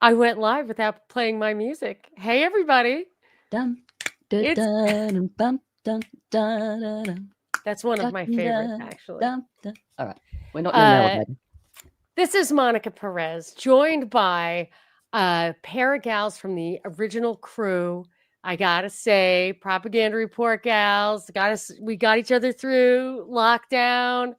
I went live without playing my music. Hey, everybody. Dum, da, It's da, dum, bum, dum, da, da, dum, That's one of da, my da, favorites, actually. dum, da. All right. We're not in an Uh, elevator. this is Monica Perez, joined by a pair of gals from the original crew. I gotta say, propaganda report gals. We got each other through lockdown.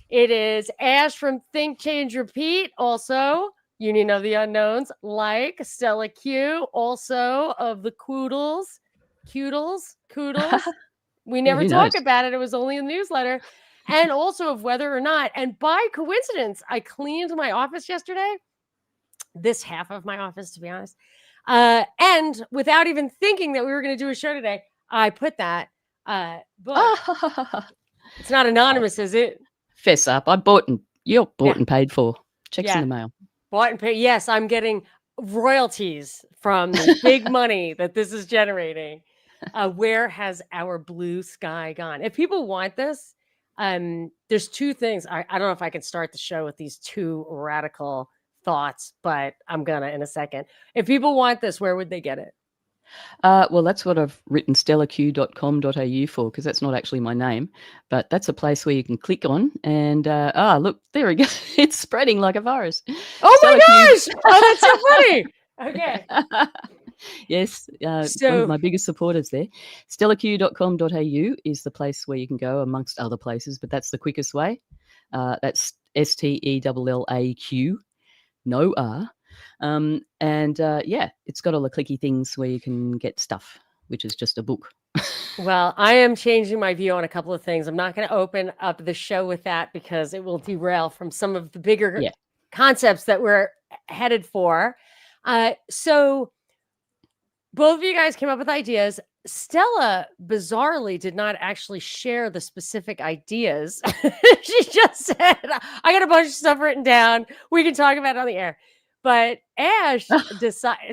It is Ash from Think Change Repeat, also Union of the Unknowns, like Stella Q, also of the Coodles. We Yeah, never who talk knows? about it. It was only in the newsletter. And also of whether or not. And by coincidence, I cleaned my office yesterday, this half of my office, to be honest. And without even thinking that we were going to do a show today, I put that book. Ah, It's not anonymous, is it? fess up. You're bought Yeah. and paid for. Checks in Yeah. the mail. Bought and paid. Yes, I'm getting royalties from the big money that this is generating. Where has our blue sky gone? If people want this, there's two things. I don't know if I can start the show with these two radical thoughts, but I'm gonna in a second. If people want this, where would they get it? Well, that's what I've written stellaq.com.au for, because that's not actually my name, but that's a place where you can click on and, look, there we go. It's spreading like a virus. Oh my Stellaq. gosh! Oh, that's so funny. Okay. Yes, one of So my biggest supporters there. Stellaq.com.au is the place where you can go, amongst other places, but that's the quickest way. That's STELLAQ, no R. It's got all the clicky things where you can get stuff, which is just a book. Well, I am changing my view on a couple of things. I'm not going to open up the show with that because it will derail from some of the bigger Yeah. concepts that we're headed for. So, both of you guys came up with ideas. Stella bizarrely did not actually share the specific ideas. She just said, I got a bunch of stuff written down. We can talk about it on the air. But Ash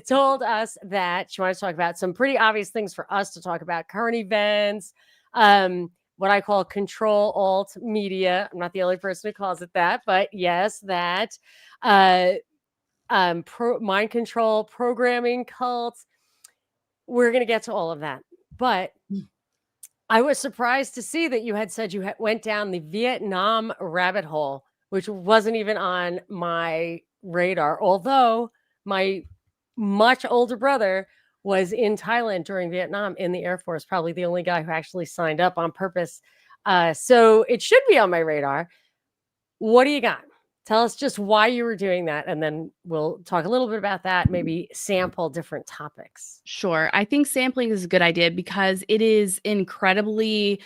told us that she wanted to talk about some pretty obvious things for us to talk about, current events, what I call control alt media. I'm not the only person who calls it that, but yes, that uh, mind control, programming, cults. We're going to get to all of that. But I was surprised to see that you had said you went down the Vietnam rabbit hole, which wasn't even on my radar. Although my much older brother was in Thailand during Vietnam in the Air Force, probably the only guy who actually signed up on purpose. So it should be on my radar. What do you got? Tell us just why you were doing that, and then we'll talk a little bit about that, maybe sample different topics. Sure. I think sampling is a good idea because it is incredibly,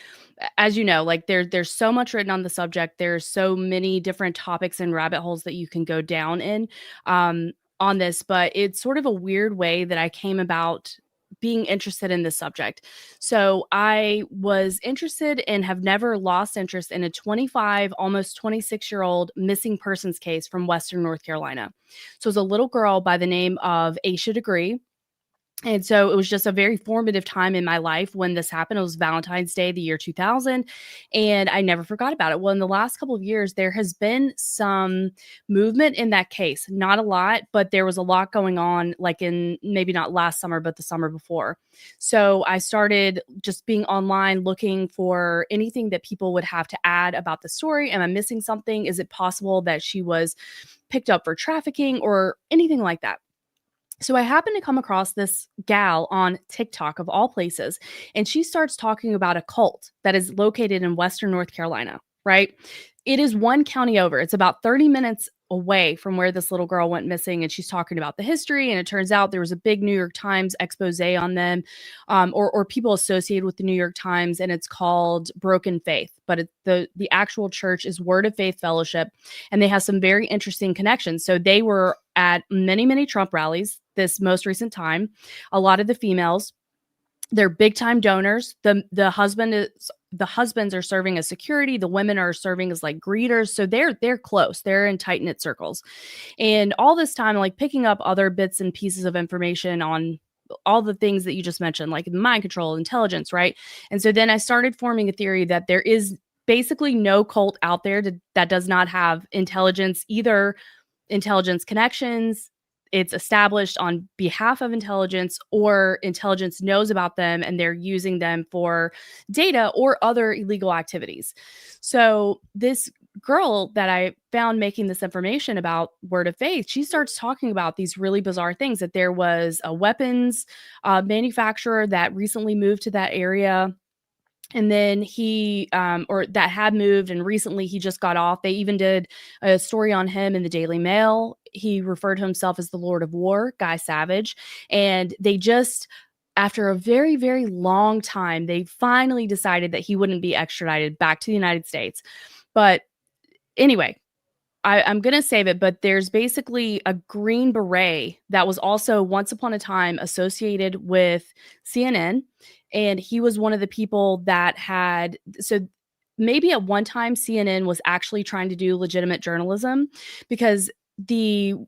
as you know, like there's so much written on the subject. There's so many different topics and rabbit holes that you can go down in on this, but it's sort of a weird way that I came about being interested in this subject. So I was interested and have never lost interest in a 25, almost 26-year-old missing persons case from Western North Carolina. So it was a little girl by the name of Aisha Degree. And so it was just a very formative time in my life when this happened. It was Valentine's Day, the year 2000, and I never forgot about it. Well, in the last couple of years, there has been some movement in that case. Not a lot, but there was a lot going on, like in maybe not last summer, but the summer before. So I started just being online looking for anything that people would have to add about the story. Am I missing something? Is it possible that she was picked up for trafficking or anything like that? So I happened to come across this gal on TikTok of all places, and she starts talking about a cult that is located in Western North Carolina, right? It is one county over. It's about 30 minutes away from where this little girl went missing, and she's talking about the history. And it turns out there was a big New York Times expose on them, or people associated with the New York Times, and it's called Broken Faith. But the actual church is Word of Faith Fellowship, and they have some very interesting connections. So they were at many Trump rallies this most recent time. A lot of the females, they're big time donors. The husbands are serving as security. The women are serving as like greeters. So they're close. They're in tight knit circles. And all this time, like picking up other bits and pieces of information on all the things that you just mentioned, like mind control, intelligence, right? And so then I started forming a theory that there is basically no cult out there that does not have intelligence, either intelligence connections, it's established on behalf of intelligence, or intelligence knows about them and they're using them for data or other illegal activities. So this girl that I found making this information about Word of Faith, she starts talking about these really bizarre things, that there was a weapons manufacturer that recently moved to that area. And then he, or that had moved, and recently he just got off. They even did a story on him in the Daily Mail. He referred to himself as the Lord of War, Guy Savage. And they just, after a very, very long time, they finally decided that he wouldn't be extradited back to the United States. But anyway, I'm going to save it, but there's basically a Green Beret that was also once upon a time associated with CNN. And he was one of the people that had, so maybe at one time CNN was actually trying to do legitimate journalism, because the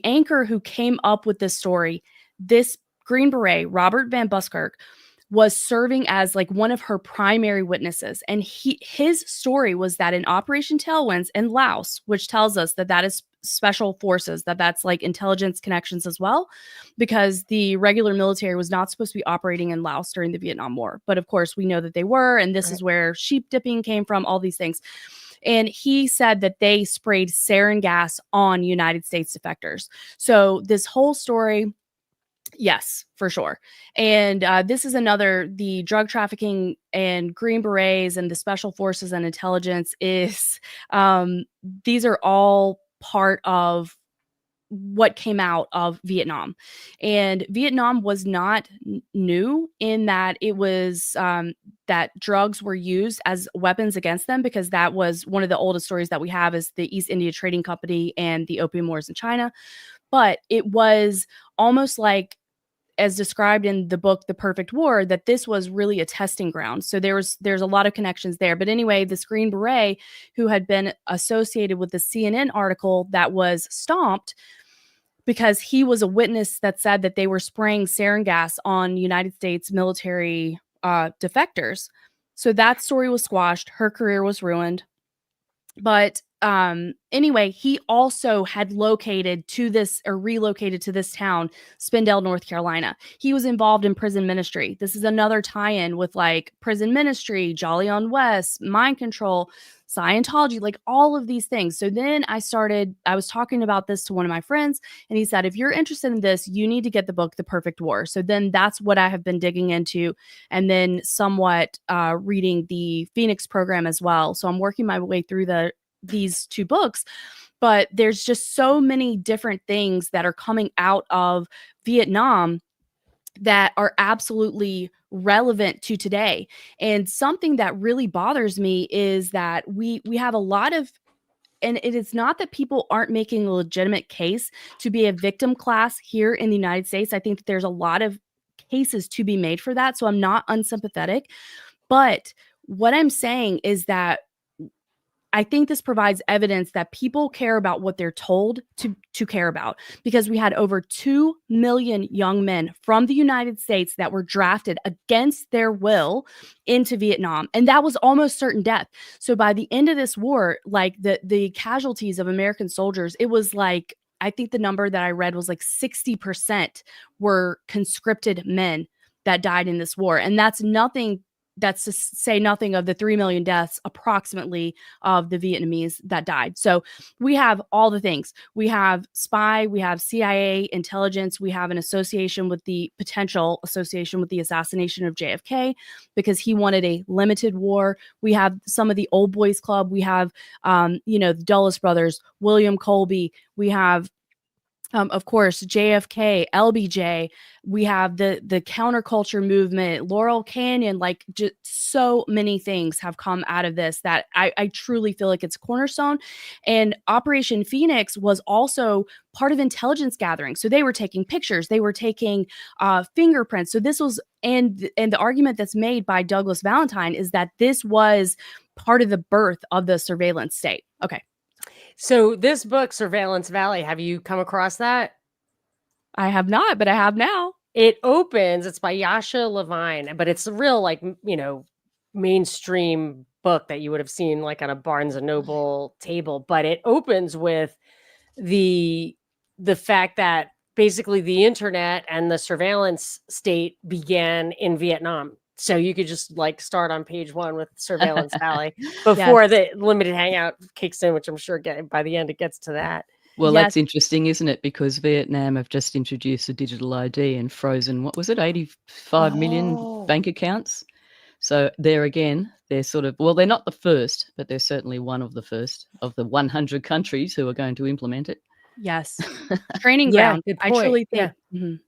anchor who came up with this story, this Green Beret, Robert Van Buskirk, was serving as like one of her primary witnesses. And his story was that in Operation Tailwinds in Laos, which tells us that that is special forces, that's like intelligence connections as well, because the regular military was not supposed to be operating in Laos during the Vietnam War. But of course, we know that they were, and this is where sheep dipping came from, all these things. And he said that they sprayed sarin gas on United States defectors. So this whole story, yes, for sure. And this is another, the drug trafficking and Green Berets and the special forces and intelligence is, these are all part of what came out of Vietnam. And Vietnam was not new in that it was, that drugs were used as weapons against them, because that was one of the oldest stories that we have, is the East India Trading Company and the Opium Wars in China. But it was almost like, as described in the book The Perfect War, that this was really a testing ground. So there's a lot of connections there. But anyway, this Green Beret, who had been associated with the CNN article that was stomped because he was a witness that said that they were spraying sarin gas on United States military defectors. So that story was squashed. Her career was ruined. But anyway, he also had relocated to this town, Spindale, North Carolina. He was involved in prison ministry. This is another tie-in with like prison ministry, Jolly on West, mind control, Scientology, like all of these things. So then I was talking about this to one of my friends, and he said, if you're interested in this, you need to get the book, The Perfect War. So then that's what I have been digging into, and then somewhat reading the Phoenix program as well. So I'm working my way through these two books, but there's just so many different things that are coming out of Vietnam that are absolutely relevant to today. And something that really bothers me is that we have a lot of, and it is not that people aren't making a legitimate case to be a victim class here in the United States. I think that there's a lot of cases to be made for that. So I'm not unsympathetic. But what I'm saying is that I think this provides evidence that people care about what they're told to care about, because we had over 2 million young men from the United States that were drafted against their will into Vietnam. And that was almost certain death. So by the end of this war, like the casualties of American soldiers, it was like, I think the number that I read was like 60% were conscripted men that died in this war. And that's to say nothing of the 3 million deaths approximately of the Vietnamese that died. So we have all the things. We have spy, we have CIA intelligence, we have an potential association with the assassination of JFK, because he wanted a limited war. We have some of the old boys club. We have, the Dulles brothers, William Colby. We have, of course, JFK, LBJ. We have the counterculture movement, Laurel Canyon. Like, just so many things have come out of this that I truly feel like it's a cornerstone. And Operation Phoenix was also part of intelligence gathering. So they were taking pictures, they were taking fingerprints. So this was, and the argument that's made by Douglas Valentine is that this was part of the birth of the surveillance state. Okay. So this book, Surveillance Valley, have you come across that? I have not, but I have now. It opens, it's by Yasha Levine, but it's a real, like, mainstream book that you would have seen like on a Barnes and Noble table. But it opens with the fact that basically the internet and the surveillance state began in Vietnam. So you could just like start on page 1 with Surveillance Valley before Yes. the limited hangout kicks in, which I'm sure by the end it gets to that. Well, Yes. that's interesting, isn't it? Because Vietnam have just introduced a digital ID and frozen, what was it, 85 million Oh. bank accounts? So there again, they're sort of, well, they're not the first, but they're certainly one of the first of the 100 countries who are going to implement it. Yes. Training Yeah, ground. good I point. truly Yeah. think. Mhm.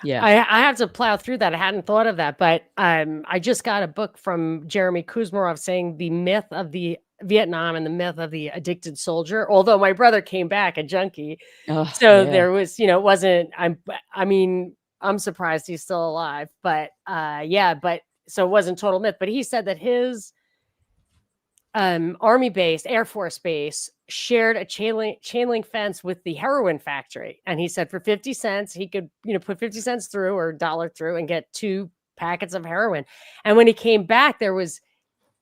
Yeah. I have to plow through that. I hadn't thought of that, but I just got a book from Jeremy Kuzmarov saying the myth of the Vietnam and the myth of the addicted soldier. Although my brother came back a junkie, Oh, so yeah. there was, it wasn't. I mean, I'm surprised he's still alive, but yeah, but so it wasn't total myth. But he said that his Army base, Air Force base, shared a chain link fence with the heroin factory. And he said for 50 cents, he could, put 50 cents through or $1 through and get 2 packets of heroin. And when he came back, there was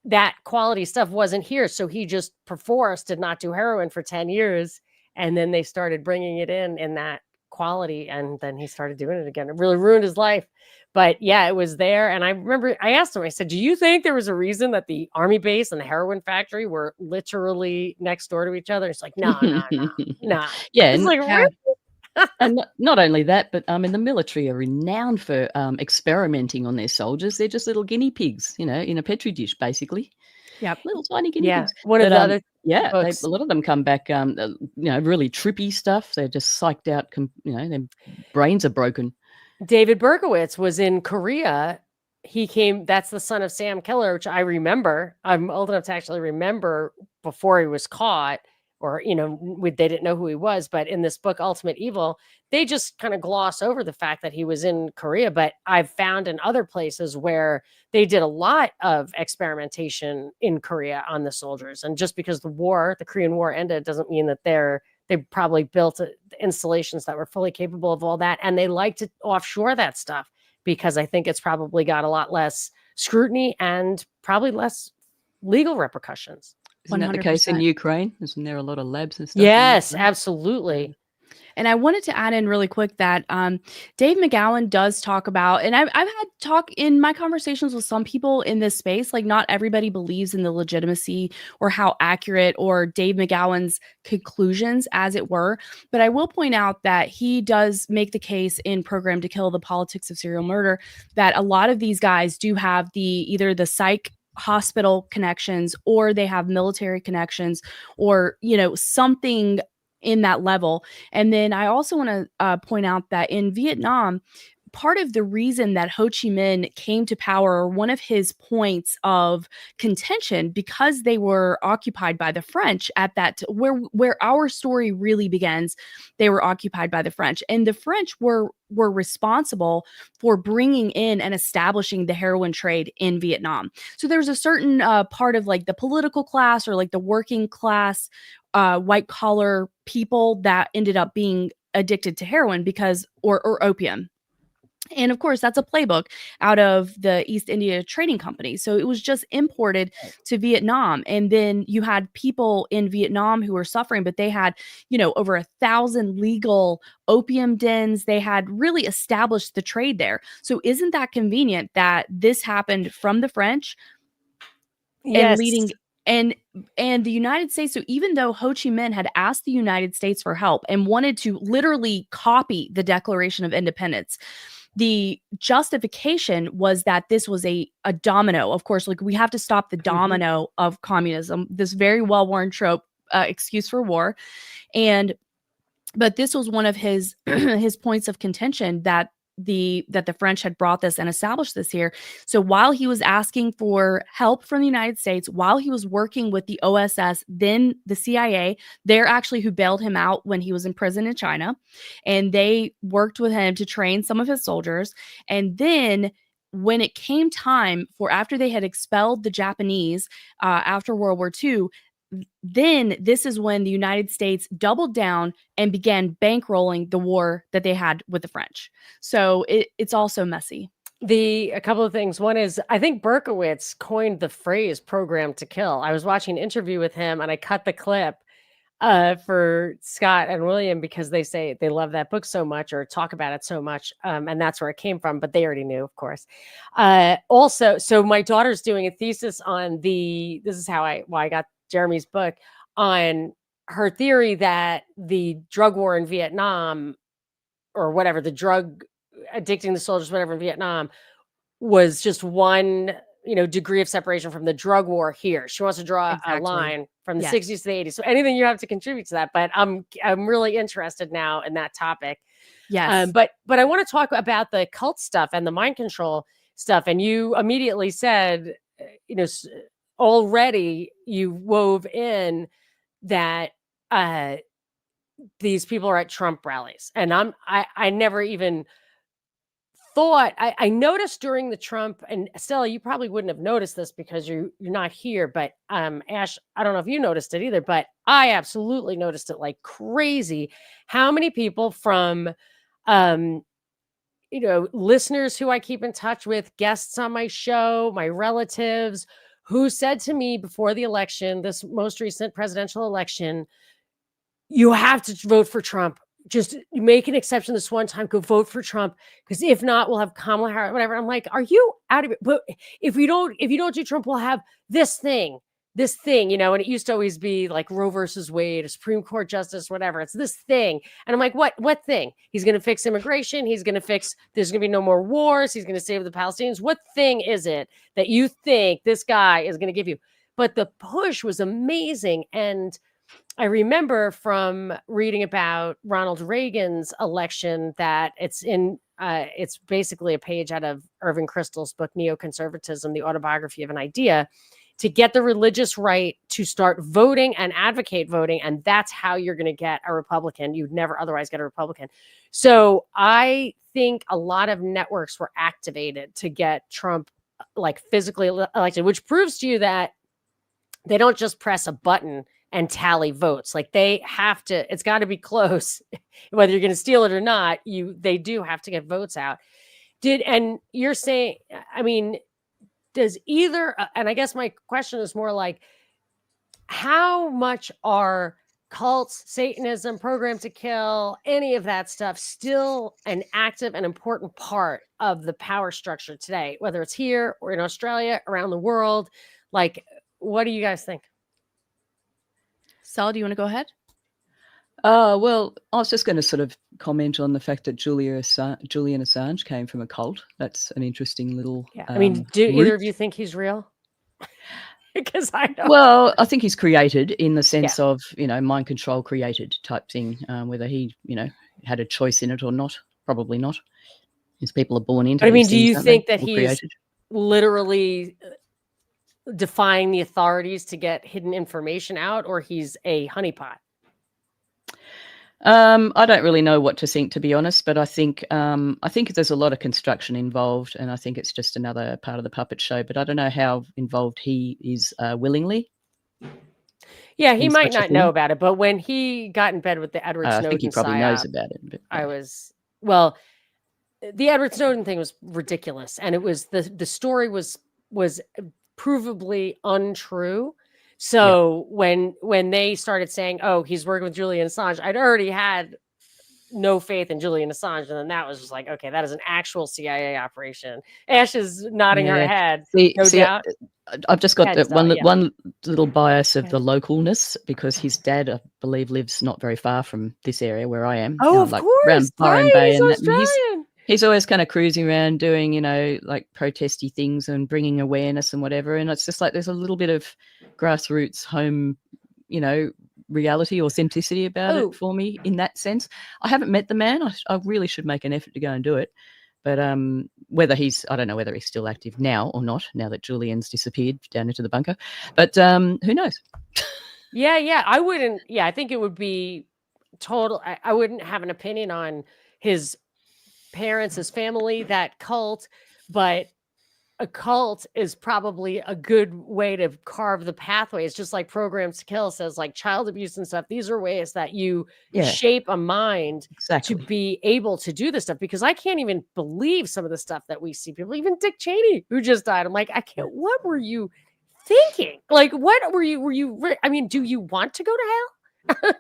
that quality stuff wasn't here. So he just perforce did not do heroin for 10 years. And then they started bringing it in that quality. And then he started doing it again. It really ruined his life. But yeah, it was there. And I remember I asked him, I said, do you think there was a reason that the Army base and the heroin factory were literally next door to each other? It's like, no. Yeah, It's like, Yeah. and not only that, but the military are renowned for experimenting on their soldiers. They're just little guinea pigs, in a petri dish, basically. Yep. Little tiny guinea yeah. pigs. One of But the other yeah, books. a lot of them come back, really trippy stuff. They're just psyched out. Their brains are broken. David Berkowitz was in Korea. He came, that's the son of Sam Keller, which I remember. I'm old enough to actually remember before he was caught, or, they didn't know who he was. But in this book, Ultimate Evil, they just kind of gloss over the fact that he was in Korea. But I've found in other places where they did a lot of experimentation in Korea on the soldiers. And just because the Korean War ended doesn't mean that they probably built installations that were fully capable of all that. And they like to offshore that stuff because I think it's probably got a lot less scrutiny and probably less legal repercussions. Isn't that the case in 100%. Ukraine? Isn't there a lot of labs and stuff? in Yes, Ukraine? absolutely. And I wanted to add in really quick that Dave McGowan does talk about, and I've had talk in my conversations with some people in this space, like not everybody believes in the legitimacy or how accurate or Dave McGowan's conclusions, as it were. But I will point out that he does make the case in Program to Kill: The Politics of Serial Murder that a lot of these guys do have either the psych hospital connections or they have military connections or something in that level. And then I also want to point out that in Vietnam, part of the reason that Ho Chi Minh came to power, or one of his points of contention, because they were occupied by the French at that where our story really begins, they were occupied by the French, and the French were responsible for bringing in and establishing the heroin trade in Vietnam. So there's a certain part of like the political class or like the working class, white collar people that ended up being addicted to heroin or opium. And of course, that's a playbook out of the East India Trading Company. So it was just imported to Vietnam. And then you had people in Vietnam who were suffering, but they had, over 1,000 legal opium dens. They had really established the trade there. So isn't that convenient that this happened from the French and Yes. leading and the United States? So even though Ho Chi Minh had asked the United States for help and wanted to literally copy the Declaration of Independence, the justification was that this was a domino. Of course, like we have to stop the domino of communism, this very well-worn trope, excuse for war. But this was one of his his points of contention that the French had brought this and established this here. So while he was asking for help from the United States, while he was working with the OSS, then the CIA, they're actually who bailed him out when he was in prison in China, and they worked with him to train some of his soldiers. And then when it came time for, after they had expelled the Japanese after World War II, then this is when the United States doubled down and began bankrolling the war that they had with the French. So it's also messy. A couple of things. One is, I think Berkowitz coined the phrase "program to kill." I was watching an interview with him and I cut the clip for Scott and William because they say they love that book so much or talk about it so much. And that's where it came from, but they already knew, of course. Also, so my daughter's doing a thesis on this is why I got Jeremy's book, on her theory that the drug war in Vietnam, or whatever, the drug addicting the soldiers, whatever, in Vietnam, was just one, degree of separation from the drug war here. She wants to draw a Exactly. line from the Yes. 60s to the 80s. So anything you have to contribute to that, but I'm really interested now in that topic. Yes. But I want to talk about the cult stuff and the mind control stuff. And you immediately said, already you wove in that these people are at Trump rallies, and I never even thought. I noticed during the Trump, and Stella, you probably wouldn't have noticed this because you're not here, but Ash, I don't know if you noticed it either, but I absolutely noticed it like crazy. How many people from listeners who I keep in touch with, guests on my show, my relatives, who said to me before the election, this most recent presidential election, you have to vote for Trump. Just make an exception this one time. Go vote for Trump, because if not, we'll have Kamala Harris. Whatever. I'm like, are you out of it? But if you don't do Trump, we'll have this thing. And it used to always be like Roe versus Wade, a Supreme Court justice, whatever. It's this thing, and I'm like, what thing? He's going to fix immigration. He's going to fix. There's going to be no more wars. He's going to save the Palestinians. What thing is it that you think this guy is going to give you? But the push was amazing, and I remember from reading about Ronald Reagan's election that it's basically a page out of Irving Kristol's book, Neoconservatism, the Autobiography of an Idea, to get the religious right to start voting and advocate voting. And that's how you're going to get a Republican. You'd never otherwise get a Republican. So I think a lot of networks were activated to get Trump like physically elected, which proves to you that they don't just press a button and tally votes. Like they have to, it's got to be close. Whether you're going to steal it or not, they do have to get votes out. And you're saying, I mean, does either, and I guess my question is more like, how much are cults, Satanism, Program to Kill, any of that stuff still an active and important part of the power structure today, whether it's here or in Australia, around the world? Like, what do you guys think? Stella, do you want to go ahead? Well, I was just going to sort of comment on the fact that Julian Assange came from a cult. That's an interesting little. Yeah. I mean, do either of you think he's real? Because I don't. Well, I think he's created in the sense of, mind control created type thing. Whether he, had a choice in it or not, probably not. Because people are born into. But I mean, do you think that he's created? Literally defying the authorities to get hidden information out, or he's a honeypot? I don't really know what to think, to be honest, but I think there's a lot of construction involved, and I think it's just another part of the puppet show. But I don't know how involved he is willingly. Yeah, he might not know about it, but when he got in bed with the Edward Snowden, I think he probably knows about it. But, the Edward Snowden thing was ridiculous, and it was the story was provably untrue. So when they started saying, "Oh, he's working with Julian Assange," I'd already had no faith in Julian Assange, and then that was just like, okay, that is an actual CIA operation. Ash is nodding her head. No doubt. I've just got one little bias of the localness, because his dad, I believe, lives not very far from this area where I am. Oh, of course, around Byron Bay, he's Australian. He's always kind of cruising around doing, like protesty things and bringing awareness and whatever. And it's just like there's a little bit of grassroots home, reality, authenticity about it for me in that sense. I haven't met the man. I really should make an effort to go and do it. But I don't know whether he's still active now or not, now that Julian's disappeared down into the bunker. But who knows? Yeah. I wouldn't. Yeah, I think it would be total. I wouldn't have an opinion on his parents, his family, that cult, but a cult is probably a good way to carve the pathway. It's just like Programs to Kill says, like child abuse and stuff. These are ways that you shape a mind to be able to do this stuff, because I can't even believe some of the stuff that we see people, even Dick Cheney, who just died. I'm like, I can't, what were you thinking? Like, what were you, I mean, do you want to go to hell?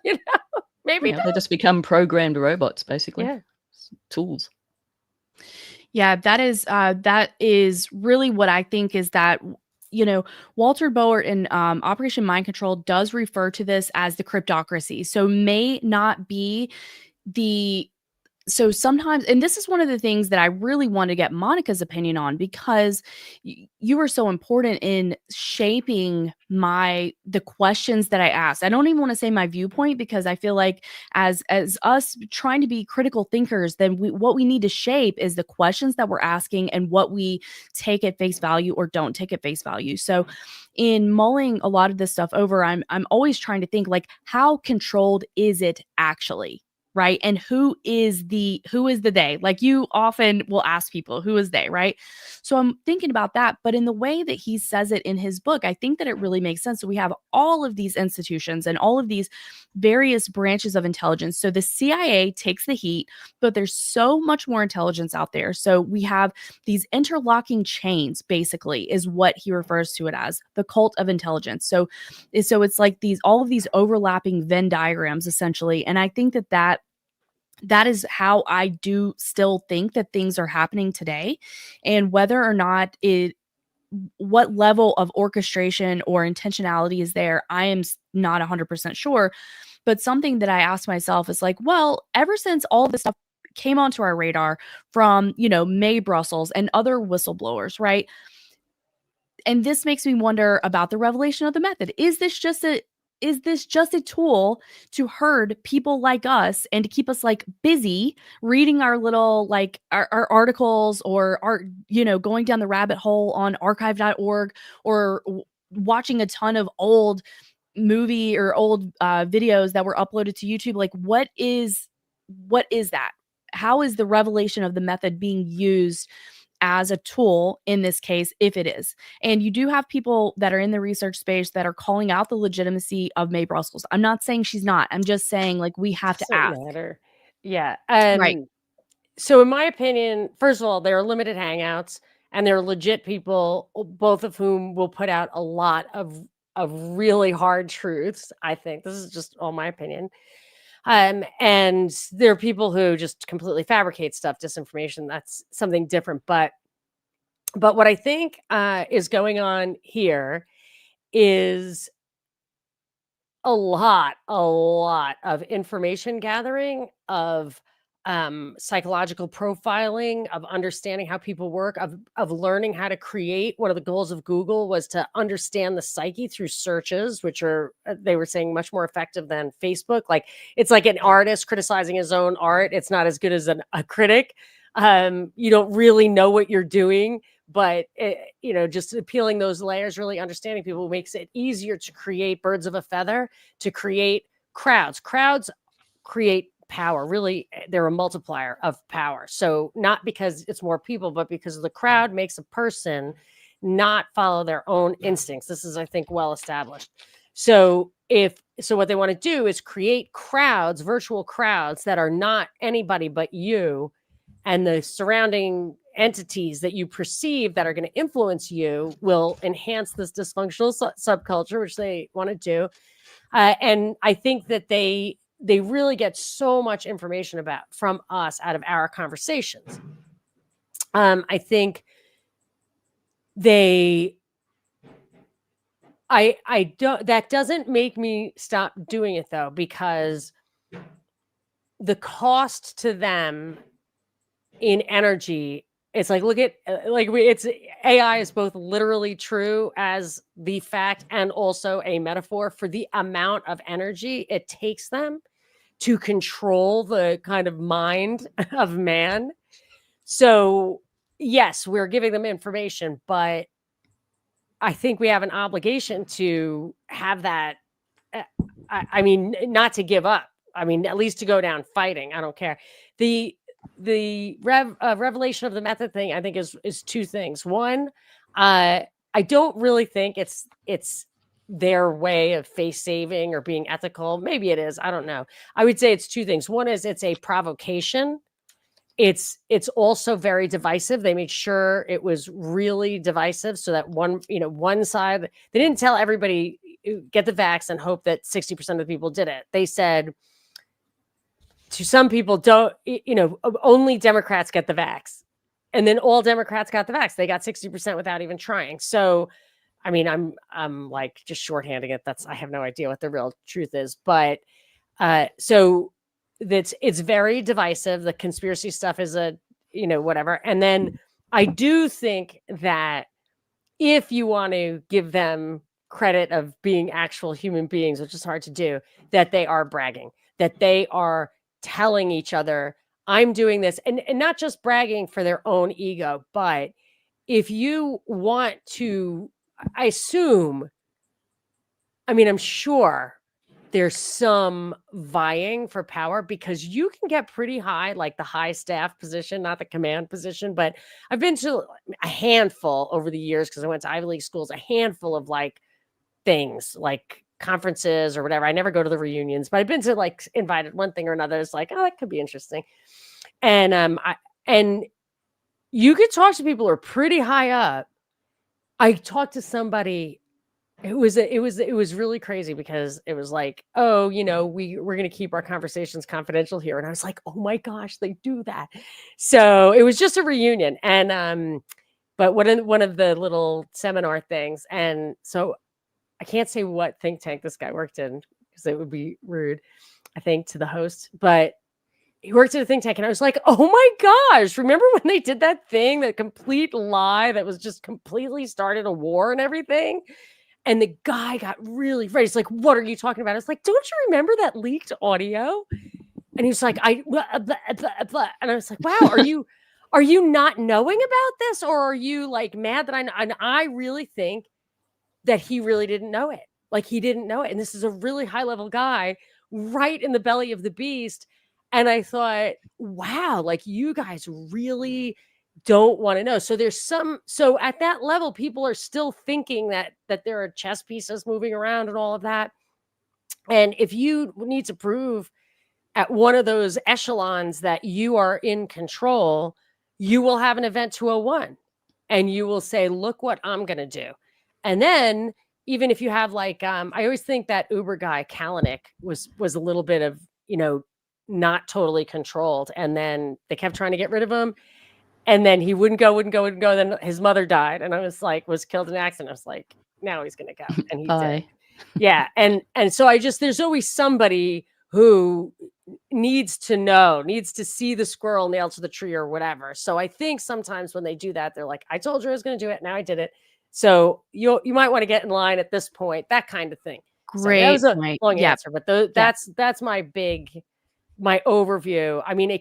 You know, maybe Yeah, they just become programmed robots, basically. Yeah. Tools. Yeah, that is really what I think is that, you know, Walter Boert in Operation Mind Control does refer to this as the cryptocracy. So may not be the so sometimes, and this is one of the things that I really want to get Monica's opinion on, because you are so important in shaping the questions that I ask. I don't even want to say my viewpoint, because I feel like as us trying to be critical thinkers, then what we need to shape is the questions that we're asking and what we take at face value or don't take at face value. So in mulling a lot of this stuff over, I'm always trying to think, like, how controlled is it actually? Right. And who is the they? Like, you often will ask people, who is they? Right. So I'm thinking about that. But in the way that he says it in his book, I think that it really makes sense. So we have all of these institutions and all of these various branches of intelligence. So the CIA takes the heat, but there's so much more intelligence out there. So we have these interlocking chains, basically, is what he refers to it as, the cult of intelligence. So it's like all of these overlapping Venn diagrams, essentially. And I think that is how I do still think that things are happening today. And whether or not what level of orchestration or intentionality is there, I am not 100% sure. But something that I asked myself is like, well, ever since all this stuff came onto our radar from, May Brussels and other whistleblowers, right? And this makes me wonder about the revelation of the method. Is this just a tool to herd people like us and to keep us, like, busy reading our little, like, our articles, or going down the rabbit hole on archive.org, or watching a ton of old movie or old videos that were uploaded to YouTube? Like, what is that? How is the revelation of the method being used as a tool in this case, if it is? And you do have people that are in the research space that are calling out the legitimacy of May Brussels. I'm not saying she's not. I'm just saying, like, we have to ask. Matter. Yeah. Right. So in my opinion, first of all, there are limited hangouts, and they're legit people, both of whom will put out a lot of really hard truths. I think this is just all my opinion. And there are people who just completely fabricate stuff, disinformation. That's something different. But what I think is going on here is a lot of information gathering, of psychological profiling, of understanding how people work, of learning how to create. One of the goals of Google was to understand the psyche through searches, which are, they were saying, much more effective than Facebook. Like, it's like an artist criticizing his own art. It's not as good as a critic. You don't really know what you're doing, but just peeling those layers, really understanding people, makes it easier to create birds of a feather, to create crowds. Crowds create power. Really, they're a multiplier of power. So not because it's more people, but because the crowd makes a person not follow their own instincts. This is, I think, well established. So what they want to do is create crowds, virtual crowds, that are not anybody but you and the surrounding entities that you perceive that are going to influence you. Will enhance this dysfunctional subculture, which they want to do. And I think that they really get so much information from us out of our conversations. I think I don't, that doesn't make me stop doing it, though, because the cost to them in energy, it's like, look at, it's AI is both literally true as the fact and also a metaphor for the amount of energy it takes them to control the kind of mind of man. So yes, we're giving them information, but I think we have an obligation to have that. I mean, not to give up. I mean, at least to go down fighting. I don't care. The revelation of the method thing, I think, is two things. One, I don't really think it's their way of face saving or being ethical. Maybe it is. I don't know. I would say it's two things. One is it's a provocation. It's also very divisive. They made sure it was really divisive, so that one side, they didn't tell everybody get the vax and hope that 60% of the people did it. They said to some people, don't, only Democrats get the vax. And then all Democrats got the vax. They got 60% without even trying. So, I mean, I'm like just shorthanding it. I have no idea what the real truth is, but so it's very divisive. The conspiracy stuff is whatever. And then I do think that if you want to give them credit of being actual human beings, which is hard to do, that they are bragging, that they are telling each other, I'm doing this, and not just bragging for their own ego, but if you want to, I'm sure there's some vying for power, because you can get pretty high, like the high staff position, not the command position. But I've been to a handful over the years, because I went to Ivy League schools, a handful of like things like conferences or whatever. I never go to the reunions, but I've been to like invited one thing or another. It's like, oh, that could be interesting. And and you could talk to people who are pretty high up. I talked to somebody. It was really crazy, because it was like, oh, we're going to keep our conversations confidential here. And I was like, oh my gosh, they do that. So it was just a reunion. And, but one of the little seminar things. And so I can't say what think tank this guy worked in, because it would be rude, I think, to the host, but he worked at a think tank. And I was like, oh my gosh, remember when they did that thing, that complete lie that was just completely started a war and everything? And the guy got really afraid. He's like, what are you talking about? I was like, don't you remember that leaked audio? And he was like, blah, blah, blah, blah. And I was like, wow, are you not knowing about this? Or are you like mad that I know? And I really think that he really didn't know it. Like, he didn't know it. And this is a really high level guy right in the belly of the beast. And I thought, wow, like, you guys really don't want to know. So so at that level, people are still thinking that there are chess pieces moving around and all of that. And if you need to prove at one of those echelons that you are in control, you will have an event 201, and you will say, look what I'm going to do. And then even if you have like, I always think that Uber guy, Kalanick, was a little bit of, not totally controlled. And then they kept trying to get rid of him. And then he wouldn't go. Then his mother died, and I was like, was killed in an accident. I was like, now he's going to go. And he did. Yeah. And so there's always somebody who needs to know, needs to see the squirrel nailed to the tree or whatever. So I think sometimes when they do that, they're like, I told you I was going to do it. Now I did it. So you might want to get in line at this point, that kind of thing. Great. So that was a long answer, but that's my overview. I mean,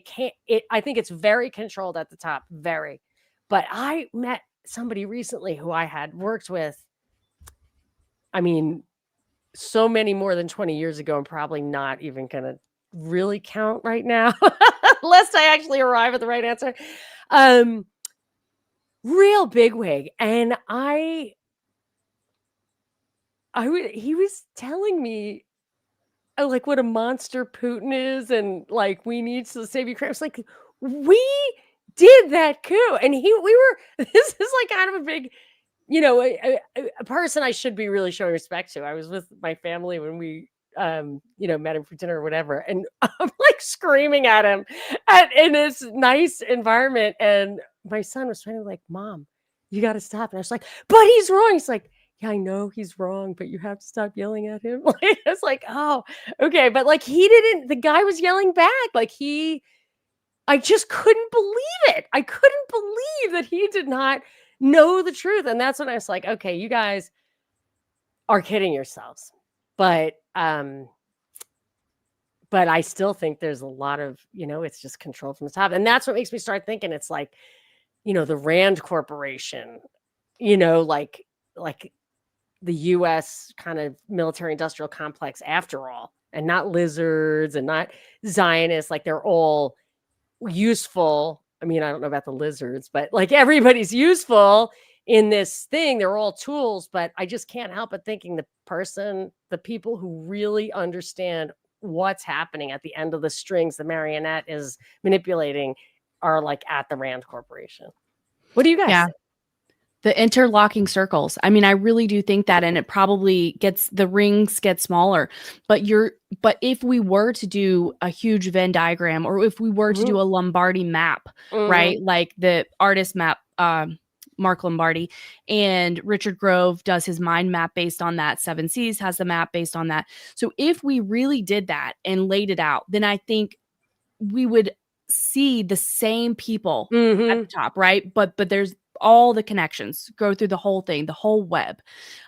I think it's very controlled at the top, very. But I met somebody recently who I had worked with, I mean, so many more than 20 years ago, and probably not even going to really count right now, lest I actually arrive at the right answer. Real bigwig. And he was telling me, like, what a monster Putin is, and like, we need to save Ukraine. It's like, we did that coup, and we were. This is like kind of a big, a person I should be really showing respect to. I was with my family when we, met him for dinner or whatever, and I'm like screaming at him in this nice environment, and my son was trying to like, Mom, you got to stop, and I was like, but he's wrong. He's like, yeah, I know he's wrong, but you have to stop yelling at him. Like, it's like, oh, okay. But like, the guy was yelling back. Like, I just couldn't believe it. I couldn't believe that he did not know the truth. And that's when I was like, okay, you guys are kidding yourselves. But I still think there's a lot of, it's just control from the top. And that's what makes me start thinking it's like, the Rand Corporation, like the US kind of military industrial complex after all, and not lizards and not Zionists. Like, they're all useful. I mean, I don't know about the lizards, but like, everybody's useful in this thing. They're all tools, but I just can't help but thinking the people who really understand what's happening at the end of the strings the marionette is manipulating are like at the Rand Corporation. What do you guys think? The interlocking circles. I mean, I really do think that, and it probably the rings get smaller, but if we were to do a huge Venn diagram, or if we were to do a Lombardi map, right? Like the artist map, Mark Lombardi, and Richard Grove does his mind map based on that. Seven Seas has the map based on that. So if we really did that and laid it out, then I think we would see the same people at the top, right? But there's all the connections go through the whole thing, the whole web.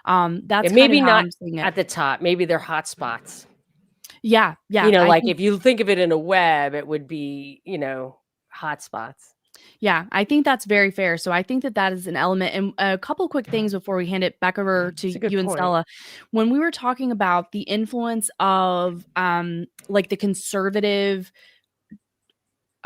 That's maybe kind of how not I'm seeing it. at the top. Maybe they're hot spots. Yeah. You know, like if you think of it in a web, it would be, you know, hot spots. Yeah, I think that's very fair. So I think that is an element. And a couple quick things before we hand it back over to you and Stella. When we were talking about the influence of like the conservative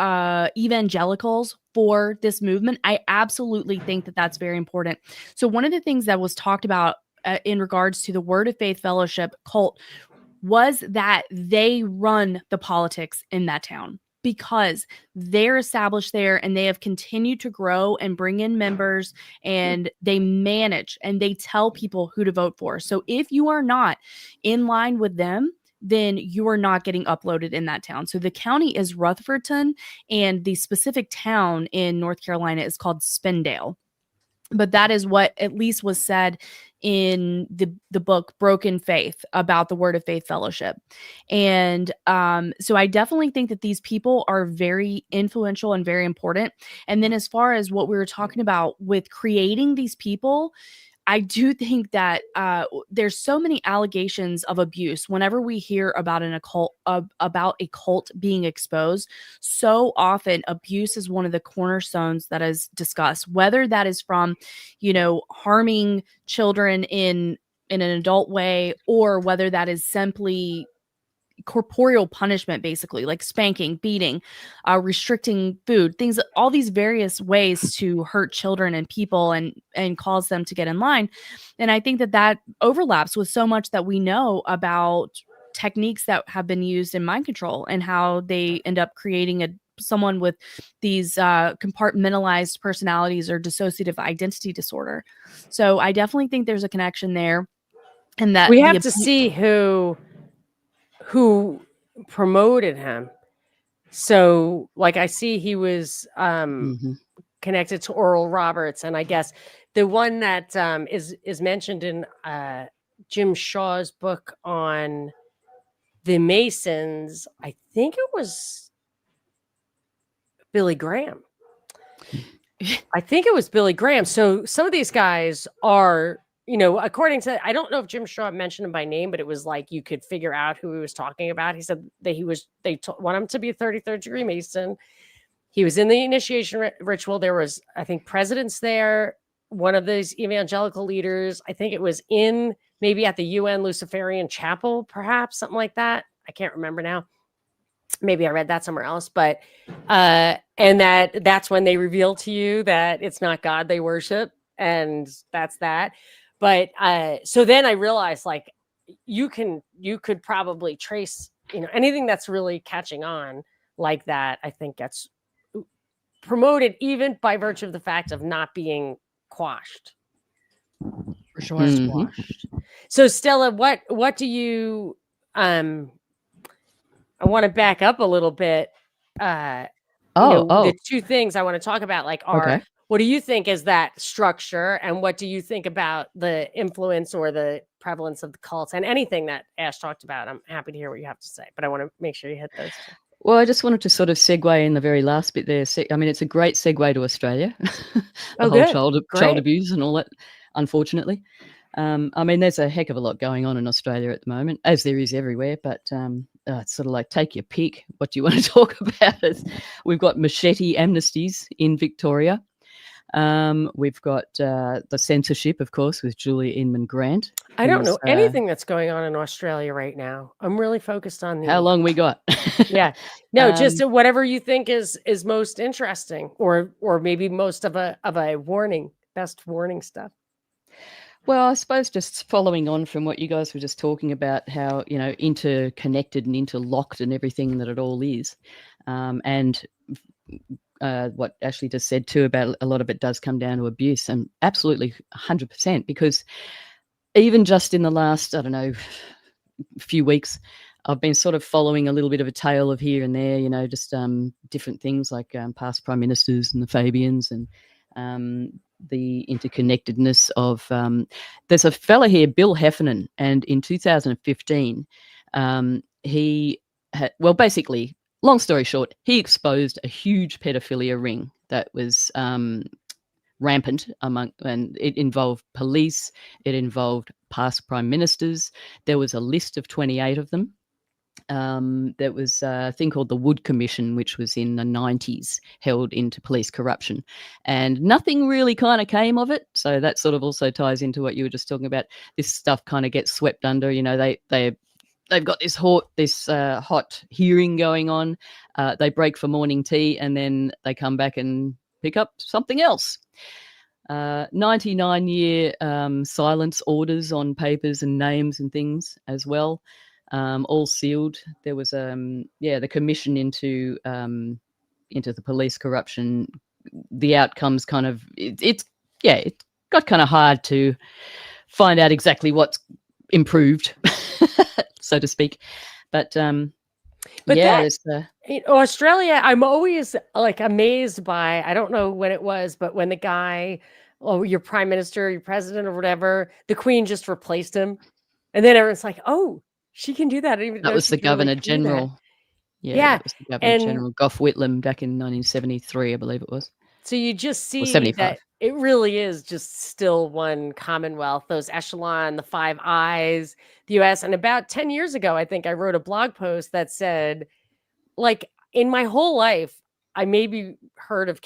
evangelicals for this movement, I absolutely think that that's very important. So one of the things that was talked about in regards to the Word of Faith Fellowship cult was that they run the politics in that town, because they're established there and they have continued to grow and bring in members, and they manage and they tell people who to vote for. So if you are not in line with them, then you are not getting uploaded in that town. So the county is Rutherfordton, and the specific town in North Carolina is called Spindale. But that is what at least was said in the book Broken Faith about the Word of Faith Fellowship. And so I definitely think that these people are very influential and very important. And then as far as what we were talking about with creating these people, I do think that there's so many allegations of abuse whenever we hear about about a cult being exposed. So often abuse is one of the cornerstones that is discussed, whether that is from, you know, harming children in an adult way, or whether that is simply corporeal punishment, basically like spanking, beating, restricting food, things, all these various ways to hurt children and people and cause them to get in line. And I think that overlaps with so much that we know about techniques that have been used in mind control, and how they end up creating someone with these compartmentalized personalities or dissociative identity disorder. So I definitely think there's a connection there, and that we have to see who promoted him. So like I see he was connected to Oral Roberts, and I guess the one that is mentioned in Jim Shaw's book on the Masons, I think it was Billy Graham. I think it was Billy Graham. So some of these guys are, you know, according to, I don't know if Jim Shaw mentioned him by name, but it was like you could figure out who he was talking about. He said that they want him to be a 33rd degree Mason. He was in the initiation ritual. There was, I think, presidents there. One of these evangelical leaders, I think it was in maybe at the UN Luciferian Chapel, perhaps something like that. I can't remember now. Maybe I read that somewhere else, but and that's when they reveal to you that it's not God they worship, and that's that. But so then I realized, like, you could probably trace, you know, anything that's really catching on like that. I think gets promoted even by virtue of the fact of not being quashed. For sure. Squashed. So Stella, what do you I want to back up a little bit. The two things I want to talk about, like, are what do you think is that structure, and what do you think about the influence or the prevalence of the cults, and anything that Ash talked about? I'm happy to hear what you have to say, but I want to make sure you hit those two. Well, I just wanted to sort of segue in the very last bit there. I mean, it's a great segue to Australia, the whole child abuse and all that, unfortunately. I mean, there's a heck of a lot going on in Australia at the moment, as there is everywhere, but it's sort of like, take your pick. What do you want to talk about? We've got machete amnesties in Victoria. We've got the censorship, of course, with Julia Inman Grant. I don't know anything that's going on in Australia right now. I'm really focused on how long we got. Yeah, no, just whatever you think is most interesting, or maybe most of a best warning stuff. Well, I suppose just following on from what you guys were just talking about, how, you know, interconnected and interlocked and everything that it all is, and what Ashley just said too about a lot of it does come down to abuse, and absolutely 100%, because even just in the last, I don't know, few weeks, I've been sort of following a little bit of a tale of here and there, just different things like past prime ministers and the Fabians, and the interconnectedness of. There's a fella here, Bill Heffernan, and in 2015, he had, well, basically, long story short, he exposed a huge pedophilia ring that was rampant and it involved police, it involved past prime ministers. There was a list of 28 of them. There was a thing called the Wood Commission, which was in the 90s, held into police corruption, and nothing really kind of came of it. So that sort of also ties into what you were just talking about. This stuff kind of gets swept under. They've got this hot hearing going on. They break for morning tea, and then they come back and pick up something else. 99-year silence orders on papers and names and things as well, all sealed. There was the commission into the police corruption. The outcomes kind of it got kind of hard to find out exactly what's improved, so to speak. But yeah, Australia, I'm always like amazed by, I don't know when it was, but when the guy, your prime minister, your president or whatever, the Queen just replaced him. And then everyone's like, oh, she can do that. I didn't even know that was she the could really Governor do that. General. Yeah, that was the Governor General, Gough Whitlam, back in 1973, I believe it was. So you just see 75. that it really is just still one Commonwealth, those echelon, the Five Eyes, the US. And about 10 years ago, I think I wrote a blog post that said, like, in my whole life, I maybe heard about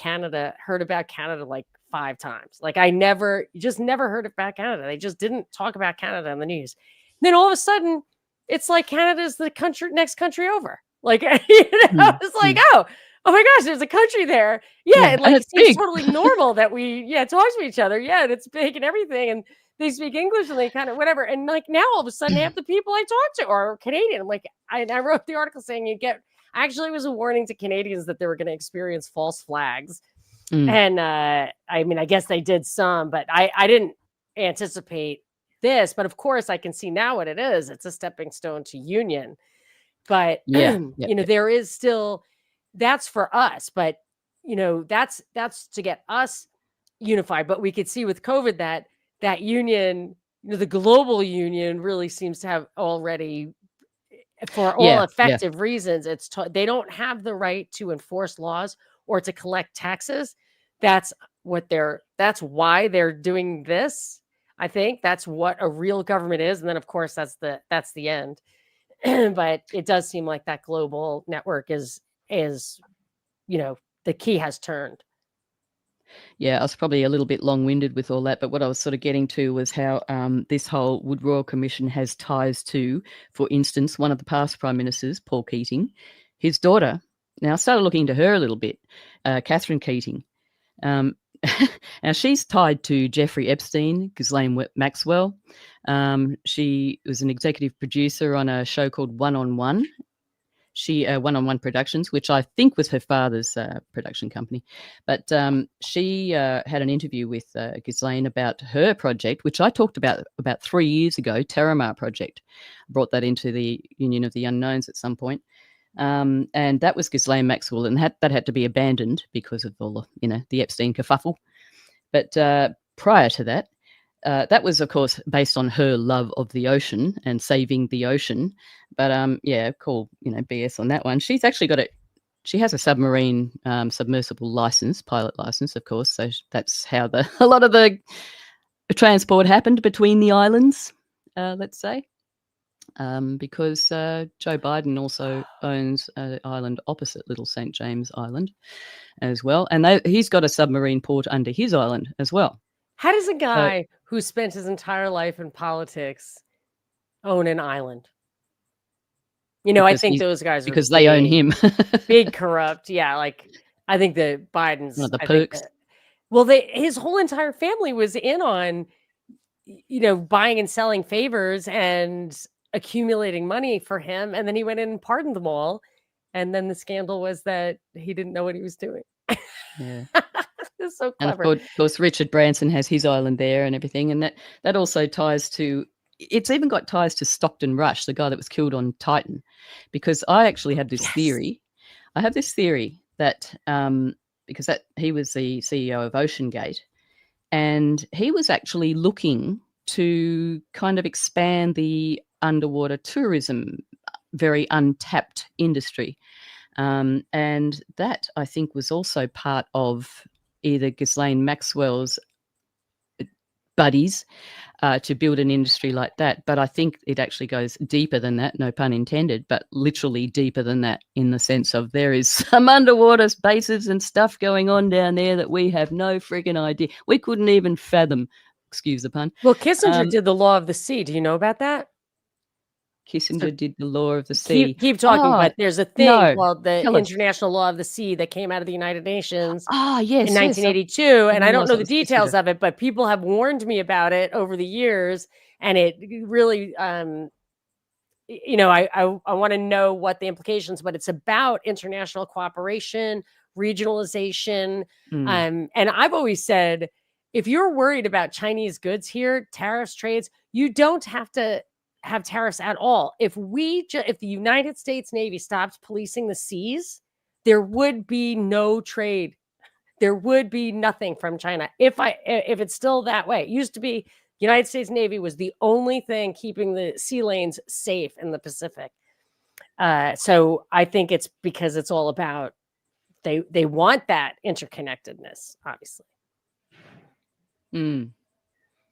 Canada like 5 times. Like I never heard about Canada. They just didn't talk about Canada in the news. And then all of a sudden, it's like Canada's the next country over. Like, it's like, oh my gosh, there's a country there. Yeah, and like it seems big. Totally normal that we talk to each other. Yeah, and it's big and everything, and they speak English and they kind of whatever. And like now all of a sudden half the people I talk to are Canadian. I'm like, I wrote the article saying actually it was a warning to Canadians that they were going to experience false flags. And I mean, I guess they did some, but I didn't anticipate this. But of course I can see now what it is. It's a stepping stone to union. But there is still, that's for us, but that's to get us unified. But we could see with COVID that union, the global union really seems to have already, for all effective reasons, they don't have the right to enforce laws or to collect taxes. That's why they're doing this. I think that's what a real government is. And then of course that's the end. But it does seem like that global network is the key has turned. Yeah, I was probably a little bit long-winded with all that, but what I was sort of getting to was how this whole Wood Royal Commission has ties to, for instance, one of the past prime ministers, Paul Keating, his daughter. Now I started looking into her a little bit, Catherine Keating. Now she's tied to Jeffrey Epstein, Ghislaine Maxwell. She was an executive producer on a show called One on One. One-on-One Productions, which I think was her father's production company. But she had an interview with Ghislaine about her project, which I talked about 3 years ago, Terramar Project. Brought that into the Union of the Unknowns at some point. And that was Ghislaine Maxwell, and that had to be abandoned because of all the Epstein kerfuffle. But prior to that, that was, of course, based on her love of the ocean and saving the ocean. But cool, BS on that one. She's actually got she has a submarine submersible license, pilot license, of course. So that's how a lot of the transport happened between the islands, let's say. Because Joe Biden also owns an island opposite Little St. James Island as well. And he's got a submarine port under his island as well. How does a guy who spent his entire life in politics own an island? I think those guys because they own him. Big corrupt. Yeah, like I think the Biden's one of the perks. His whole entire family was in on buying and selling favors and accumulating money for him, and then he went in and pardoned them all. And then the scandal was that he didn't know what he was doing. Yeah. It's so And of clever. course, Richard Branson has his island there and everything, and that also ties to. It's even got ties to Stockton Rush, the guy that was killed on Titan, because I actually have this theory. I have this theory that because he was the CEO of OceanGate, and he was actually looking to kind of expand the underwater tourism, very untapped industry. And that, I think, was also part of either Ghislaine Maxwell's buddies to build an industry like that. But I think it actually goes deeper than that, no pun intended, but literally deeper than that, in the sense of there is some underwater bases and stuff going on down there that we have no friggin' idea. We couldn't even fathom, excuse the pun. Well, Kissinger did the law of the sea. Do you know about that? Kissinger did the law of the sea. Keep talking, but there's a thing called the International Law of the Sea that came out of the United Nations yes, in 1982. And I don't know the details of it, but people have warned me about it over the years. And it really, I want to know what the implications, but it's about international cooperation, regionalization. And I've always said, if you're worried about Chinese goods here, tariffs, trades, you don't have to have tariffs at all. If the United States Navy stopped policing the seas, there would be no trade. There would be nothing from China. If it's still that way, it used to be United States Navy was the only thing keeping the sea lanes safe in the Pacific. So I think it's because it's all about they want that interconnectedness, obviously.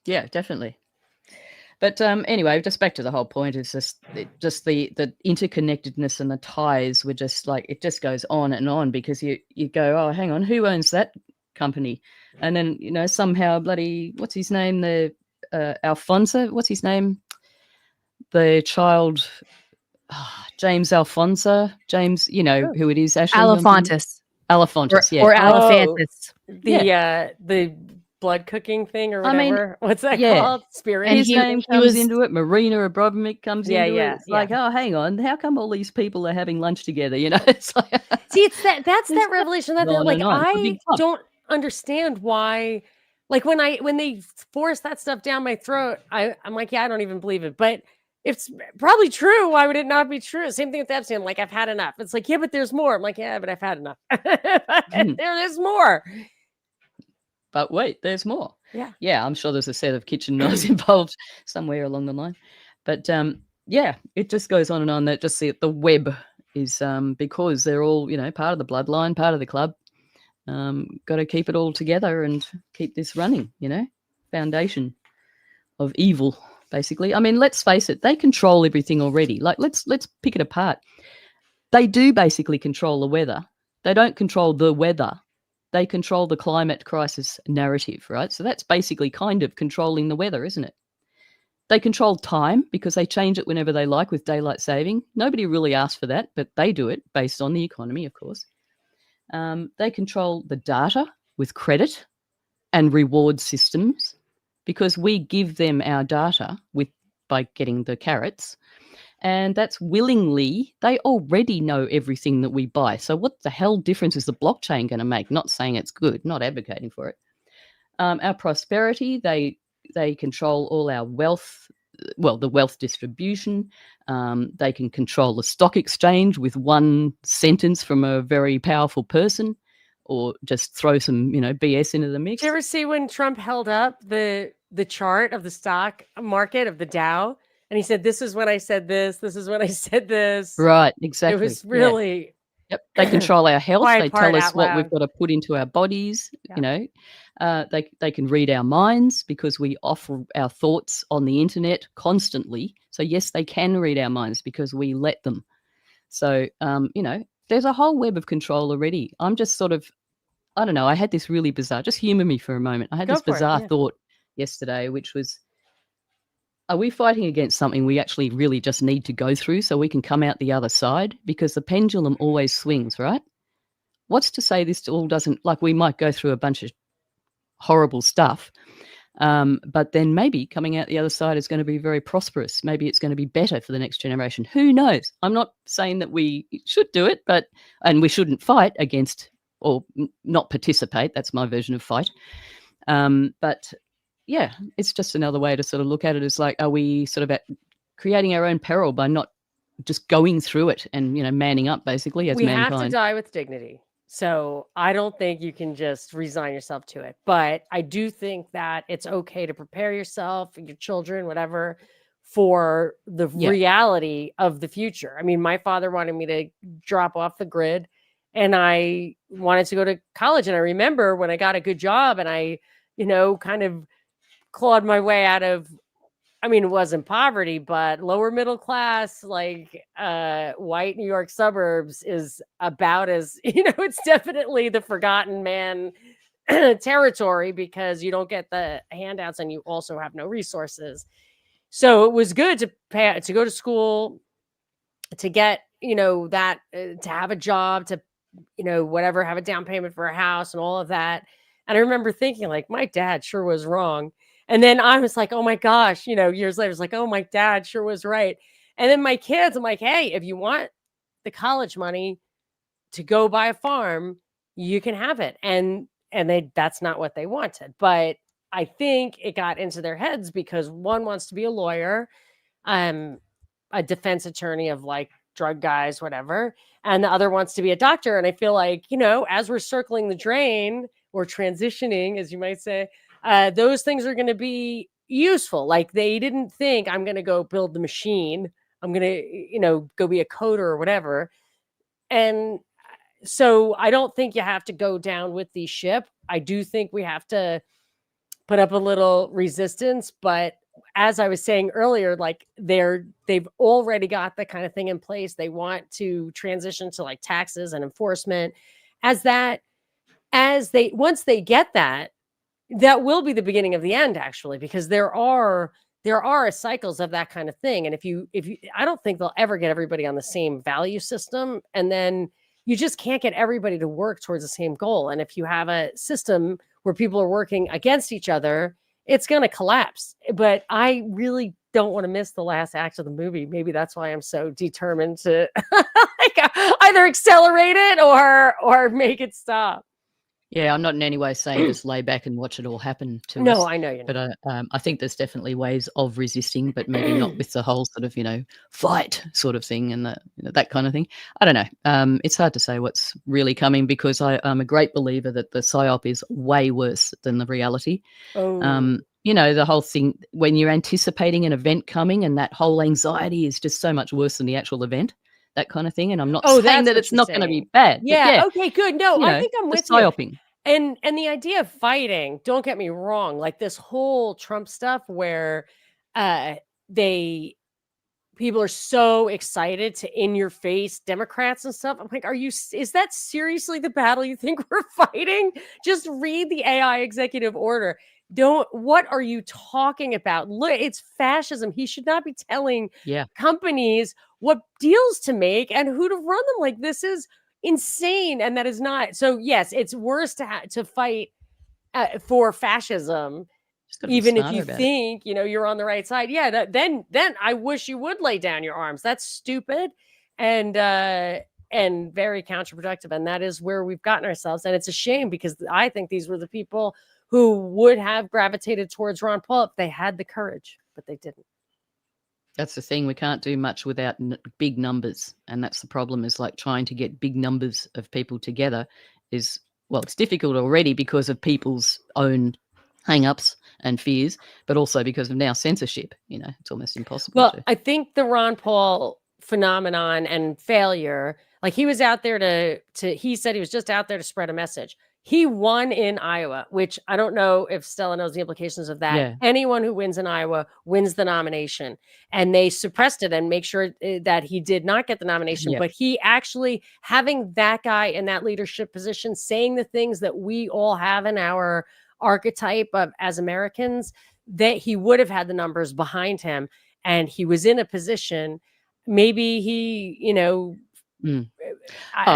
Yeah, definitely. But anyway, just back to the whole point is just the interconnectedness and the ties were just like, it just goes on and on, because you go, oh, hang on, who owns that company? And then, somehow bloody, what's his name? The Alfonso, what's his name? The child, James Alfonso, James, who it is, Ashley? Alefantis. Alefantis, yeah. Or Alephantis. The blood cooking thing or whatever. What's that called? Spirit. And his name comes into it. Marina Abramovic comes into it. It's like, oh, hang on, how come all these people are having lunch together? It's like, see, it's that's that revelation that I don't understand why. Like when they force that stuff down my throat, I'm like, yeah, I don't even believe it. But it's probably true. Why would it not be true? Same thing with Epstein. Like, I've had enough. It's like, yeah, but there's more. I'm like, yeah, but I've had enough. There's more. But wait, there's more. Yeah, I'm sure there's a set of kitchen knives involved somewhere along the line. But it just goes on and on. That just the web is because they're all part of the bloodline, part of the club. Got to keep it all together and keep this running. Foundation of evil, basically. I mean, let's face it, they control everything already. Like, let's pick it apart. They do basically control the weather. They don't control the weather. They control the climate crisis narrative, right? So that's basically kind of controlling the weather, isn't it? They control time because they change it whenever they like with daylight saving. Nobody really asked for that, but they do it based on the economy, of course. They control the data with credit and reward systems, because we give them our data by getting the carrots. And that's willingly. They already know everything that we buy. So what the hell difference is the blockchain going to make? Not saying it's good, not advocating for it. Our prosperity, they control all our wealth, the wealth distribution. They can control the stock exchange with one sentence from a very powerful person, or just throw some, BS into the mix. Did you ever see when Trump held up the chart of the stock market of the Dow? And he said, this is when I said this. This is when I said this. Right, exactly. It was really... Yep. They control our health. They tell us what loud. we've got to put into our bodies. They can read our minds because we offer our thoughts on the internet constantly. So, yes, they can read our minds because we let them. So, there's a whole web of control already. I'm just sort of, I don't know, I had this really bizarre, just humor me for a moment. I had this bizarre thought yesterday, which was, are we fighting against something we actually really just need to go through so we can come out the other side? Because the pendulum always swings, right? What's to say this all doesn't, like, we might go through a bunch of horrible stuff, but then maybe coming out the other side is going to be very prosperous. Maybe it's going to be better for the next generation. Who knows? I'm not saying that we should do it, and we shouldn't fight against or not participate. That's my version of fight. But yeah, it's just another way to sort of look at it. As like, are we sort of creating our own peril by not just going through it and, you know, manning up basically as We have to mankind? die with dignity. So I don't think you can just resign yourself to it. But I do think that it's okay to prepare yourself, your children, whatever, for the reality of the future. I mean, my father wanted me to drop off the grid, and I wanted to go to college. And I remember when I got a good job and I, you know, kind of clawed my way out of, I mean, it wasn't poverty, but lower middle class, like white New York suburbs is about as, you know, it's definitely the forgotten man territory, because you don't get the handouts and you also have no resources. So it was good to pay, to go to school, to get, you know, that to have a job, to, you know, whatever, have a down payment for a house and all of that. And I remember thinking, like, my dad sure was wrong. And then I was like, oh my gosh, you know, years later, it's like, oh, my dad sure was right. And then my kids, I'm like, hey, if you want the college money to go buy a farm, you can have it. And that's not what they wanted. But I think it got into their heads because one wants to be a lawyer, a defense attorney of like drug guys, whatever, and the other wants to be a doctor. And I feel like, you know, as we're circling the drain or transitioning, as you might say, those things are going to be useful. Like they didn't think I'm going to go build the machine. I'm going to, you know, go be a coder or whatever. And so I don't think you have to go down with the ship. I do think we have to put up a little resistance, but as I was saying earlier, like they've already got the kind of thing in place. They want to transition to like taxes and enforcement once they get that, that will be the beginning of the end, actually, because there are cycles of that kind of thing. And if you, I don't think they'll ever get everybody on the same value system. And then you just can't get everybody to work towards the same goal. And if you have a system where people are working against each other, it's going to collapse. But I really don't want to miss the last act of the movie. Maybe that's why I'm so determined to like, either accelerate it or make it stop. Yeah, I'm not in any way saying just lay back and watch it all happen to us. No, I know you're not. But I think there's definitely ways of resisting, but maybe not with the whole sort of, you know, fight sort of thing and that kind of thing. I don't know. It's hard to say what's really coming because I'm a great believer that the psyop is way worse than the reality. Oh. You know, the whole thing when you're anticipating an event coming and that whole anxiety is just so much worse than the actual event. That kind of thing. And I'm not saying that it's not going to be bad. Yeah. Okay, good. No, I think I'm with you. Psyoping. And the idea of fighting, don't get me wrong, like this whole Trump stuff where people are so excited to in your face Democrats and stuff. I'm like, is that seriously the battle you think we're fighting? Just read the AI executive order. What are you talking about? Look, it's fascism. He should not be telling companies what deals to make and who to run them. Like, this is insane. And that is not. So yes, it's worse to fight for fascism, even if you think, you know, you're on the right side. Yeah. Then I wish you would lay down your arms. That's stupid and very counterproductive. And that is where we've gotten ourselves. And it's a shame because I think these were the people who would have gravitated towards Ron Paul if they had the courage, but they didn't. That's the thing. We can't do much without big numbers. And that's the problem is like trying to get big numbers of people together is, well, it's difficult already because of people's own hang-ups and fears, but also because of now censorship. You know, it's almost impossible. Well, I think the Ron Paul phenomenon and failure, like he was out there he said he was just out there to spread a message. He won in Iowa, which I don't know if Stella knows the implications of that. Yeah. Anyone who wins in Iowa wins the nomination. And they suppressed it and make sure that he did not get the nomination. But he actually, having that guy in that leadership position, saying the things that we all have in our archetype of as Americans, that he would have had the numbers behind him. And he was in a position, maybe he, you know,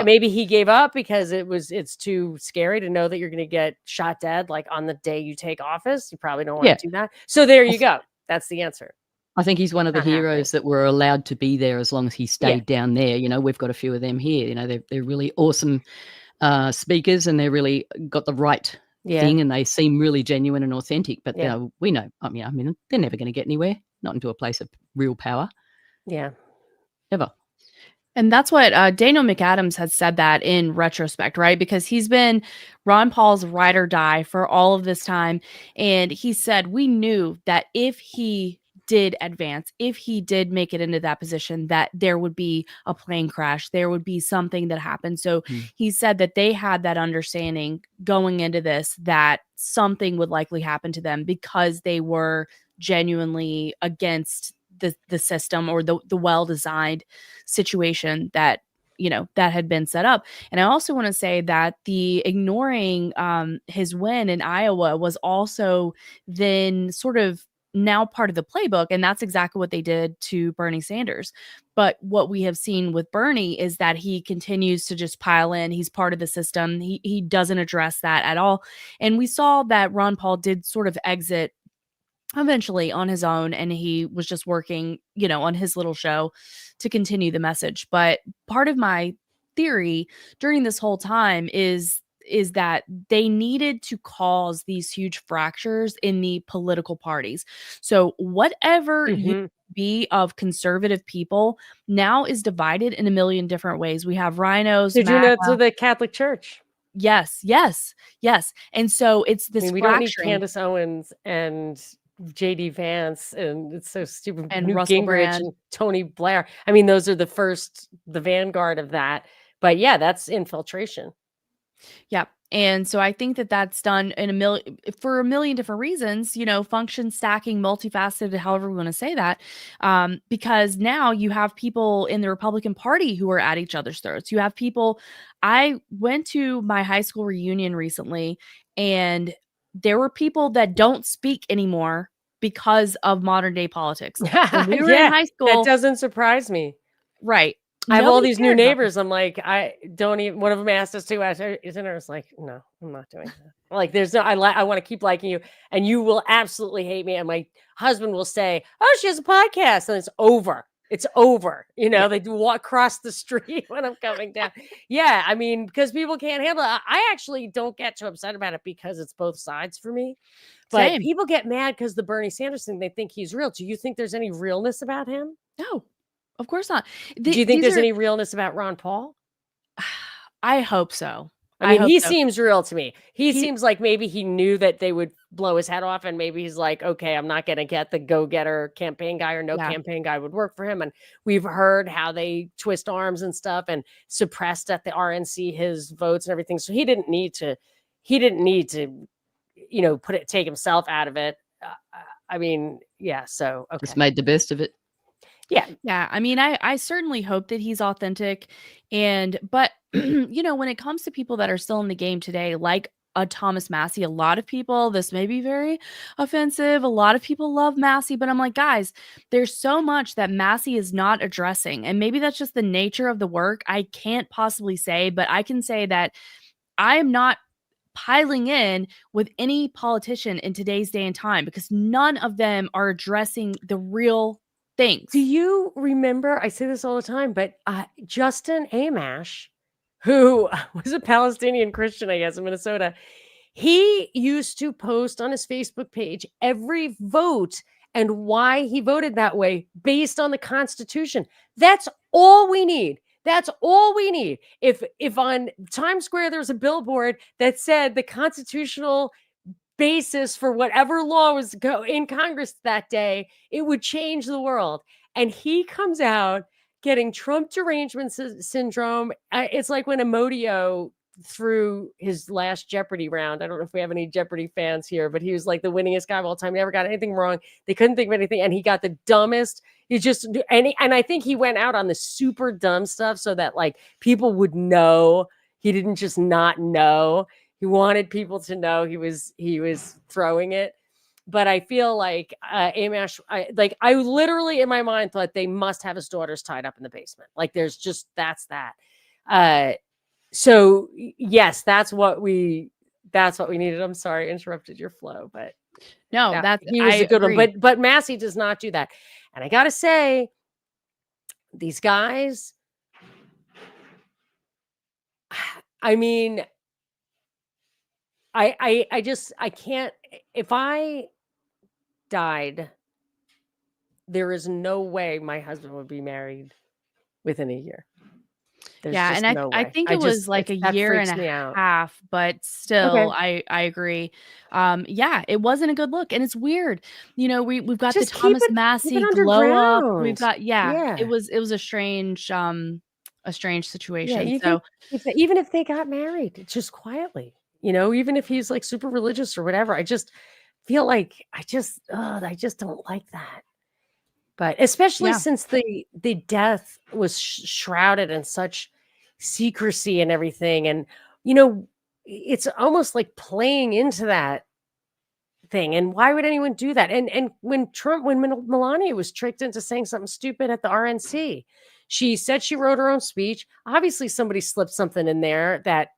maybe he gave up because it's too scary to know that you're going to get shot dead like on the day you take office. You probably don't want to do that. So there you go. That's the answer. I think he's one of the heroes that were allowed to be there as long as he stayed down there. You know, we've got a few of them here. You know, they're really awesome speakers, and they're really got the right thing, and they seem really genuine and authentic. But we know, I mean, they're never going to get anywhere, not into a place of real power. Yeah. Ever. And that's what Daniel McAdams has said that in retrospect, right? Because he's been Ron Paul's ride or die for all of this time. And he said, we knew that if he did advance, if he did make it into that position, that there would be a plane crash, there would be something that happened. So he said that they had that understanding going into this, that something would likely happen to them because they were genuinely against the system or the well-designed situation that that had been set up. And I also want to say that the ignoring his win in Iowa was also then sort of now part of the playbook, and that's exactly what they did to Bernie Sanders. But what we have seen with Bernie is that he continues to just pile in. He's part of the system. He doesn't address that at all. And we saw that Ron Paul did sort of exit eventually on his own, and he was just working, on his little show to continue the message. But part of my theory during this whole time is that they needed to cause these huge fractures in the political parties. So whatever you be of conservative people now is divided in a million different ways. We have rhinos. Did you know to the Catholic Church? Yes. And so it's this we don't need Candace Owens and JD Vance, and it's so stupid. And Newt Russell Gingrich Brand. and Tony Blair. I mean, those are the vanguard of that. But yeah, that's infiltration. Yeah. And so I think that that's done for a million different reasons, function, stacking, multifaceted, however we want to say that. Because now you have people in the Republican Party who are at each other's throats. You have people. I went to my high school reunion recently, and there were people that don't speak anymore because of modern day politics. When we were in high school, that doesn't surprise me. Right. I have all these new neighbors. I'm like, I don't even. One of them asked us to after dinner. I was like, no, I'm not doing that. Like, there's no. I want to keep liking you, and you will absolutely hate me. And my husband will say, "Oh, she has a podcast," and it's over. It's over. They do walk across the street when I'm coming down. Yeah, I mean, because people can't handle it. I actually don't get too upset about it because it's both sides for me. But Same. people get mad because the Bernie Sanders thing, they think he's real. Do you think there's any realness about him? No. Of course not. Do you think there's any realness about Ron Paul? I hope so. I mean, he seems real to me. He seems like maybe he knew that they would blow his head off, and maybe he's like, okay, I'm not going to get the go-getter campaign guy, or no campaign guy would work for him. And we've heard how they twist arms and stuff and suppressed at the RNC his votes and everything. So he didn't need to, take himself out of it. I mean, yeah. So, okay. Just made the best of it. Yeah. I mean, I certainly hope that he's authentic. But when it comes to people that are still in the game today, like a Thomas Massey, a lot of people, this may be very offensive. A lot of people love Massey, but I'm like, guys, there's so much that Massey is not addressing. And maybe that's just the nature of the work. I can't possibly say, but I can say that I am not piling in with any politician in today's day and time, because none of them are addressing the real things. Do you remember, I say this all the time, but Justin Amash, who was a Palestinian Christian, I guess, in Minnesota, he used to post on his Facebook page every vote and why he voted that way based on the Constitution. That's all we need. That's all we need. If on Times Square there's a billboard that said the constitutional basis for whatever law was in Congress that day, it would change the world. And he comes out getting Trump derangement syndrome. It's like when Amodio threw his last Jeopardy round. I don't know if we have any Jeopardy fans here, but he was like the winningest guy of all time. Never got anything wrong. They couldn't think of anything. And he got the dumbest. And I think he went out on the super dumb stuff so that like people would know. He didn't just not know. He wanted people to know he was throwing it. But I feel like Amash, I literally in my mind thought they must have his daughters tied up in the basement. Like that's that. So yes, that's what we needed. I'm sorry, I interrupted your flow, but no, he was a good one. But Massey does not do that. And I gotta say, these guys, I mean, I can't. If I died, there is no way my husband would be married within a year. There's Yeah, just and no I way. think it was like a That year and freaks a me out. half, but still, Okay. I agree. Yeah, it wasn't a good look, and it's weird. You know, we've got the Just Thomas keep it Massey glow up. We've underground. got yeah, Yeah. it was a strange Yeah, situation. you can So even if they got married, just quietly, even if he's, like, super religious or whatever, I just feel like I just don't like that. But especially yeah, since the death was shrouded in such secrecy and everything, and, you know, it's almost like playing into that thing, and why would anyone do that? And when Melania was tricked into saying something stupid at the RNC, she said she wrote her own speech. Obviously, somebody slipped something in there that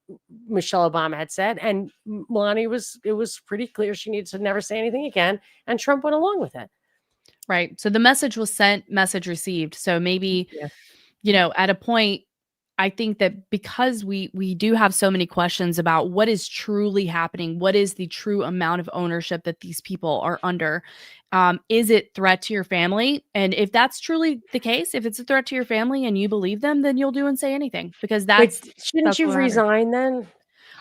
Michelle Obama had said, and Melania it was pretty clear she needed to never say anything again, and Trump went along with it. right. So the message was sent, message received. So maybe, Yeah. you know, at a point, I think that because we do have so many questions about what is truly happening, what is the true amount of ownership that these people are under, is it threat to your family? And if that's truly the case, if it's a threat to your family and you believe them, then you'll do and say anything because But that's shouldn't you what matters. resign then?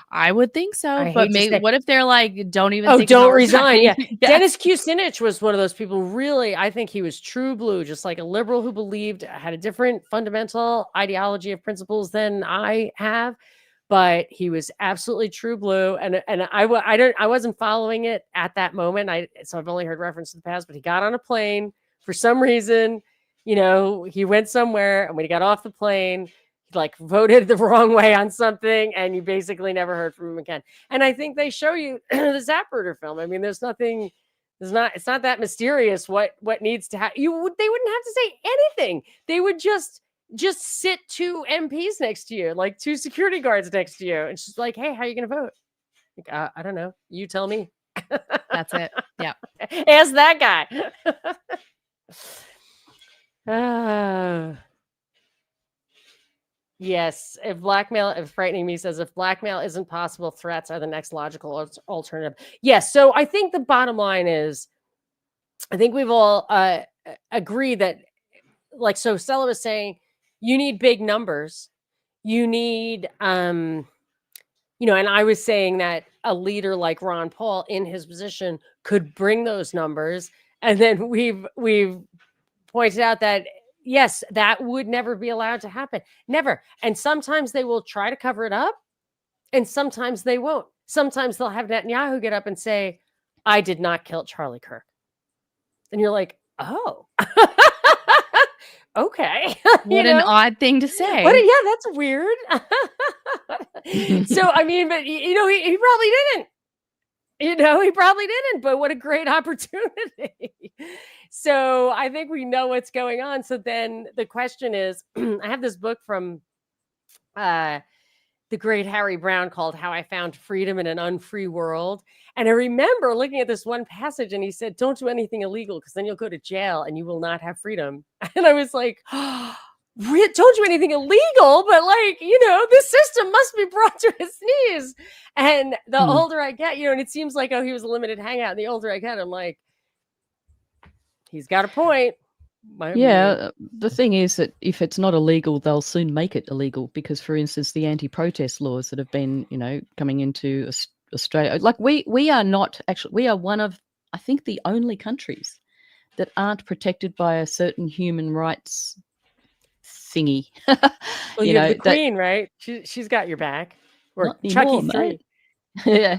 I would think so, I but hate to maybe say what if they're like, don't even Oh, think don't about resign, resigning? yeah. Yes, Dennis Kucinich was one of those people really I think he was true blue, just like a liberal who believed had a different fundamental ideology of principles than I have, but he was absolutely true blue, and I wasn't following it at that moment, so I've only heard reference to the past, but he got on a plane for some reason, he went somewhere, and when he got off the plane, he, like, voted the wrong way on something, and you basically never heard from him again. And I think they show you the Zapruder film. I mean, it's not that mysterious what needs to happen. They wouldn't have to say anything. They would just sit two MPs next to you, like two security guards next to you. And she's like, hey, how are you going to vote? Like, I don't know. You tell me. that's it. Yeah. Ask that guy. Ah. Yes, if frightening me says if blackmail isn't possible, threats are the next logical alternative. Yes, so I think the bottom line is, I think we've all agreed that, like, so Stella was saying, you need big numbers. You need, and I was saying that a leader like Ron Paul in his position could bring those numbers, and then we've pointed out that yes, that would never be allowed to happen. Never. And sometimes they will try to cover it up, and sometimes they won't. Sometimes they'll have Netanyahu get up and say, I did not kill Charlie Kirk. And you're like, oh, okay. What an odd thing to say. Yeah, that's weird. So, I mean, but he probably didn't. He probably didn't, but what a great opportunity. So I think we know what's going on. So then the question is, I have this book from the great Harry Brown called How I Found Freedom in an Unfree World. And I remember looking at this one passage and he said, don't do anything illegal because then you'll go to jail and you will not have freedom. And I was like, don't do anything illegal, but this system must be brought to its knees. And the older I get, and it seems like, he was a limited hangout. And the older I get, I'm like, he's got a point. Yeah, the thing is that if it's not illegal, they'll soon make it illegal because, for instance, the anti-protest laws that have been, coming into Australia, like we are not actually, we are one of, I think, the only countries that aren't protected by a certain human rights thingy. Well, you have the Queen, right? She's got your back. Or Chucky 3. Yeah.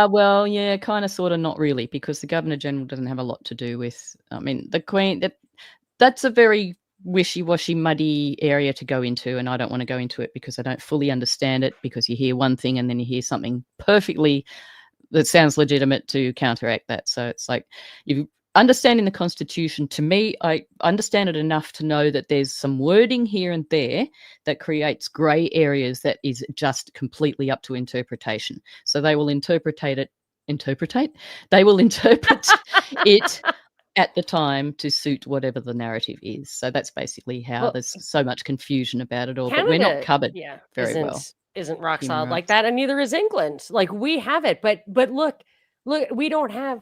Well, yeah, kind of, sort of, not really, because the Governor General doesn't have a lot to do with. I mean, the Queen. That's a very wishy-washy, muddy area to go into, and I don't want to go into it because I don't fully understand it. Because you hear one thing and then you hear something perfectly that sounds legitimate to counteract that. So it's like you understanding the Constitution. To me, I understand it enough to know that there's some wording here and there that creates grey areas that is just completely up to interpretation. So they will interpret it. They will interpret it at the time to suit whatever the narrative is. So that's basically how there's so much confusion about it all. But we're not covered very well. isn't rock Human solid like rights. that, and neither is England. Like, we have it, but look, we don't have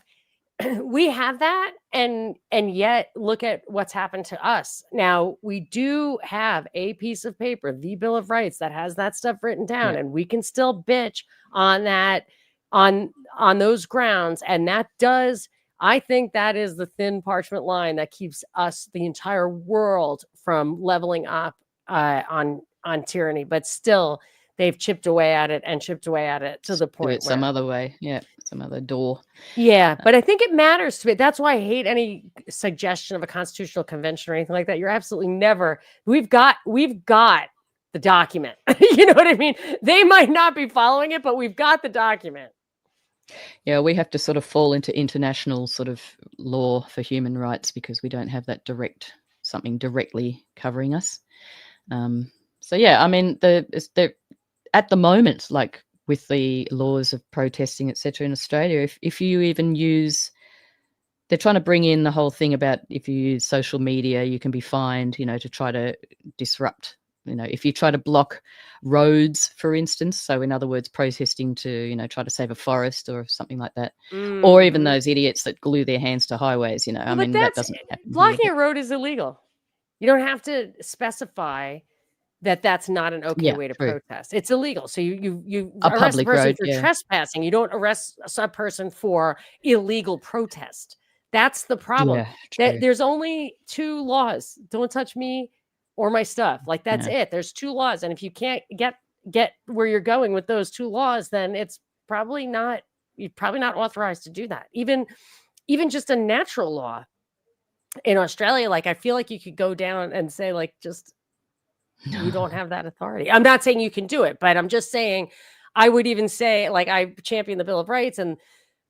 we have that, and yet look at what's happened to us. Now, we do have a piece of paper, the Bill of Rights, that has that stuff written down, Yeah. and we can still bitch on that, on those grounds, and that does, I think that is the thin parchment line that keeps us, the entire world, from leveling up on tyranny. But still, they've chipped away at it and chipped away at it to the Do point it some where, other way. Yeah, some other door. yeah, but I think it matters to me. That's why I hate any suggestion of a constitutional convention or anything like that. You're absolutely never. We've got the document. You know what I mean? They might not be following it, but we've got the document. Yeah, we have to sort of fall into international sort of law for human rights because we don't have that something directly covering us. So yeah, I mean, at the moment, like with the laws of protesting, etc., in Australia, if you even use, they're trying to bring in the whole thing about if you use social media, you can be fined, to try to disrupt. If you try to block roads, for instance, so in other words, protesting to, try to save a forest or something like that, or even those idiots that glue their hands to highways, Well, I but mean, that doesn't happen here. blocking a road is illegal. You don't have to specify that that's not an okay Yeah, way to true. protest. It's illegal. So you A arrest a public person road, for yeah. trespassing. You don't arrest a person for illegal protest. That's the problem. Yeah, true. There's only 2 laws. Don't touch me or my stuff. Like, that's Yeah. it. There's 2 laws. And if you can't get where you're going with those 2 laws, then it's probably not, you're probably not authorized to do that. Even just a natural law in Australia, like, I feel like you could go down and say, like, just, you don't have that authority. I'm not saying you can do it, but I'm just saying, I would even say, like, I champion the Bill of Rights, and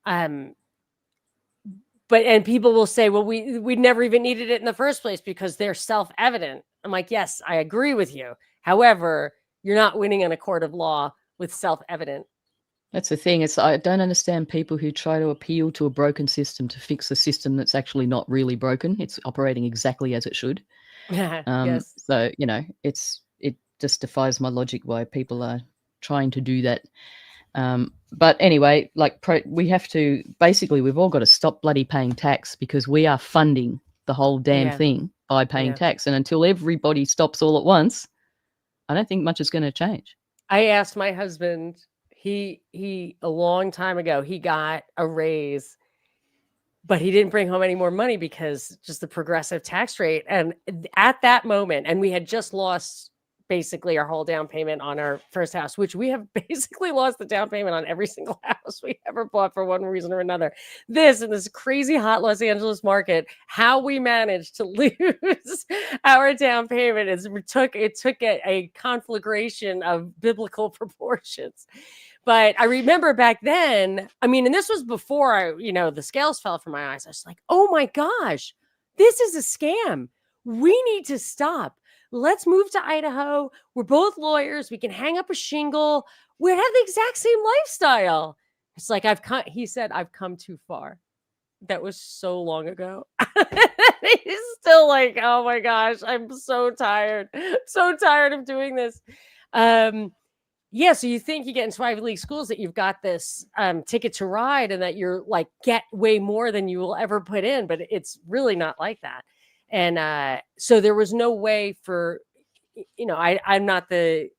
and people will say, well, we never even needed it in the first place because they're self-evident. I'm like, yes, I agree with you. However, you're not winning in a court of law with self-evident. That's the thing. I don't understand people who try to appeal to a broken system to fix a system that's actually not really broken. It's operating exactly as it should. Yes. So, it just defies my logic why people are trying to do that. But anyway, we have to, basically, we've all got to stop bloody paying tax because we are funding the whole damn Yeah. thing by paying Yeah. tax. And until everybody stops all at once, I don't think much is going to change. I asked my husband, he a long time ago, he got a raise, but he didn't bring home any more money because just the progressive tax rate. And at that moment, and we had just lost basically our whole down payment on our first house, which we have basically lost the down payment on every single house we ever bought for one reason or another. This, in this crazy hot Los Angeles market, how we managed to lose our down payment it took a conflagration of biblical proportions. But I remember back then, I mean, and this was before the scales fell from my eyes. I was like, oh my gosh, this is a scam. We need to stop. Let's move to Idaho. We're both lawyers. We can hang up a shingle. We have the exact same lifestyle. It's like, he said, I've come too far. That was so long ago. He's still like, oh my gosh, I'm so tired. So tired of doing this. Yeah, so you think you get into Ivy League schools that you've got this ticket to ride and that you're like, get way more than you will ever put in, but it's really not like that. And so there was no way for, I'm not the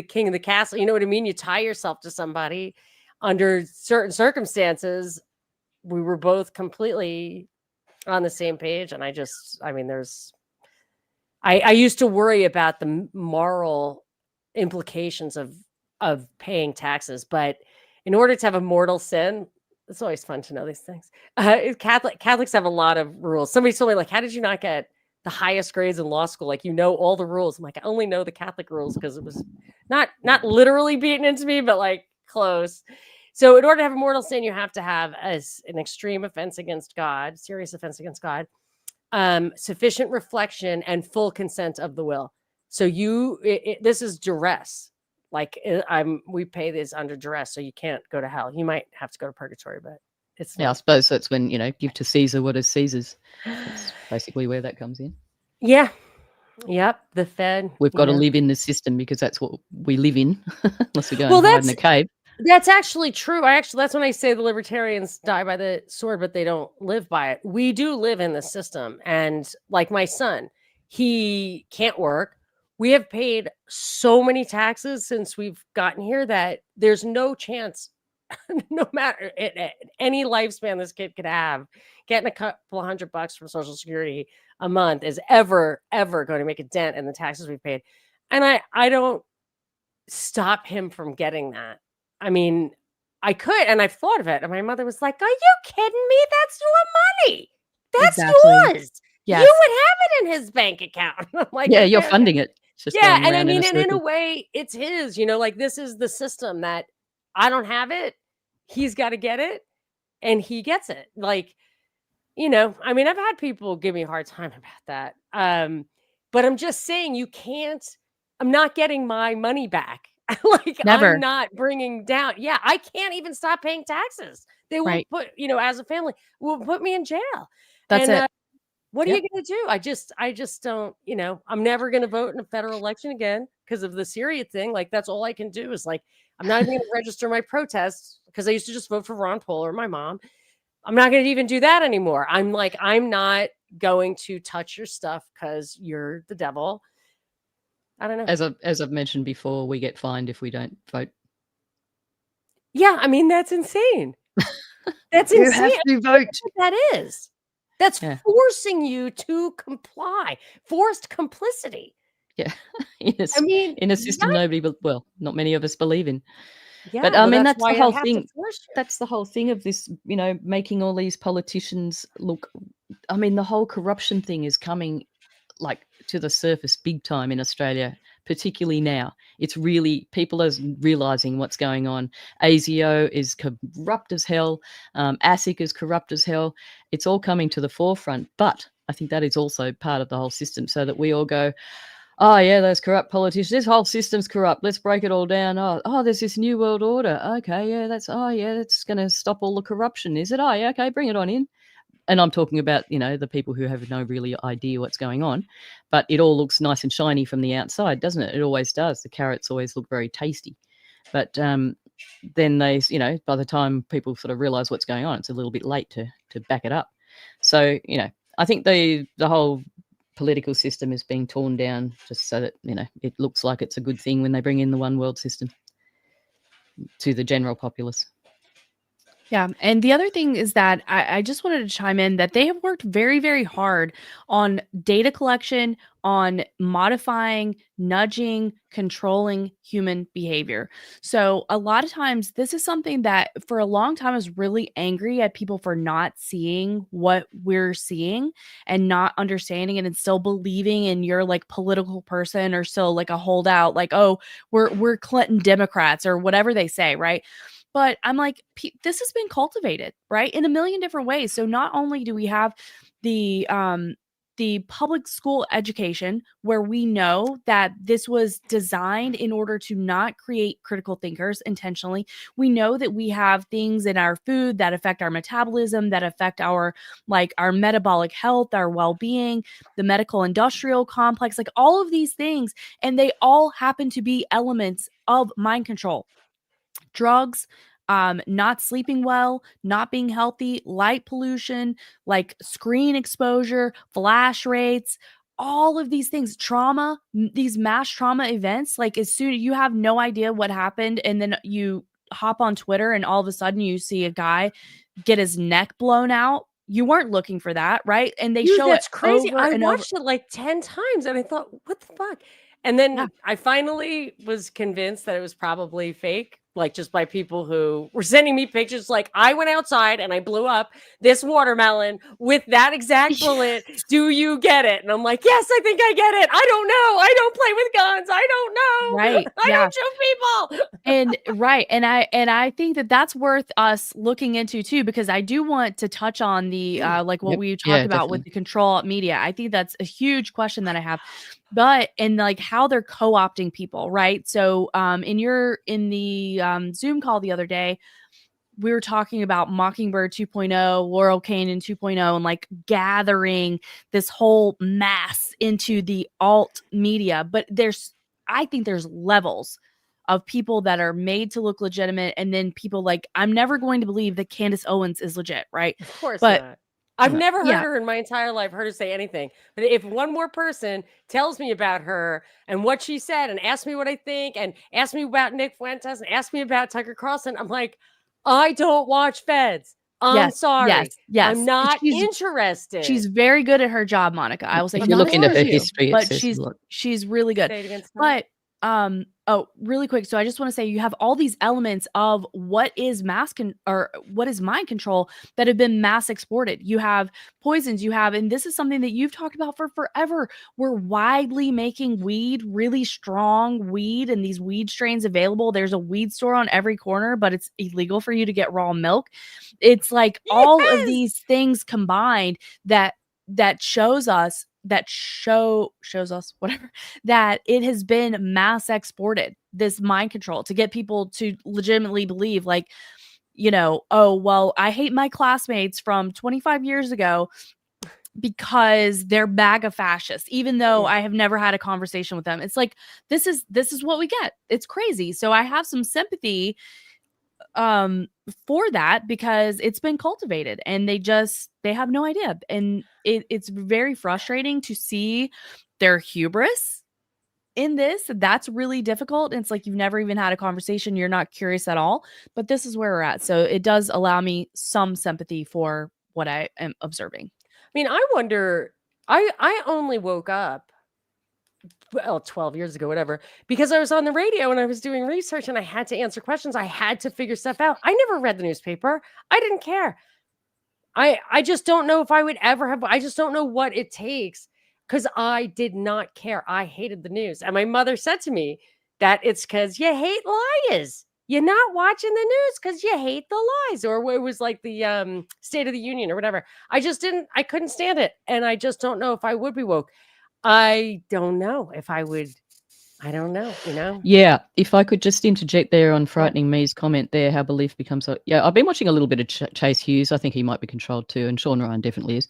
king of the castle. You know what I mean? You tie yourself to somebody under certain circumstances. We were both completely on the same page. And I used to worry about the moral implications of paying taxes, but in order to have a mortal sin, it's always fun to know these things. Catholics have a lot of rules. Somebody told me, like, how did you not get the highest grades in law school? Like, all the rules. I'm like, I only know the Catholic rules because it was not literally beaten into me, but like close. So in order to have a mortal sin, you have to have an extreme offense against God, serious offense against God, sufficient reflection, and full consent of the will. So this is duress. Like, we pay this under duress, so you can't go to hell. You might have to go to purgatory, but it's I suppose that's when, give to Caesar what is Caesar's. That's basically where that comes in. Yeah. Yep, the Fed. We've got to live in the system because that's what we live in, unless we go and hide in a cave. That's actually true. That's when I say the libertarians die by the sword, but they don't live by it. We do live in the system. And like my son, he can't work. We have paid so many taxes since we've gotten here that there's no chance, no matter any lifespan this kid could have, getting a couple $100 from Social Security a month is ever going to make a dent in the taxes we've paid. And I don't stop him from getting that. I mean, I could, and I've thought of it. And my mother was like, "Are you kidding me? That's your money. That's yours. Yes. You would have it in his bank account." I'm like, yeah, you're funding it. It's just yeah, and I in mean, a and in a circle. way, it's his. You know, like this is the system that I don't have it. He's got to get it, and he gets it. Like, you know, I mean, I've had people give me a hard time about that. But I'm just saying, you can't. I'm not getting my money back. Like Never. I'm not bringing down. Yeah, I can't even stop paying taxes. They will put, you know, as a family, will put me in jail. That's it. What are you going to do? I just don't, you know, I'm never going to vote in a federal election again because of the Syria thing. Like that's all I can do is like, I'm not even going to register my protests because I used to just vote for Ron Paul or my mom. I'm not going to even do that anymore. I'm like, I'm not going to touch your stuff because you're the devil. I don't know. As I've mentioned before, we get fined if we don't vote. Yeah, I mean, that's insane. That's you insane. have to vote. That's what that is. That's forcing you to comply. Forced complicity. Yeah. I mean, in a system not many of us believe in. Yeah, but I mean, that's the whole why thing. That's the whole thing of this, you know, making all these politicians look. I mean, the whole corruption thing is coming like to the surface big time in Australia, particularly now. It's really, people are realizing what's going on. ASIO is corrupt as hell. ASIC is corrupt as hell. It's all coming to the forefront. But I think that is also part of the whole system, so that we all go, oh yeah, those corrupt politicians. This whole system's corrupt. Let's break it all down. Oh, there's this new world order. Okay, yeah, that's going to stop all the corruption, is it? Oh, yeah, okay, bring it on in. And I'm talking about, you know, the people who have no really idea what's going on, but it all looks nice and shiny from the outside, doesn't it? It always does. The carrots always look very tasty, but then they, you know, by the time people sort of realize what's going on, it's a little bit late to back it up. So, you know, I think the whole political system is being torn down just so that, you know, it looks like it's a good thing when they bring in the one world system to the general populace. Yeah. And the other thing is that I just wanted to chime in that they have worked very, very hard on data collection, on modifying, nudging, controlling human behavior. So a lot of times this is something that for a long time I was really angry at people for not seeing what we're seeing and not understanding it and still believing in your like political person or still like a holdout, like, oh, we're Clinton Democrats or whatever they say, right? But I'm like, this has been cultivated, right, in a million different ways. So not only do we have the public school education where we know that this was designed in order to not create critical thinkers intentionally. We know that we have things in our food that affect our metabolism, that affect our metabolic health, our well-being, the medical industrial complex, like all of these things. And they all happen to be elements of mind control. Drugs, not sleeping well, not being healthy, light pollution, like screen exposure, flash rates, all of these things, trauma, these mass trauma events, like as soon as you have no idea what happened and then you hop on Twitter and all of a sudden you see a guy get his neck blown out. You weren't looking for that, right? And they show that's it crazy. over I and over. watched it like 10 times and I thought, what the fuck? And then I finally was convinced that it was probably fake, like just by people who were sending me pictures. Like, I went outside and I blew up this watermelon with that exact bullet. Do you get it? And I'm like, yes, I think I get it. I don't know. I don't play with guns. I don't know. Right. I don't shoot people. And right. And I think that that's worth us looking into too, because I do want to touch on the like what we talked about with the control media. I think that's a huge question that I have. But and like how they're co-opting people, right? So in the Zoom call the other day, we were talking about Mockingbird 2.0, Laurel Canyon 2.0, and like gathering this whole mass into the alt media. But I think there's levels of people that are made to look legitimate, and then people like, I'm never going to believe that Candace Owens is legit, right? Of course But not. I've never heard yeah. her in my entire life, heard her say anything. But if one more person tells me about her and what she said and asks me what I think and asks me about Nick Fuentes and asks me about Tucker Carlson, I'm like, I don't watch Feds. I'm sorry. Yes. I'm not interested. She's very good at her job, Monica. I will say, If you look into her history, but she's really good. Say it again, but really quick. So I just want to say, you have all these elements of what is what is mind control that have been mass exported. You have poisons, and this is something that you've talked about for forever. We're widely making weed, really strong weed, and these weed strains available. There's a weed store on every corner, but it's illegal for you to get raw milk. It's like all of these things combined that shows us whatever, that it has been mass exported, this mind control, to get people to legitimately believe, like, oh, well, I hate my classmates from 25 years ago because they're MAGA fascists, even though I have never had a conversation with them. It's like, this is what we get. It's crazy. So I have some sympathy for that, because it's been cultivated and they have no idea. And it's very frustrating to see their hubris in this. That's really difficult. And it's like, you've never even had a conversation. You're not curious at all, but this is where we're at. So it does allow me some sympathy for what I am observing. I mean, I wonder, I only woke up 12 years ago, whatever, because I was on the radio and I was doing research and I had to answer questions. I had to figure stuff out. I never read the newspaper. I didn't care. I just don't know if I would ever have. I just don't know what it takes, because I did not care. I hated the news. And my mother said to me that it's because you hate liars. You're not watching the news because you hate the lies. Or it was like the State of the Union or whatever. I couldn't stand it. And I just don't know if I would be woke. I don't know if I would. I don't know, Yeah, if I could just interject there on Frightening Me's comment there, how belief becomes yeah, I've been watching a little bit of Chase Hughes. I think he might be controlled too, and Sean Ryan definitely is.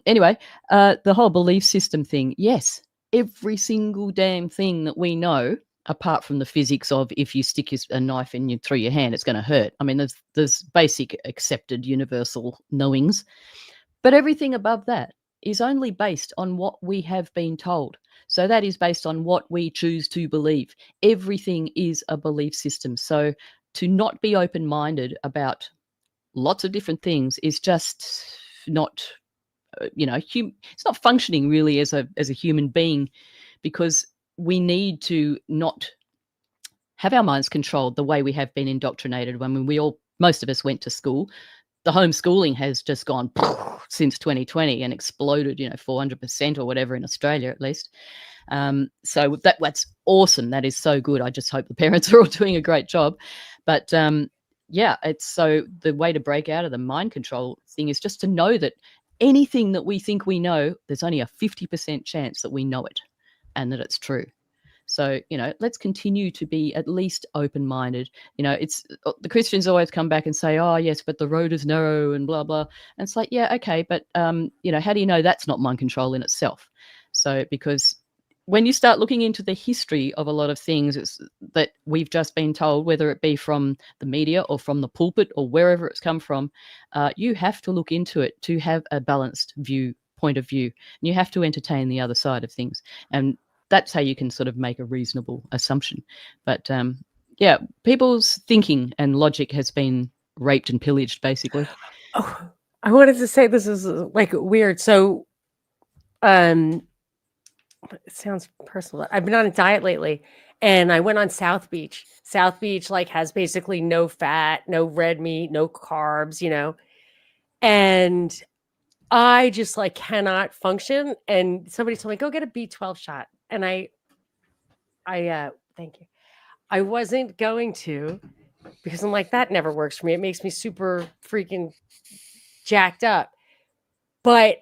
Anyway, the whole belief system thing, yes, every single damn thing that we know, apart from the physics of if you stick a knife through your hand, it's going to hurt. I mean, there's basic accepted universal knowings, but everything above that is only based on what we have been told. So that is based on what we choose to believe. Everything is a belief system. So to not be open-minded about lots of different things is just not, it's not functioning really as a human being, because we need to not have our minds controlled the way we have been indoctrinated. When most of us went to school. The homeschooling has just gone since 2020 and exploded, 400% or whatever in Australia, at least. So that's awesome. That is so good. I just hope the parents are all doing a great job. But yeah, it's so the way to break out of the mind control thing is just to know that anything that we think we know, there's only a 50% chance that we know it and that it's true. So, let's continue to be at least open-minded. It's the Christians always come back and say, oh, yes, but the road is narrow and blah, blah. And it's like, yeah, okay. But, how do you know that's not mind control in itself? So because when you start looking into the history of a lot of things, it's that we've just been told, whether it be from the media or from the pulpit or wherever it's come from, you have to look into it to have a balanced point of view. And you have to entertain the other side of things. And that's how you can sort of make a reasonable assumption. But yeah, people's thinking and logic has been raped and pillaged, basically. Oh, I wanted to say this is like weird. So, it sounds personal. I've been on a diet lately, and I went on South Beach. South Beach has basically no fat, no red meat, no carbs, and I just cannot function. And somebody told me, go get a B12 shot. And I thank you. I wasn't going to, because I'm like, that never works for me. It makes me super freaking jacked up. But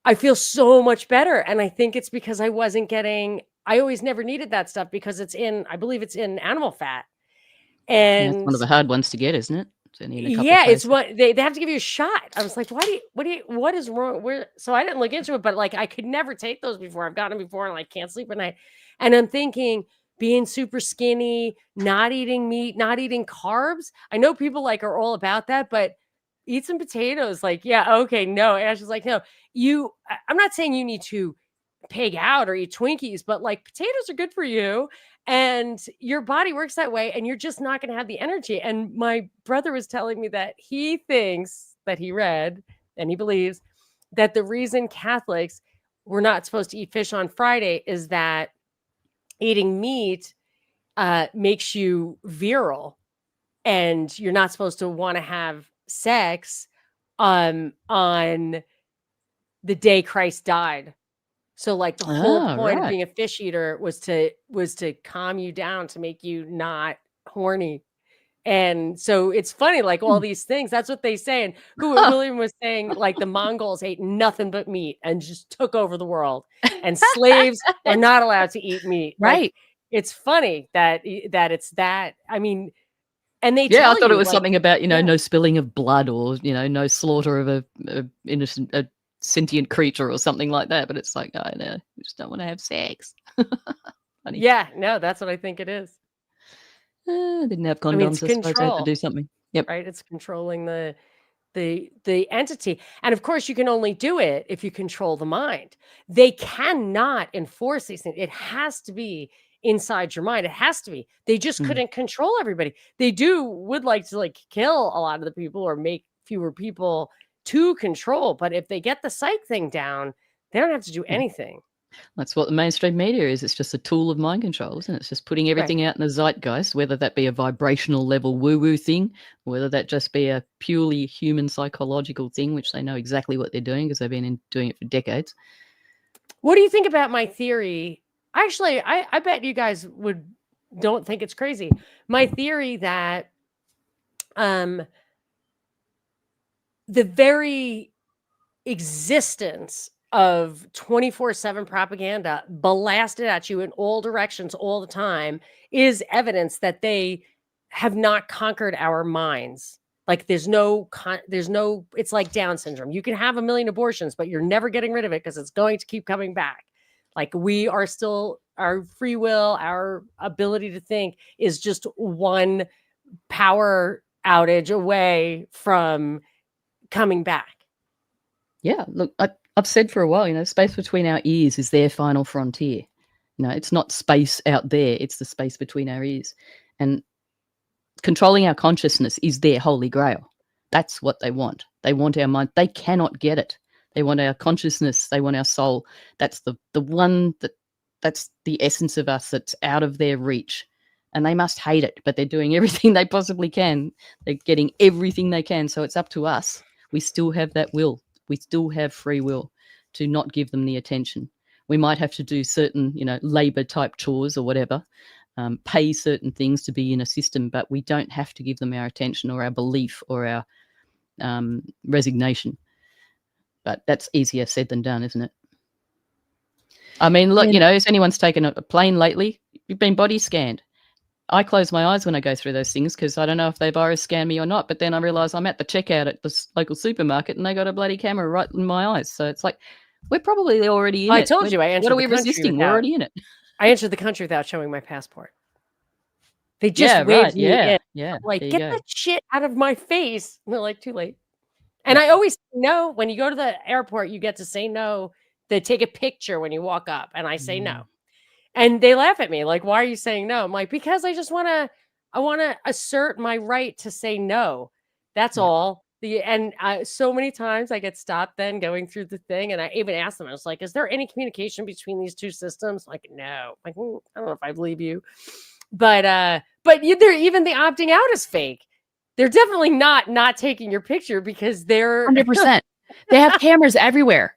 I feel so much better. And I think it's because I always never needed that stuff because I believe it's in animal fat. And it's one of the hard ones to get, isn't it? It's only in a couple Yeah, of it's places. what they have to give you a shot. I was like, what is wrong? Where? So I didn't look into it, but like I could never take those before. I've gotten them before and like can't sleep at night. And I'm thinking being super skinny, not eating meat, not eating carbs. I know people like are all about that, but eat some potatoes. Like, yeah, okay, no. And she's like, no, I'm not saying you need to pig out or eat Twinkies, but like potatoes are good for you and your body works that way and you're just not going to have the energy. And my brother was telling me that he thinks that he read and he believes that the reason Catholics were not supposed to eat fish on Friday is that eating meat makes you virile and you're not supposed to want to have sex on the day Christ died. So like the whole point of Right. being a fish eater was to calm you down to make you not horny. And so it's funny, like all these things, that's what they say. And William was saying, like the Mongols ate nothing but meat and just took over the world. And slaves are not allowed to eat meat. Like Right. it's funny that it's that. I mean, and they Yeah, I tell thought it you was like, something about, yeah. no spilling of blood or, no slaughter of a innocent, a sentient creature or something like that. But it's like, oh, no, we just don't want to have sex. Funny. Yeah, no, that's what I think it is. Didn't have I mean, it's condoms. I suppose I had to control, do something. Yep. right? It's controlling the entity. And of course, you can only do it if you control the mind. They cannot enforce these things. It has to be inside your mind. It has to be. They just Mm. couldn't control everybody. They would like to like kill a lot of the people or make fewer people to control. But if they get the psych thing down, they don't have to do Yeah. anything. That's what the mainstream media is. It's just a tool of mind control, isn't it? It's just putting everything out in the zeitgeist, whether that be a vibrational level woo-woo thing, or whether that just be a purely human psychological thing, which they know exactly what they're doing because they've been doing it for decades. What do you think about my theory? Actually, I bet you guys don't think it's crazy. My theory that the very existence of 24/7 propaganda blasted at you in all directions all the time is evidence that they have not conquered our minds. Like there's no it's like Down syndrome. You can have a million abortions, but you're never getting rid of it because it's going to keep coming back. Like we are still, our free will, our ability to think is just one power outage away from coming back. Yeah, look, I've said for a while, space between our ears is their final frontier. It's not space out there, it's the space between our ears. And controlling our consciousness is their holy grail. That's what they want. They want our mind. They cannot get it. They want our consciousness. They want our soul. That's the one that's the essence of us that's out of their reach. And they must hate it, but they're doing everything they possibly can. They're getting everything they can. So it's up to us. We still have that will. We still have free will to not give them the attention. We might have to do certain, labor type chores or whatever, pay certain things to be in a system, but we don't have to give them our attention or our belief or our resignation. But that's easier said than done, isn't it? I mean, look, if anyone's taken a plane lately, you've been body scanned. I close my eyes when I go through those things because I don't know if they virus scan me or not. But then I realise I'm at the checkout at the local supermarket and they got a bloody camera right in my eyes. So it's like, we're probably already in it. I told you I entered What are the we country resisting? We're already in it. I entered the country without showing my passport. They just waved right. me in. Yeah. I'm like, there you get go. that shit out of my face. And they're like, too late. And I always know when you go to the airport, you get to say no. They take a picture when you walk up, and I say no. And they laugh at me, like, why are you saying no? I'm like, because I just want to assert my right to say no. That's all. So many times I get stopped then going through the thing. And I even asked them, I was like, is there any communication between these two systems? Like, no. Like, I don't know if I believe you. But they're even the opting out is fake. They're definitely not taking your picture because they're 100%. They have cameras everywhere.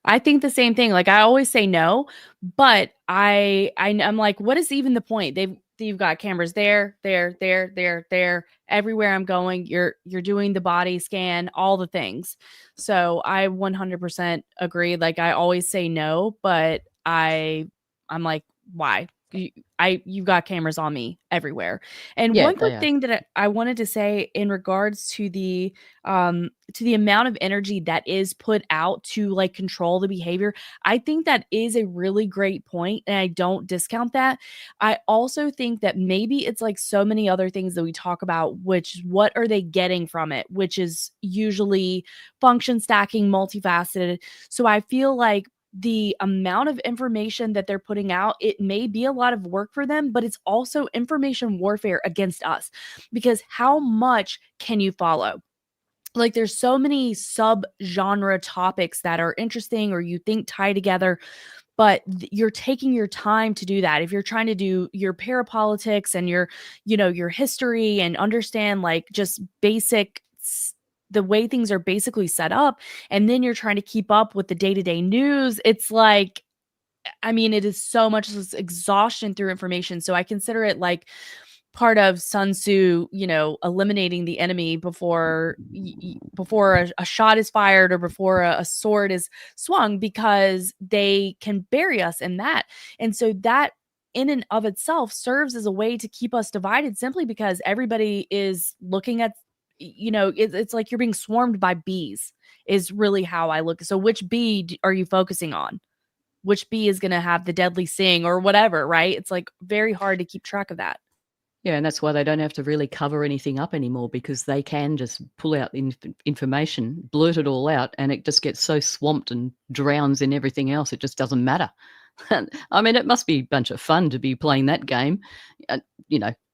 I think the same thing. Like I always say no, but I'm like, what is even the point? You've got cameras there, everywhere I'm going. You're doing the body scan, all the things. So I 100% agree. Like I always say no, but I'm like, why? you've got cameras on me everywhere. And Yeah, one they quick are. thing that I wanted to say in regards to the amount of energy that is put out to like control the behavior, I think that is a really great point, and I don't discount that. I also think that maybe it's like so many other things that we talk about, which what are they getting from it, which is usually function stacking, multifaceted. So I feel like the amount of information that they're putting out, it may be a lot of work for them, but it's also information warfare against us, because how much can you follow? Like there's so many sub genre topics that are interesting or you think tie together, but you're taking your time to do that. If you're trying to do your parapolitics and your, your history and understand like just basic the way things are basically set up, and then you're trying to keep up with the day-to-day news, it's like, I mean, it is so much exhaustion through information. So I consider it like part of Sun Tzu, eliminating the enemy before before a shot is fired or before a sword is swung, because they can bury us in that. And so that in and of itself serves as a way to keep us divided, simply because everybody is looking at, it's like you're being swarmed by bees, is really how I look. So which bee are you focusing on? Which bee is going to have the deadly sting or whatever, right? It's like very hard to keep track of that. Yeah, and that's why they don't have to really cover anything up anymore, because they can just pull out information, blurt it all out, and it just gets so swamped and drowns in everything else. It just doesn't matter. I mean, it must be a bunch of fun to be playing that game,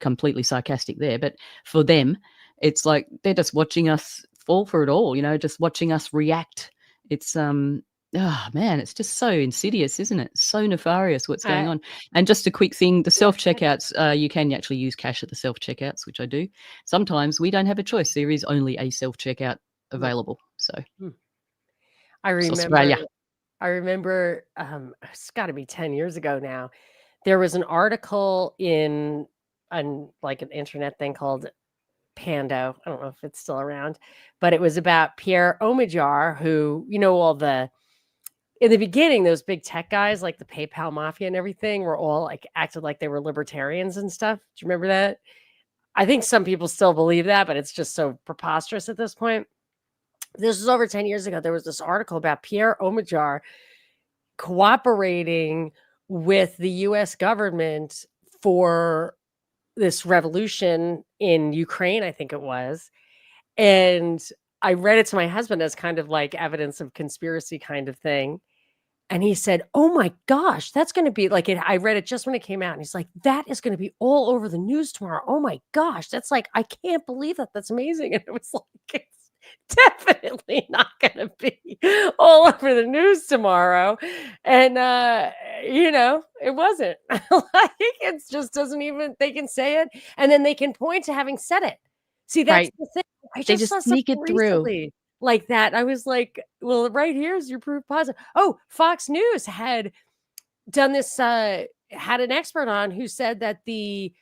completely sarcastic there. But for them, it's like they're just watching us fall for it all, just watching us react. It's oh man, it's just so insidious, isn't it? So nefarious what's going on. And just a quick thing, the self-checkouts, you can actually use cash at the self-checkouts, which I do. Sometimes we don't have a choice. There is only a self-checkout available. So I it's remember Australia. it's got to be 10 years ago now. There was an article in an internet thing called Pando. I don't know if it's still around, but it was about Pierre Omidyar, who, in the beginning, those big tech guys like the PayPal mafia and everything were all like acted like they were libertarians and stuff. Do you remember that? I think some people still believe that, but it's just so preposterous at this point. This was over 10 years ago. There was this article about Pierre Omidyar cooperating with the US government for this revolution in Ukraine, I think it was. And I read it to my husband as kind of like evidence of conspiracy kind of thing. And he said, "Oh my gosh, that's going to be like it." I read it just when it came out. And he's like, "That is going to be all over the news tomorrow. Oh my gosh. That's like, I can't believe that. That's amazing." And it was like, it's definitely not going to be all over the news tomorrow. And, it wasn't. Like, it just doesn't even, they can say it and then they can point to having said it. See, that's Right. the thing. I They just just saw sneak something it through. recently like that. I was like, well, right here's your proof positive. Oh, Fox News had done this, had an expert on who said that the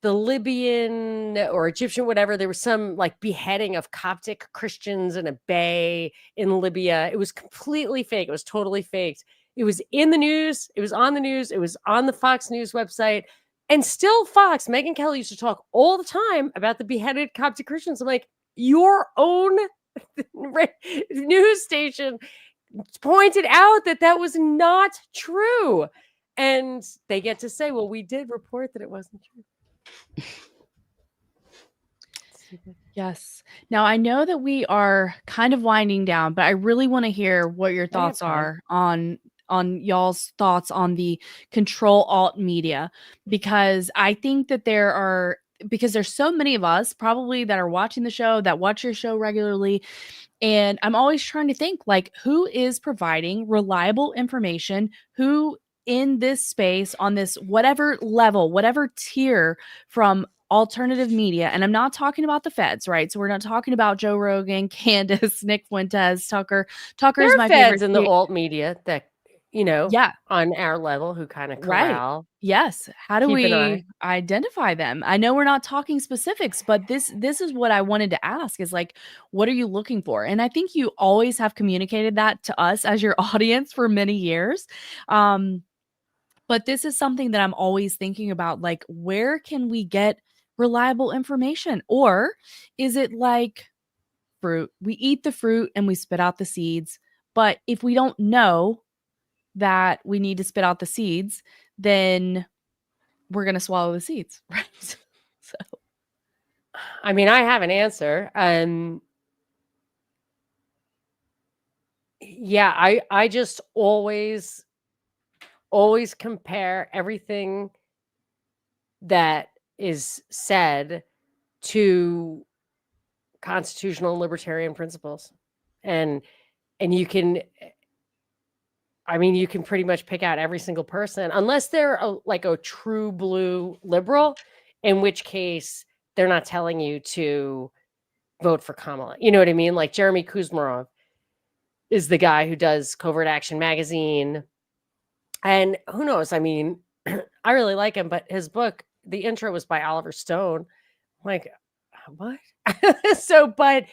Libyan or Egyptian, whatever, there was some like beheading of Coptic Christians in a bay in Libya. It was completely fake. It was totally faked. It was in the news. It was on the news. It was on the Fox News website. And still Fox, Megyn Kelly used to talk all the time about the beheaded Coptic Christians. I'm like, your own news station pointed out that that was not true. And they get to say, well, we did report that it wasn't true. Yes. Now I know that we are kind of winding down, but I really want to hear what your thoughts are on y'all's thoughts on the control alt media, because I think that because there's so many of us probably that are watching the show, that watch your show regularly, and I'm always trying to think like who is providing reliable information, who in this space on this whatever level, whatever tier from alternative media. And I'm not talking about the feds, right? So we're not talking about Joe Rogan, Candace, Nick Fuentes, Tucker. Tucker There is are my feds favorite. in the alt media that, Yeah, on our level who kind of right. corral. Yes. How do Keep an we eye. identify them? I know we're not talking specifics, but this is what I wanted to ask is like, what are you looking for? And I think you always have communicated that to us as your audience for many years. But this is something that I'm always thinking about, like, where can we get reliable information? Or is it like fruit? We eat the fruit and we spit out the seeds. But if we don't know that we need to spit out the seeds, then we're going to swallow the seeds, right? So, I mean, I have an answer. Yeah, I just always compare everything that is said to constitutional and libertarian principles. And you can, I mean, you can pretty much pick out every single person, unless they're like a true blue liberal, in which case they're not telling you to vote for Kamala. You know what I mean? Like Jeremy Kuzmarov is the guy who does Covert Action Magazine. And who knows? I mean, I really like him, but his book, the intro was by Oliver Stone. I'm like, what? So, but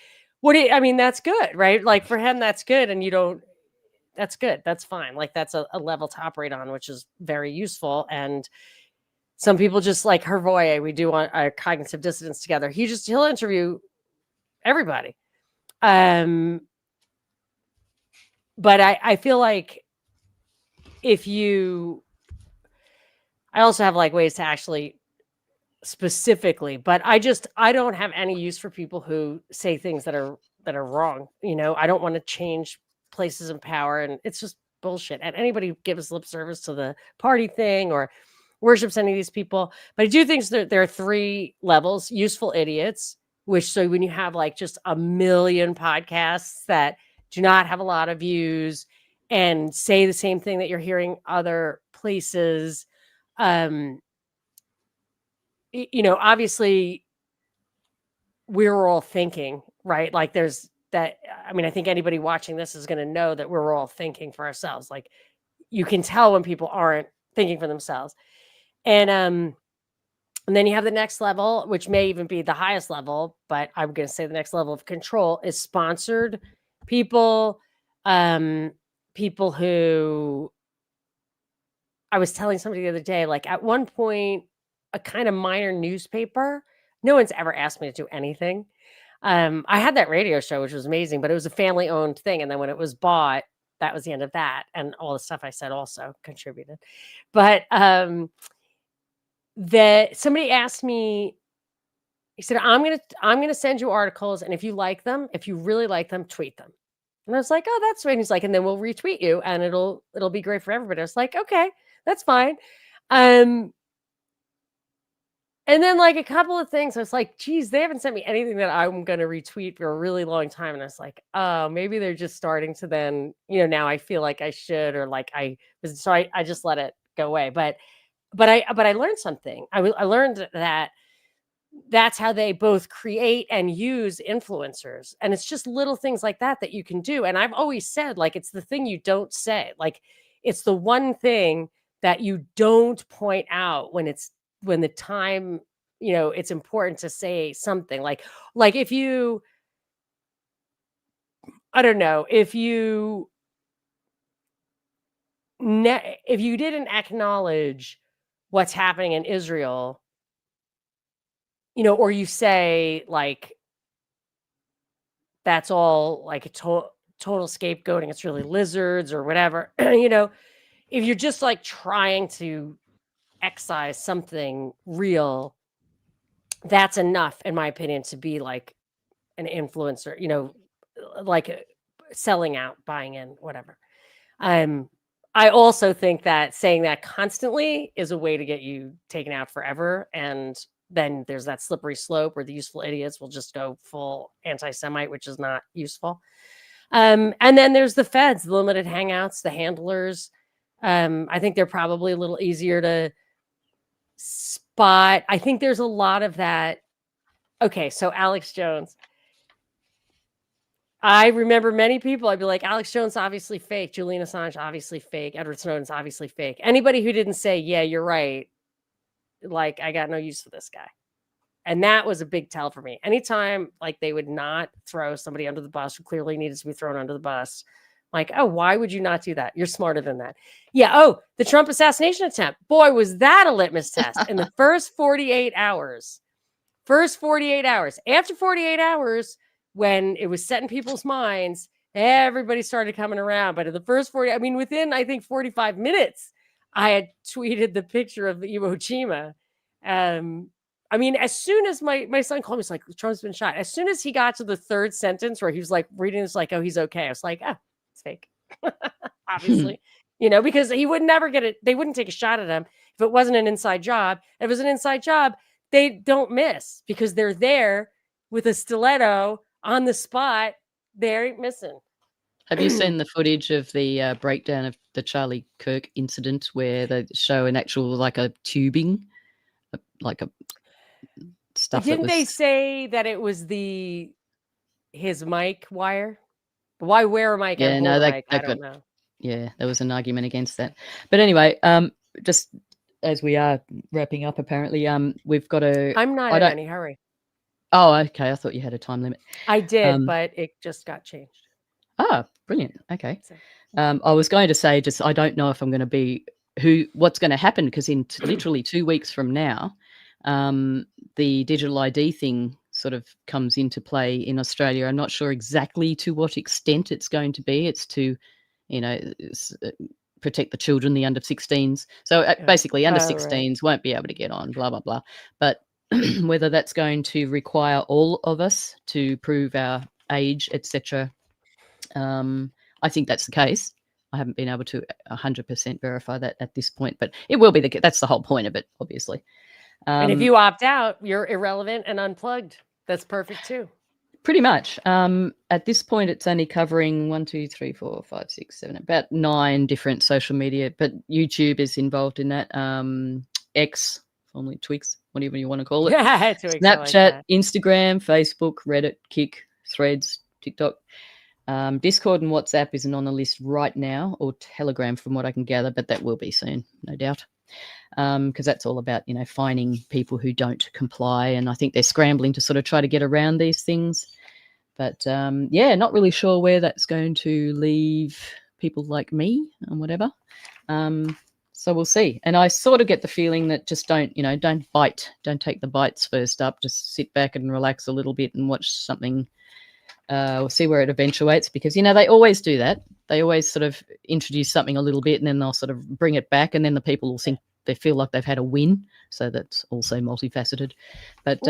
I mean, that's good, right? Like for him, that's good. And that's good. That's fine. Like that's a level to operate on, which is very useful. And some people just like Hervoye, we do on our cognitive dissonance together. He'll interview everybody. But I feel like I also have like ways to actually specifically, but I don't have any use for people who say things that are wrong. You know, I don't want to change places of power, and it's just bullshit. And anybody who gives lip service to the party thing or worships any of these people, but I do think that there are 3 levels: useful idiots, which so when you have like just a million podcasts that do not have a lot of views and say the same thing that you're hearing other places, you know, obviously we're all thinking, right? Like there's that. I mean, I think anybody watching this is going to know that we're all thinking for ourselves. Like you can tell when people aren't thinking for themselves. And then you have the next level, which may even be the highest level, but I'm going to say the next level of control is sponsored people, people who I was telling somebody the other day, like at one point, a kind of minor newspaper, no one's ever asked me to do anything. I had that radio show, which was amazing, but it was a family owned thing. And then when it was bought, that was the end of that. And all the stuff I said also contributed. But that somebody asked me, he said, I'm gonna send you articles, and if you like them, if you really like them, tweet them. And I was like, oh, that's right. And he's like, and then we'll retweet you, and it'll be great for everybody. I was like, okay, that's fine. And then like a couple of things, I was like, geez, they haven't sent me anything that I'm gonna retweet for a really long time. And I was like, oh, maybe they're just starting to then, you know, now I feel like I should, or like I was, so I just let it go away. But I learned something. I learned that that's how they both create and use influencers. And it's just little things like that that you can do. And I've always said, like, it's the thing you don't say. Like, it's the one thing that you don't point out when the time, you know, it's important to say something. Like if you, I don't know, if you didn't acknowledge what's happening in Israel, you know, or you say like that's all like a total scapegoating, it's really lizards or whatever, you know, if you're just like trying to excise something real, that's enough, in my opinion, to be like an influencer, you know, like selling out, buying in, whatever. I also think that saying that constantly is a way to get you taken out forever. And then there's that slippery slope where the useful idiots will just go full anti-Semite, which is not useful. And then there's the feds, the limited hangouts, the handlers. I think they're probably a little easier to spot. I think there's a lot of that. Okay, so Alex Jones. I remember many people, I'd be like, Alex Jones, obviously fake. Julian Assange, obviously fake. Edward Snowden's obviously fake. Anybody who didn't say, yeah, you're right, like, I got no use for this guy. And that was a big tell for me. Anytime, like, they would not throw somebody under the bus who clearly needed to be thrown under the bus, Like, oh, why would you not do that? You're smarter than that. Yeah. Oh, the Trump assassination attempt. Boy, was that a litmus test in the first 48 hours. First 48 hours. After 48 hours, when it was set in people's minds, everybody started coming around. But in the first 40, I mean, within, I think, 45 minutes, I had tweeted the picture of Iwo Jima. I mean, as soon as my son called me, he's like, Trump's been shot. As soon as he got to the third sentence where he was like reading this, like, oh, he's okay. I was like, oh, it's fake. Obviously, because he would never get it. They wouldn't take a shot at him if it wasn't an inside job. If it was an inside job, they don't miss because they're there with a stiletto on the spot. They ain't missing. Have you seen the footage of the breakdown of the Charlie Kirk incident where they show an actual, like a tubing, like a stuff Didn't that they was... say that it was his mic wire? Why wear a mic and Yeah, hold no, a mic? I don't know. Yeah, there was an argument against that. But anyway, just as we are wrapping up, apparently, we've got to... I'm not in any hurry. Oh, okay. I thought you had a time limit. I did, but it just got changed. Ah, brilliant. Okay. I was going to say, just I don't know if I'm going to be what's going to happen, because in literally 2 weeks from now, the digital ID thing sort of comes into play in Australia. I'm not sure exactly to what extent it's going to be. It's to, protect the children, the under 16s. So basically, under 16s won't be able to get on, blah, blah, blah. But whether that's going to require all of us to prove our age, etc., I think that's the case. I haven't been able to 100% verify that at this point, but it will be that's the whole point of it, obviously. And if you opt out, you're irrelevant and unplugged. That's perfect too. Pretty much. At this point, it's only covering 1, 2, 3, 4, 5, 6, 7, about 9 different social media, but YouTube is involved in that. X, formerly Twix, whatever you want to call it. Yeah, Twix, Snapchat, like Instagram, Facebook, Reddit, Kik, Threads, TikTok. Discord and WhatsApp isn't on the list right now, or Telegram from what I can gather, but that will be soon, no doubt. Because that's all about, finding people who don't comply. And I think they're scrambling to sort of try to get around these things. But not really sure where that's going to leave people like me and whatever. So we'll see. And I sort of get the feeling that just don't bite. Don't take the bites first up. Just sit back and relax a little bit and watch something. We'll see where it eventuates, because, they always do that. They always sort of introduce something a little bit and then they'll sort of bring it back, and then the people will think they feel like they've had a win. So that's also multifaceted. But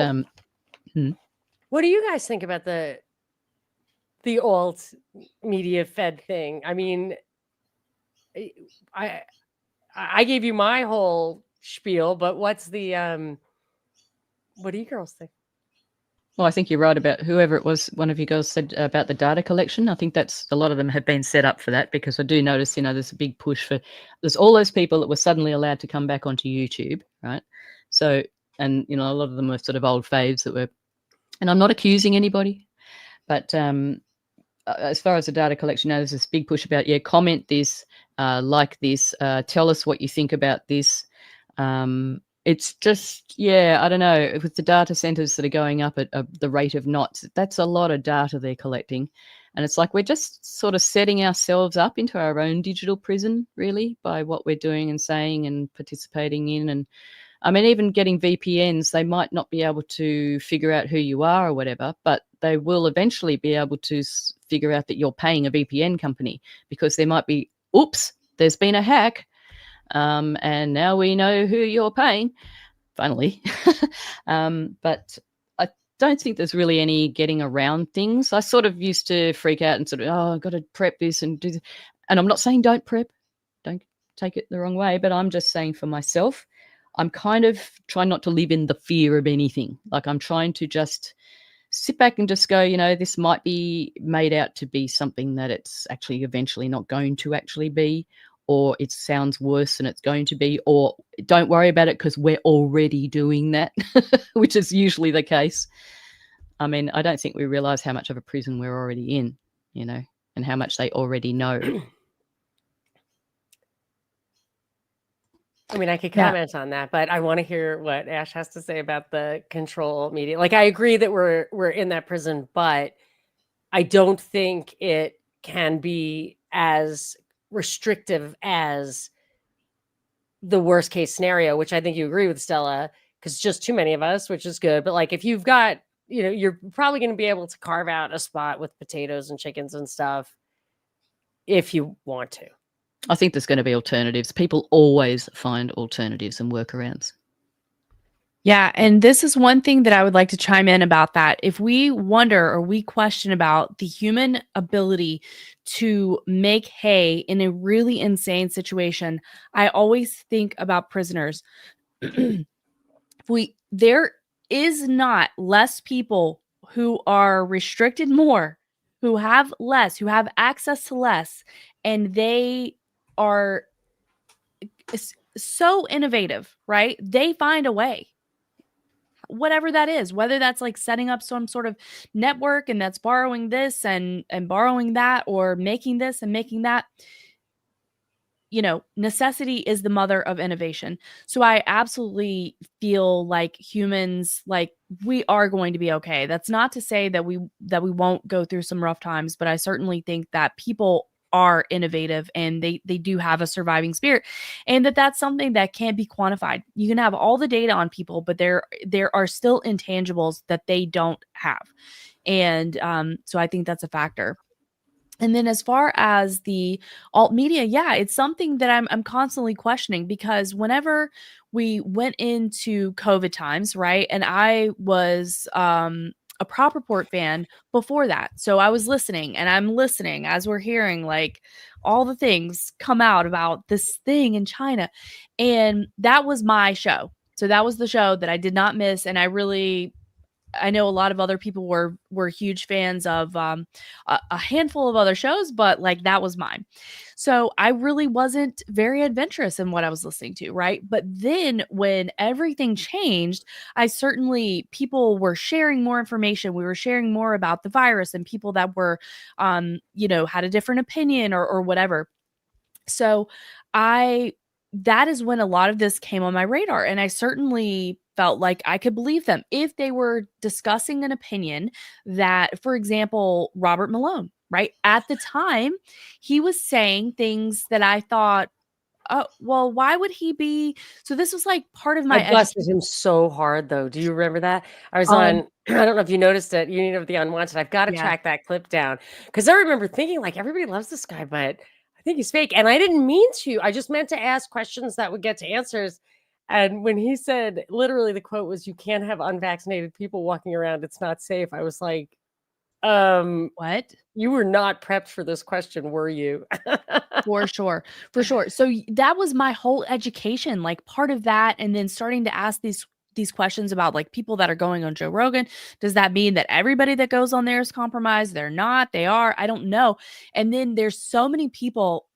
what do you guys think about the alt media fed thing? I mean, I gave you my whole spiel, but what's the what do you girls think? Well, I think you're right about whoever it was. One of you girls said about the data collection. I think that's a lot of them have been set up for that, because I do notice, there's a big push there's all those people that were suddenly allowed to come back onto YouTube, right? So, and, a lot of them were sort of old faves that were, and I'm not accusing anybody, but as far as the data collection, there's this big push about, comment this, like this, tell us what you think about this. It's just, I don't know, with the data centers that are going up at the rate of knots, that's a lot of data they're collecting. And it's like we're just sort of setting ourselves up into our own digital prison, really, by what we're doing and saying and participating in. And I mean, even getting VPNs, they might not be able to figure out who you are or whatever, but they will eventually be able to figure out that you're paying a VPN company, because there might be, oops, there's been a hack. And now we know who you're paying, finally. But I don't think there's really any getting around things. I sort of used to freak out and sort of, I've got to prep this and do this. And I'm not saying don't prep, don't take it the wrong way, but I'm just saying for myself, I'm kind of trying not to live in the fear of anything. Like, I'm trying to just sit back and just go, this might be made out to be something that it's actually eventually not going to actually be, or it sounds worse than it's going to be, or don't worry about it because we're already doing that, which is usually the case. I mean, I don't think we realize how much of a prison we're already in, and how much they already know. I mean, I could comment on that, but I want to hear what Ash has to say about the control media. Like, I agree that we're in that prison, but I don't think it can be as restrictive as the worst case scenario, which I think you agree with, Stella, because just too many of us, which is good. But like if you've got, you're probably going to be able to carve out a spot with potatoes and chickens and stuff if you want to. I think there's going to be alternatives. People always find alternatives and workarounds. Yeah, and this is one thing that I would like to chime in about that. If we wonder or we question about the human ability to make hay in a really insane situation, I always think about prisoners. There is not less people who are restricted more, who have less, who have access to less, and they are so innovative, right? They find a way, whatever that is, whether that's like setting up some sort of network and that's borrowing this and borrowing that, or making this and making that. Necessity is the mother of innovation. So I absolutely feel like humans, like, we are going to be okay. That's not to say that we won't go through some rough times, but I certainly think that people are innovative and they do have a surviving spirit, and that's something that can't be quantified. You can have all the data on people, but there are still intangibles that they don't have. And so I think that's a factor. And then as far as the alt media, yeah, it's something that I'm constantly questioning, because whenever we went into COVID times, right? And I was a Prop Report fan before that. So I was listening, and I'm listening as we're hearing like all the things come out about this thing in China. And that was my show. So that was the show that I did not miss. And I know a lot of other people were huge fans of a handful of other shows, but like that was mine. So I really wasn't very adventurous in what I was listening to, right? But then when everything changed, people were sharing more information. We were sharing more about the virus, and people that were, had a different opinion or whatever. So that is when a lot of this came on my radar. And I certainly felt like I could believe them if they were discussing an opinion that, for example, Robert Malone, right? At the time, he was saying things that I thought, oh, well, why would he be? So this was like part of my I busted him so hard, though. Do you remember that? I was Um, on, I don't know if you noticed it. You need to the unwanted. I've got to Yeah. track that clip down, because I remember thinking, like, everybody loves this guy, but I think he's fake. And I didn't mean to. I just meant to ask questions that would get to answers. And when he said, literally, the quote was, "You can't have unvaccinated people walking around. It's not safe." I was like, What? you were not prepped for this question, were you? For sure. For sure. So that was my whole education, like part of that. And then starting to ask these questions about like people that are going on Joe Rogan. Does that mean that everybody that goes on there is compromised? They're not. They are. I don't know. And then there's so many people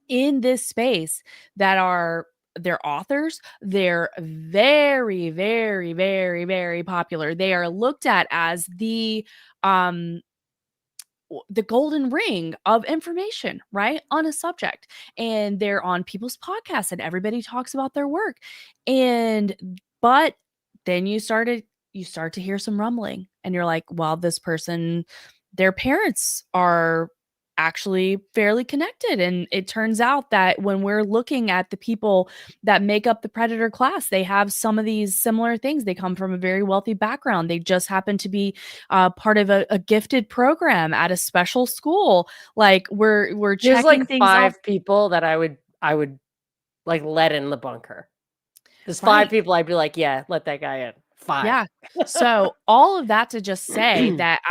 in this space that they're authors. They're very, very, very, very popular. They are looked at as the golden ring of information, right? On a subject. And they're on people's podcasts and everybody talks about their work. But then you start to hear some rumbling, and you're like, well, this person, their parents are actually fairly connected. And it turns out that when we're looking at the people that make up the predator class, they have some of these similar things. They come from a very wealthy background. They just happen to be part of a gifted program at a special school. Like we're There's checking like things off. 5 people that I would like let in the bunker. There's 5 Right. people I'd be like, "Yeah, let that guy in." 5. Yeah. So all of that to just say that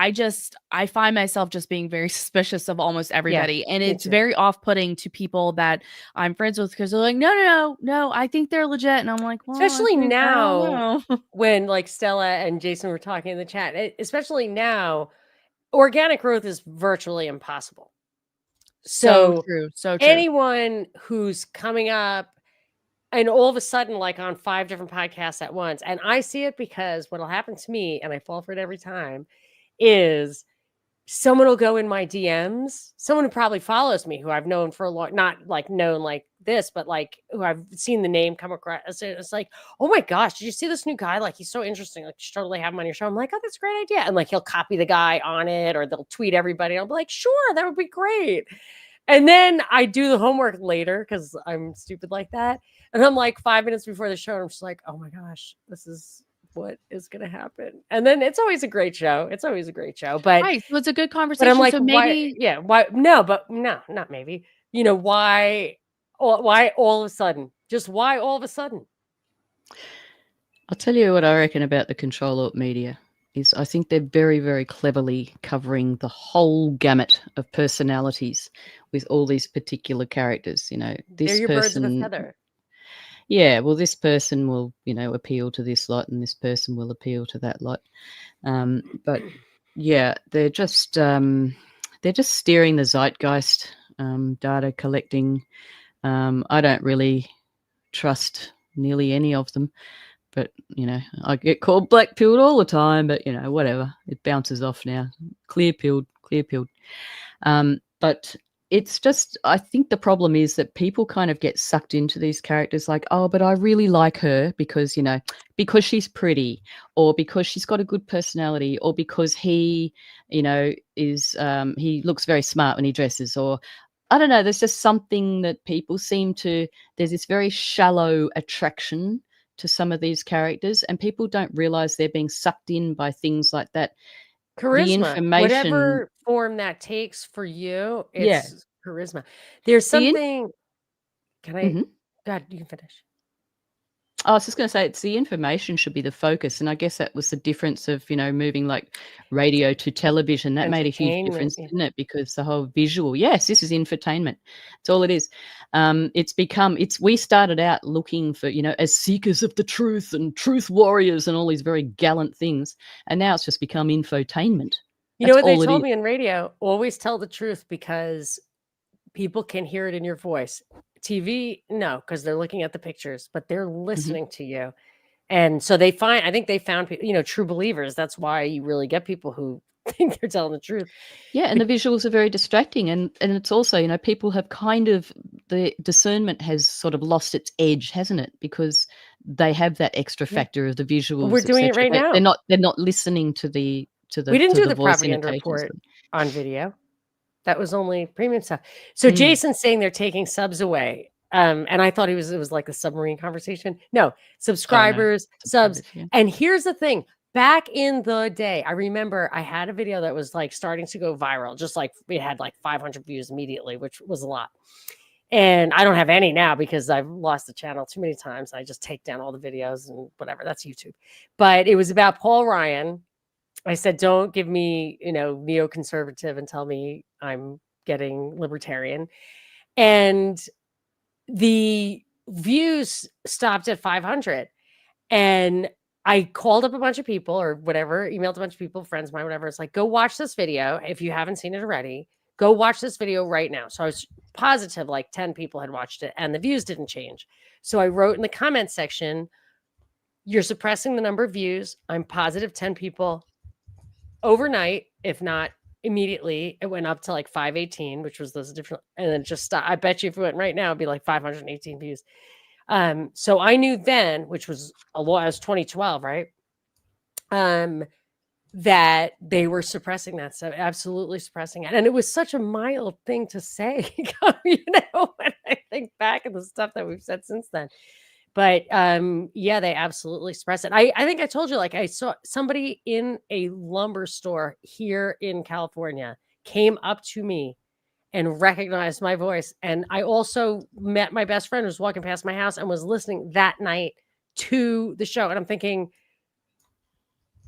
I find myself just being very suspicious of almost Yeah, everybody. And me it's too. very off-putting to people that I'm friends with, because they're like, no, I think they're legit. And I'm like, well, Especially I now don't know. when like Stella and Jason were talking in the chat, especially now, organic growth is virtually impossible. So So true. So true. anyone who's coming up and all of a sudden, like on 5 different podcasts at once, and I see it because what'll happen to me, and I fall for it every time, is someone will go in my DMs, someone who probably follows me, who I've known for a long, not like known like this, but like who I've seen the name come across. It's like, oh my gosh, did you see this new guy? Like, he's so interesting. Like, you should totally have him on your show. I'm like, oh, that's a great idea. And like, he'll copy the guy on it, or they'll tweet everybody. I'll be like, sure, that would be great. And then I do the homework later because I'm stupid like that. And I'm like 5 minutes before the show, and I'm just like, oh my gosh, this is what is going to happen. And then it's always a great show. It's always a great show. But Right. So it's a good but conversation. I'm like, So why? maybe Yeah, why? No, but no, not maybe. You know, why? Why all of a sudden? Just why all of a sudden? I'll tell you what I reckon about the Control Alt media is I think they're very, very cleverly covering the whole gamut of personalities with all these particular characters. You know, They're this your birds of a person, feather. yeah, well, this person will, you know, appeal to this lot, and this person will appeal to that lot. But yeah, they're just steering the zeitgeist, data collecting. I don't really trust nearly any of them. But, you know, I get called black pilled all the time, but, you know, whatever. It bounces off now. Clear pilled, clear pilled. But it's just, I think the problem is that people kind of get sucked into these characters like, oh, but I really like her because, you know, because she's pretty, or because she's got a good personality, or because he, you know, is, he looks very smart when he dresses, or I don't know. There's just something that people seem to, there's this very shallow attraction to some of these characters, and people don't realize they're being sucked in by things like that. The Charisma, information, whatever form that takes for you, yeah, it's charisma. There's the something. Can I? Mhm. God, you can finish. I was just going to say, it's the information should be the focus, and I guess that was the difference of, you know, moving like radio to television. That made a huge Entertainment. difference, Yeah. didn't it? Because the whole visual, yes, this is infotainment. It's all it is. We started out looking for, you know, as seekers of the truth and truth warriors and all these very gallant things, and now it's just become infotainment. You know That's what they all it told is. me in radio? Always tell the truth because people can hear it in your voice. TV, no, because they're looking at the pictures, but they're Mhm. listening to you. And so they find, I think they found people, you know, true believers. That's why you really get people who think they're telling the truth. Yeah, and the visuals are very distracting, and it's also, you know, people have kind of, the discernment has sort of lost its edge, hasn't it? Because they have that extra Yeah. factor of the We're visuals, doing it etc. right now. They're not listening to the We didn't do the voice propaganda imitations. report on video. That was only premium stuff. So Mm. Jason's saying they're taking subs away. And I thought it was like a submarine conversation. No, subscribers, subs. Yeah. And here's the thing. Back in the day, I remember I had a video that was like starting to go viral, just like it had like 500 views immediately, which was a lot. And I don't have any now because I've lost the channel too many times. I just take down all the videos and whatever. That's YouTube. But it was about Paul Ryan. I said, don't give me, you know, neoconservative and tell me I'm getting libertarian. And the views stopped at 500. And I called up a bunch of people or whatever, emailed a bunch of people, friends of mine, whatever. It's like, go watch this video. If you haven't seen it already, go watch this video right now. So I was positive like 10 people had watched it and the views didn't change. So I wrote in the comment section, you're suppressing the number of views. I'm positive 10 people overnight, if not immediately, it went up to like 518, which was those different, and then just stopped. I bet you if it went right now, it'd be like 518 views. So I knew then, which was a lot, it was 2012, right? That they were suppressing that stuff, absolutely suppressing it. And it was such a mild thing to say, you know, when I think back of the stuff that we've said since then. But yeah, they absolutely suppress it. I think I told you, like, I saw somebody in a lumber store here in California came up to me and recognized my voice. And I also met my best friend who was walking past my house and was listening that night to the show. And I'm thinking,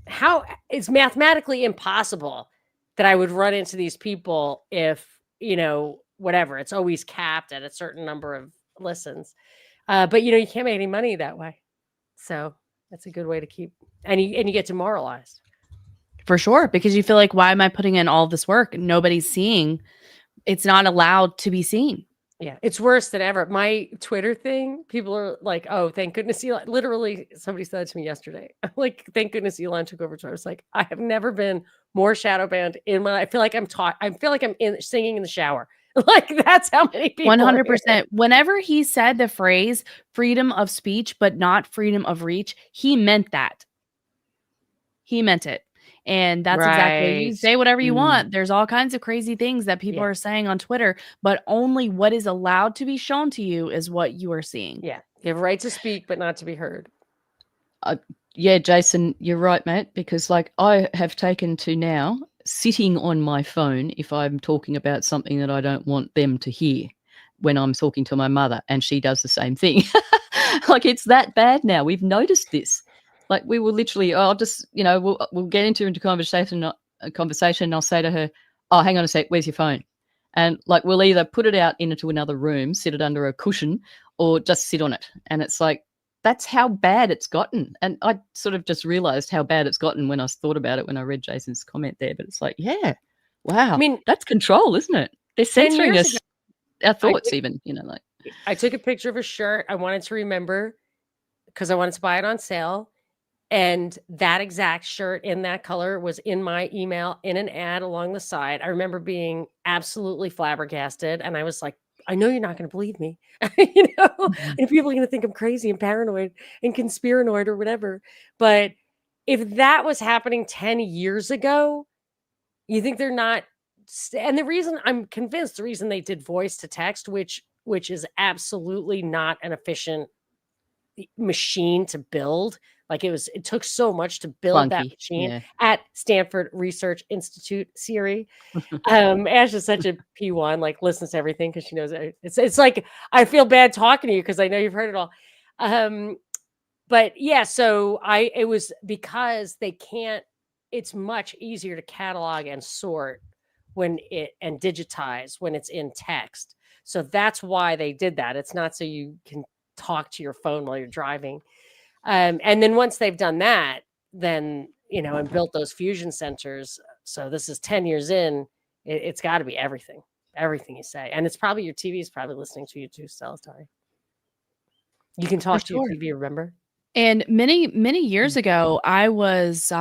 how it's mathematically impossible that I would run into these people if, you know, whatever, it's always capped at a certain number of listens. But you know, you can't make any money that way. So that's a good way to keep, and you get demoralized. For sure, because you feel like, why am I putting in all this work? Nobody's seeing. It's not allowed to be seen. Yeah, it's worse than ever. My Twitter thing, people are like, "Oh, thank goodness Elon." Literally, somebody said that to me yesterday. I'm like, "Thank goodness Elon took over Twitter." I was like, I have never been more shadow banned in my. I feel like I'm taught. I feel like I'm singing in the shower. Like that's how many people. 100%. Whenever he said the phrase freedom of speech, but not freedom of reach, he meant that. He meant it. And that's exactly, you Right. say whatever you Mm. want. There's all kinds of crazy things that people Yeah. are saying on Twitter, but only what is allowed to be shown to you is what you are seeing. Yeah, you have a right to speak, but not to be heard. Yeah, Jason, you're right, mate, because like I have taken to now sitting on my phone if I'm talking about something that I don't want them to hear when I'm talking to my mother, and she does the same thing. Like it's that bad now. We've noticed this. Like we will literally, I'll just, we'll get into a conversation, and I'll say to her, "Oh, hang on a sec, where's your phone?" And like we'll either put it out into another room, sit it under a cushion, or just sit on it. And it's like, that's how bad it's gotten. And I sort of just realized how bad it's gotten when I thought about it when I read Jason's comment there. But it's like, yeah, wow, I mean, that's control, isn't it? They're 10 censoring years us, ago, our I thoughts, took, even, like. I took a picture of a shirt. I wanted to remember because I wanted to buy it on sale. And that exact shirt in that color was in my email in an ad along the side. I remember being absolutely flabbergasted. And I was like, I know you're not going to believe me, Mhm. and people are going to think I'm crazy and paranoid and conspiranoid or whatever. But if that was happening 10 years ago, you think they're not. And the reason I'm convinced the reason they did voice to text, which is absolutely not an efficient machine to build. Like it took so much to build that Clunky, machine yeah. at Stanford Research Institute, Siri. Ash is such a P1, like listens to everything because she knows it. It's like I feel bad talking to you because I know you've heard it all. But yeah, so it was because they can't, it's much easier to catalog and sort and digitize when it's in text. So that's why they did that. It's not so you can talk to your phone while you're driving. And then once they've done that, then, and built those fusion centers. So this is 10 years in, it's got to be everything you say. And it's probably your TV is probably listening to you too, Stella. Sorry. You can For talk to your sure. TV, remember? And many years ago, I was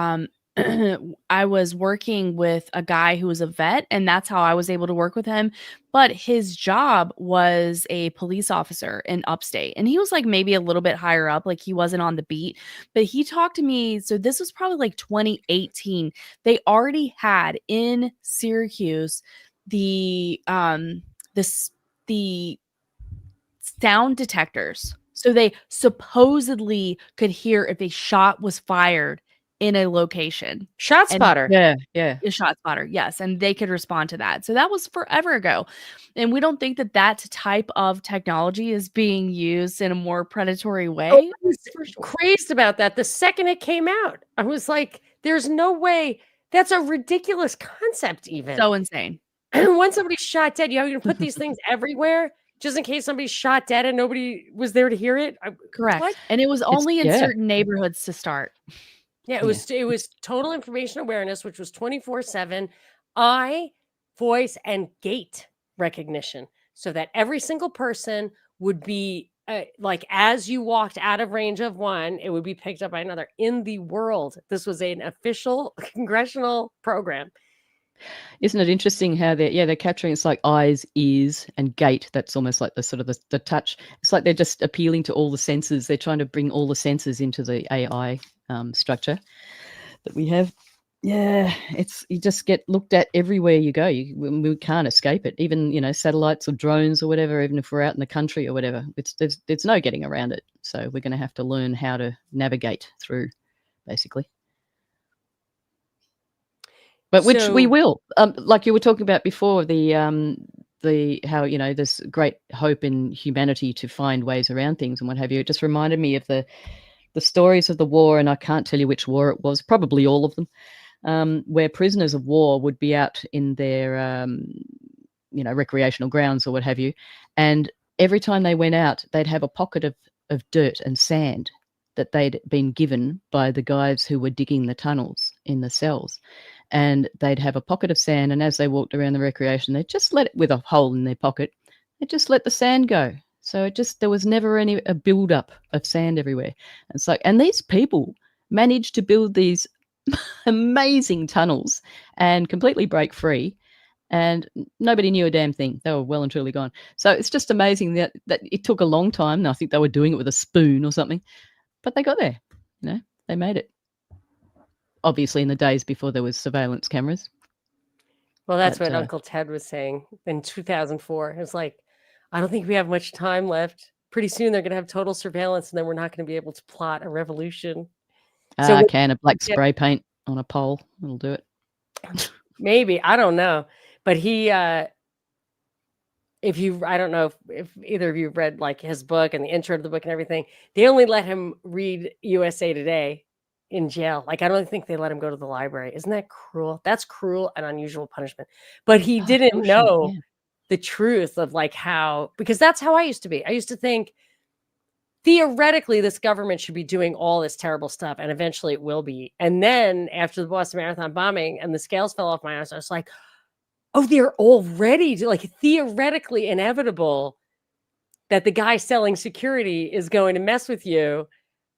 I was working with a guy who was a vet, and that's how I was able to work with him. But his job was a police officer in upstate, and he was like maybe a little bit higher up, like he wasn't on the beat. But he talked to me. So this was probably like 2018. They already had in Syracuse this the sound detectors. So they supposedly could hear if a shot was fired in a location. Shot And spotter. Yeah. a shot spotter, yes, and they could respond to that. So that was forever ago. And we don't think that that type of technology is being used in a more predatory Oh, way. I was For sure. crazed about that the second it came out. I was like, there's no way. That's a ridiculous concept, even. So insane. And when somebody's shot dead, you're going to put these things everywhere just in case somebody's shot dead and nobody was there to hear it. Correct. What? And it was only in yeah. certain neighborhoods to start. Yeah, it was total information awareness, which was 24/7 eye, voice, and gait recognition, so that every single person would be like as you walked out of range of one, it would be picked up by another in the world. This was an official congressional program. Isn't it interesting how they're capturing, it's like eyes, ears, and gait. That's almost like the sort of the touch. It's like they're just appealing to all the senses. They're trying to bring all the senses into the AI structure that we have. Yeah, you just get looked at everywhere you go. We can't escape it. Even satellites or drones or whatever. Even if we're out in the country or whatever, there's no getting around it. So we're going to have to learn how to navigate through, basically. But which we will. Like you were talking about before, the how there's great hope in humanity to find ways around things and what have you. It just reminded me of the stories of the war, and I can't tell you which war it was. Probably all of them, where prisoners of war would be out in their recreational grounds or what have you, and every time they went out, they'd have a pocket of dirt and sand that they'd been given by the guys who were digging the tunnels in the cells. And they'd have a pocket of sand, and as they walked around the recreation, they'd just let it, with a hole in their pocket, It just let the sand go. So there was never a build-up of sand everywhere. It's like, and these people managed to build these amazing tunnels and completely break free, and nobody knew a damn thing. They were well and truly gone. So it's just amazing that it took a long time. I think they were doing it with a spoon or something, but they got there. They made it. Obviously, in the days before there was surveillance cameras. Well, that's what Uncle Ted was saying in 2004. It was like, I don't think we have much time left. Pretty soon they're going to have total surveillance, and then we're not going to be able to plot a revolution. So a can of black spray paint on a pole will do it. Maybe, I don't know, but he, I don't know if either of you read like his book and the intro to the book and everything. They only let him read USA Today in jail. Like, I don't think they let him go to the library. Isn't that cruel? That's cruel and unusual punishment. But he didn't know the truth of like how, because that's how I used to be. I used to think theoretically this government should be doing all this terrible stuff, and eventually it will be. And then after the Boston Marathon bombing and the scales fell off my eyes, I was like, oh, they're already like theoretically inevitable that the guy selling security is going to mess with you,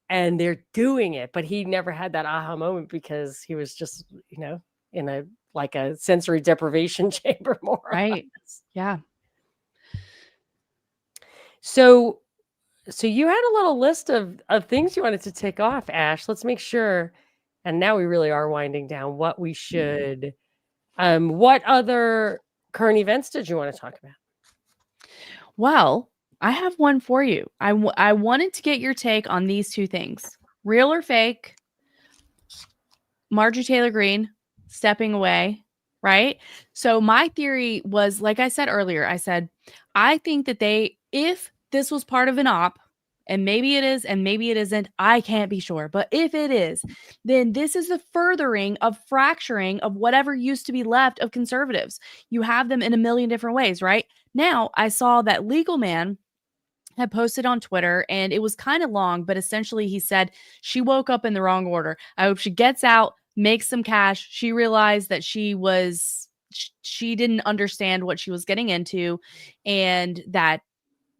and they're doing it. But he never had that aha moment because he was just, in a sensory deprivation chamber more. Right. Yeah. So you had a little list of things you wanted to tick off, Ash. Let's make sure. And now we really are winding down what we should. What other current events did you want to talk about? Well, I have one for you. I wanted to get your take on these two things. Real or fake? Marjorie Taylor Greene stepping away, right? So my theory was, like I said earlier, I think that if this was part of an op, and maybe it is, and maybe it isn't, I can't be sure. But if it is, then this is the furthering of fracturing of whatever used to be left of conservatives. You have them in a million different ways, right? Now, I saw that Legal Man had posted on Twitter, and it was kind of long, but essentially he said, she woke up in the wrong order. I hope she gets out, makes some cash. She realized that she didn't understand what she was getting into, and that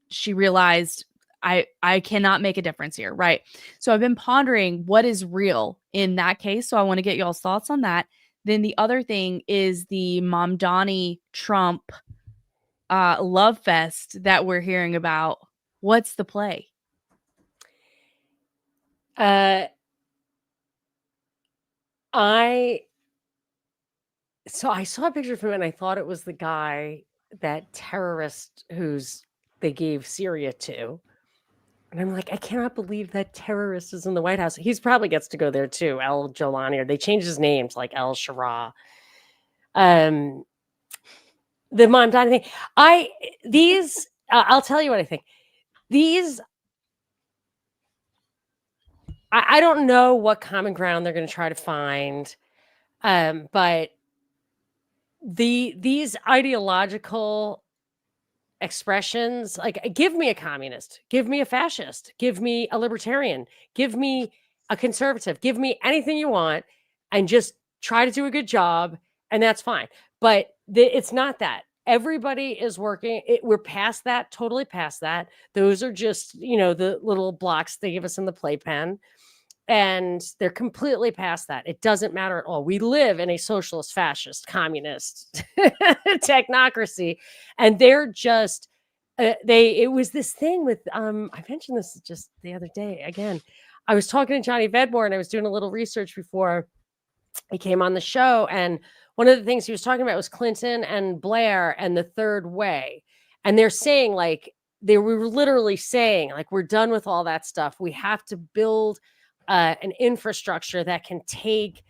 she realized I cannot make a difference here, right? So I've been pondering what is real in that case. So I want to get y'all's thoughts on that. Then the other thing is the Mamdani Trump love fest that we're hearing about. What's the play? I saw a picture of him, and I thought it was the guy, that terrorist they gave Syria to. And I'm like, I cannot believe that terrorist is in the White House. He's probably gets to go there too, El Jolani, or they changed his name to like El Shara. The Mamdani thing. I'll tell you what I think. I don't know what common ground they're going to try to find. But these ideological expressions, like, give me a communist, give me a fascist, give me a libertarian, give me a conservative, give me anything you want, and just try to do a good job, and that's fine. But it's not that. Everybody is working. We're past that, totally past that. Those are just, the little blocks they give us in the playpen. And they're completely past that. It doesn't matter at all. We live in a socialist, fascist, communist technocracy. And they're just, it was this thing with, I mentioned this just the other day. Again, I was talking to Johnny Vedmore, and I was doing a little research before he came on the show. And one of the things he was talking about was Clinton and Blair and the third way. And they're saying, like, they were literally saying, like, we're done with all that stuff. We have to build an infrastructure that can take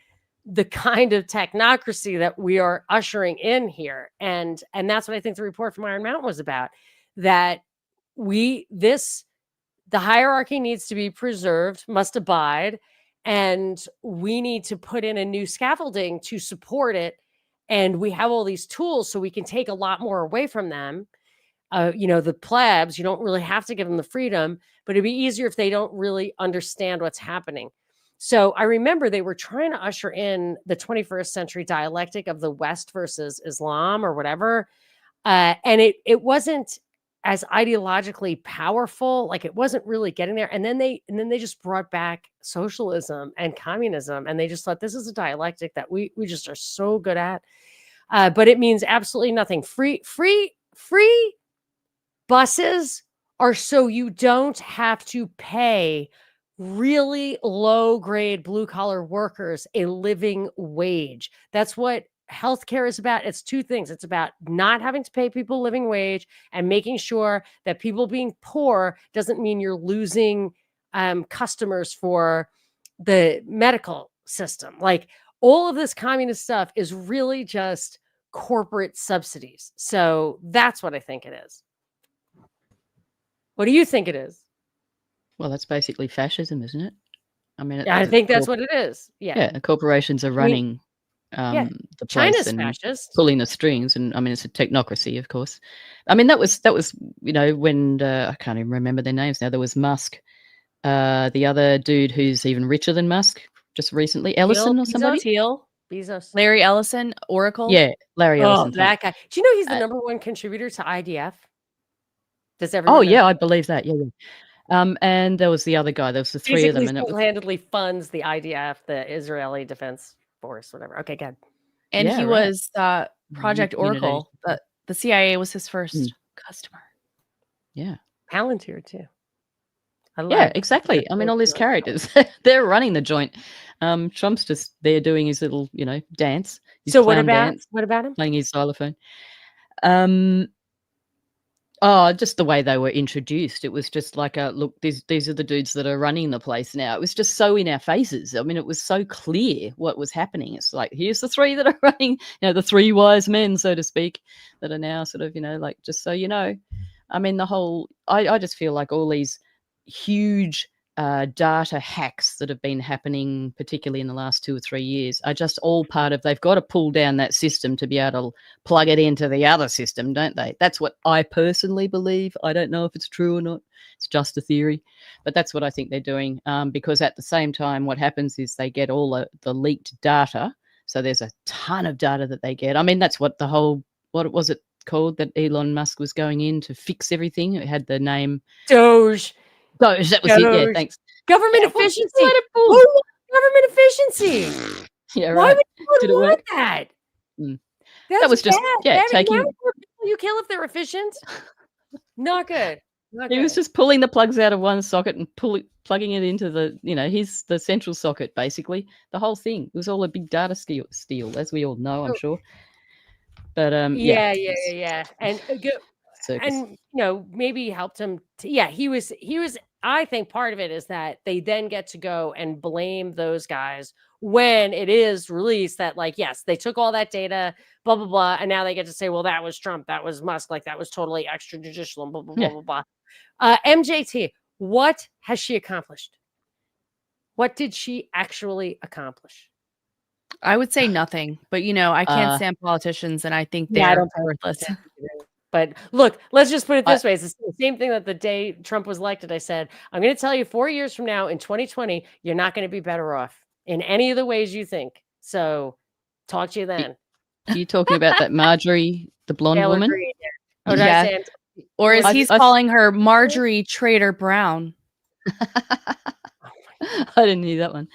the kind of technocracy that we are ushering in here. And that's what I think the report from Iron Mountain was about, that the hierarchy needs to be preserved, must abide, and we need to put in a new scaffolding to support it. And we have all these tools so we can take a lot more away from them. The plebs, you don't really have to give them the freedom, but it'd be easier if they don't really understand what's happening. So I remember they were trying to usher in the 21st century dialectic of the West versus Islam or whatever. And it wasn't as ideologically powerful. Like it wasn't really getting there. And then they just brought back socialism and communism, and they just thought this is a dialectic that we just are so good at. But it means absolutely nothing. Free buses are so you don't have to pay really low grade blue collar workers a living wage. That's what healthcare is about. It's two things. It's about not having to pay people living wage and making sure that people being poor doesn't mean you're losing customers for the medical system. Like all of this communist stuff is really just corporate subsidies. So that's what I think it is. What do you think it is? Well, that's basically fascism, isn't it? I mean, I think that's what it is. Yeah, Yeah. the corporations are running the place China's and fascist. pulling the strings, and I mean, it's a technocracy, of course. I mean, that was when I can't even remember their names now. There was Musk, the other dude who's even richer than Musk, just recently, Ellison or somebody. Bezos. Larry Ellison, Oracle. Yeah, Larry Ellison. That guy. Do you know he's the number one contributor to IDF? Does everyone? Oh yeah, I believe that. Yeah. And there was the other guy. There was the three basically of them, and single-handedly funds the IDF, the Israeli Defense Force, whatever. Okay, good. And he was Project Oracle. The CIA was his first customer. Yeah. Palantir too. Yeah, exactly. I mean, all these characters, they're running the joint. Trump's just there doing his little, dance. So what about him? Playing his xylophone. Just the way they were introduced. It was just like, look, these are the dudes that are running the place now. It was just so in our faces. I mean, it was so clear what was happening. It's like, here's the three that are running, the three wise men, so to speak, that are now sort of, like, just so you know. I mean, I just feel like all these huge data hacks that have been happening, particularly in the last 2 or 3 years, are just all part of, they've got to pull down that system to be able to plug it into the other system, don't they? That's what I personally believe. I don't know if it's true or not. It's just a theory, but that's what I think they're doing, because at the same time, what happens is they get all the leaked data. So there's a ton of data that they get. I mean, that's what what was it called that Elon Musk was going in to fix everything? It had the name Doge. That was it. Yeah, thanks. Government efficiency. Government efficiency. Yeah, Why right. would you want that? That was just taking. You kill if they're efficient. Not good. He was just pulling the plugs out of one socket and plugging it into the central socket. Basically, the whole thing. It was all a big data steal, as we all know, I'm sure. But yeah, and maybe helped him. He was. I think part of it is that they then get to go and blame those guys when it is released that, like, yes, they took all that data, blah blah blah, and now they get to say, well, that was Trump, that was Musk, like that was totally extrajudicial, and blah blah blah blah blah. MJT, what has she accomplished? What did she actually accomplish? I would say nothing, but I can't stand politicians, and I think they're worthless. But look, let's just put it this way. It's the same thing that the day Trump was elected, I said, I'm going to tell you 4 years from now in 2020, you're not going to be better off in any of the ways you think. So talk to you then. Are you talking about that Marjorie, the blonde Taylor woman? Green, yeah. Did I say or is he's calling her Marjorie Trader Brown? I didn't hear that one.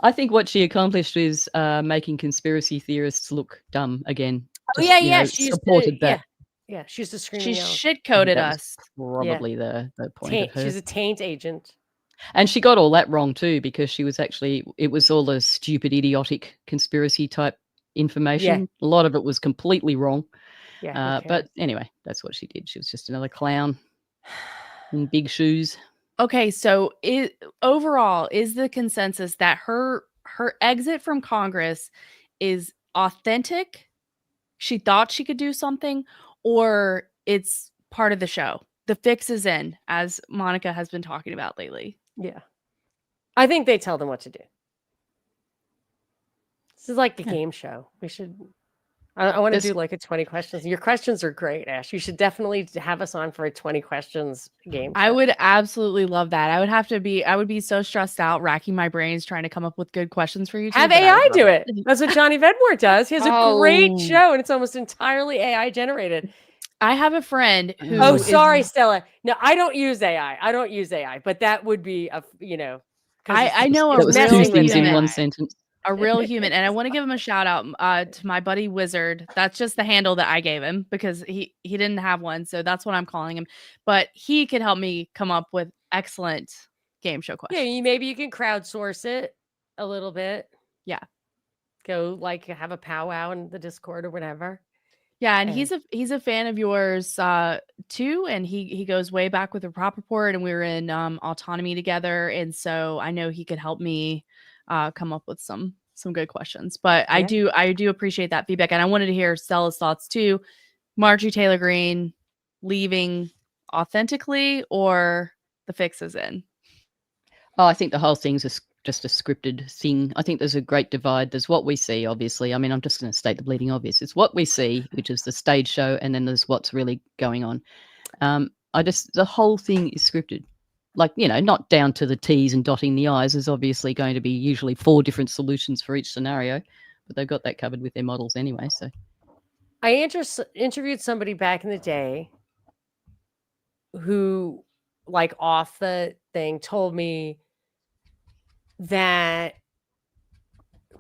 I think what she accomplished is making conspiracy theorists look dumb again. She supported that. Yeah, she's the screaming. She shit-coded us. Probably the point of her. She's a taint agent. And she got all that wrong too, because it was all the stupid, idiotic conspiracy type information. A lot of it was completely wrong. Yeah. But anyway, that's what she did. She was just another clown in big shoes. Okay, so overall, is the consensus that her exit from Congress is authentic? She thought she could do something, or it's part of the show? The fix is in, as Monica has been talking about lately. Yeah. I think they tell them what to do. This is like a game show. We should... I want to do like a 20 questions. Your questions are great, Ash. You should definitely have us on for a 20 questions game show. I would absolutely love that. I would be so stressed out, racking my brains, trying to come up with good questions for you. Have AI do it. That's what Johnny Vedmore does. He has a great show, and it's almost entirely AI generated. I have a friend who Oh, is sorry, Stella. No, I don't use AI. I don't use AI, but that would be I know That a was two real things in human. one sentence. A real human, and I want to give him a shout out to my buddy Wizard. That's just the handle that I gave him because he didn't have one, so that's what I'm calling him. But he could help me come up with excellent game show questions. Yeah, maybe you can crowdsource it a little bit. Yeah. Go like have a powwow in the Discord or whatever. Yeah, and he's a fan of yours too, and he goes way back with the Prop Report, and we were in autonomy together, and so I know he could help me come up with some good questions. But I do appreciate that feedback, and I wanted to hear Stella's thoughts too. Marjorie Taylor Greene leaving authentically, or the fix is in? Oh, I think the whole thing's just a scripted thing. I think there's a great divide. There's what we see, obviously. I mean, I'm just going to state the bleeding obvious. It's what we see, which is the stage show, and then there's what's really going on. The whole thing is scripted. Like, not down to the T's and dotting the I's. There's obviously going to be usually 4 different solutions for each scenario, but they've got that covered with their models anyway. So I interviewed somebody back in the day who, like, off the thing, told me that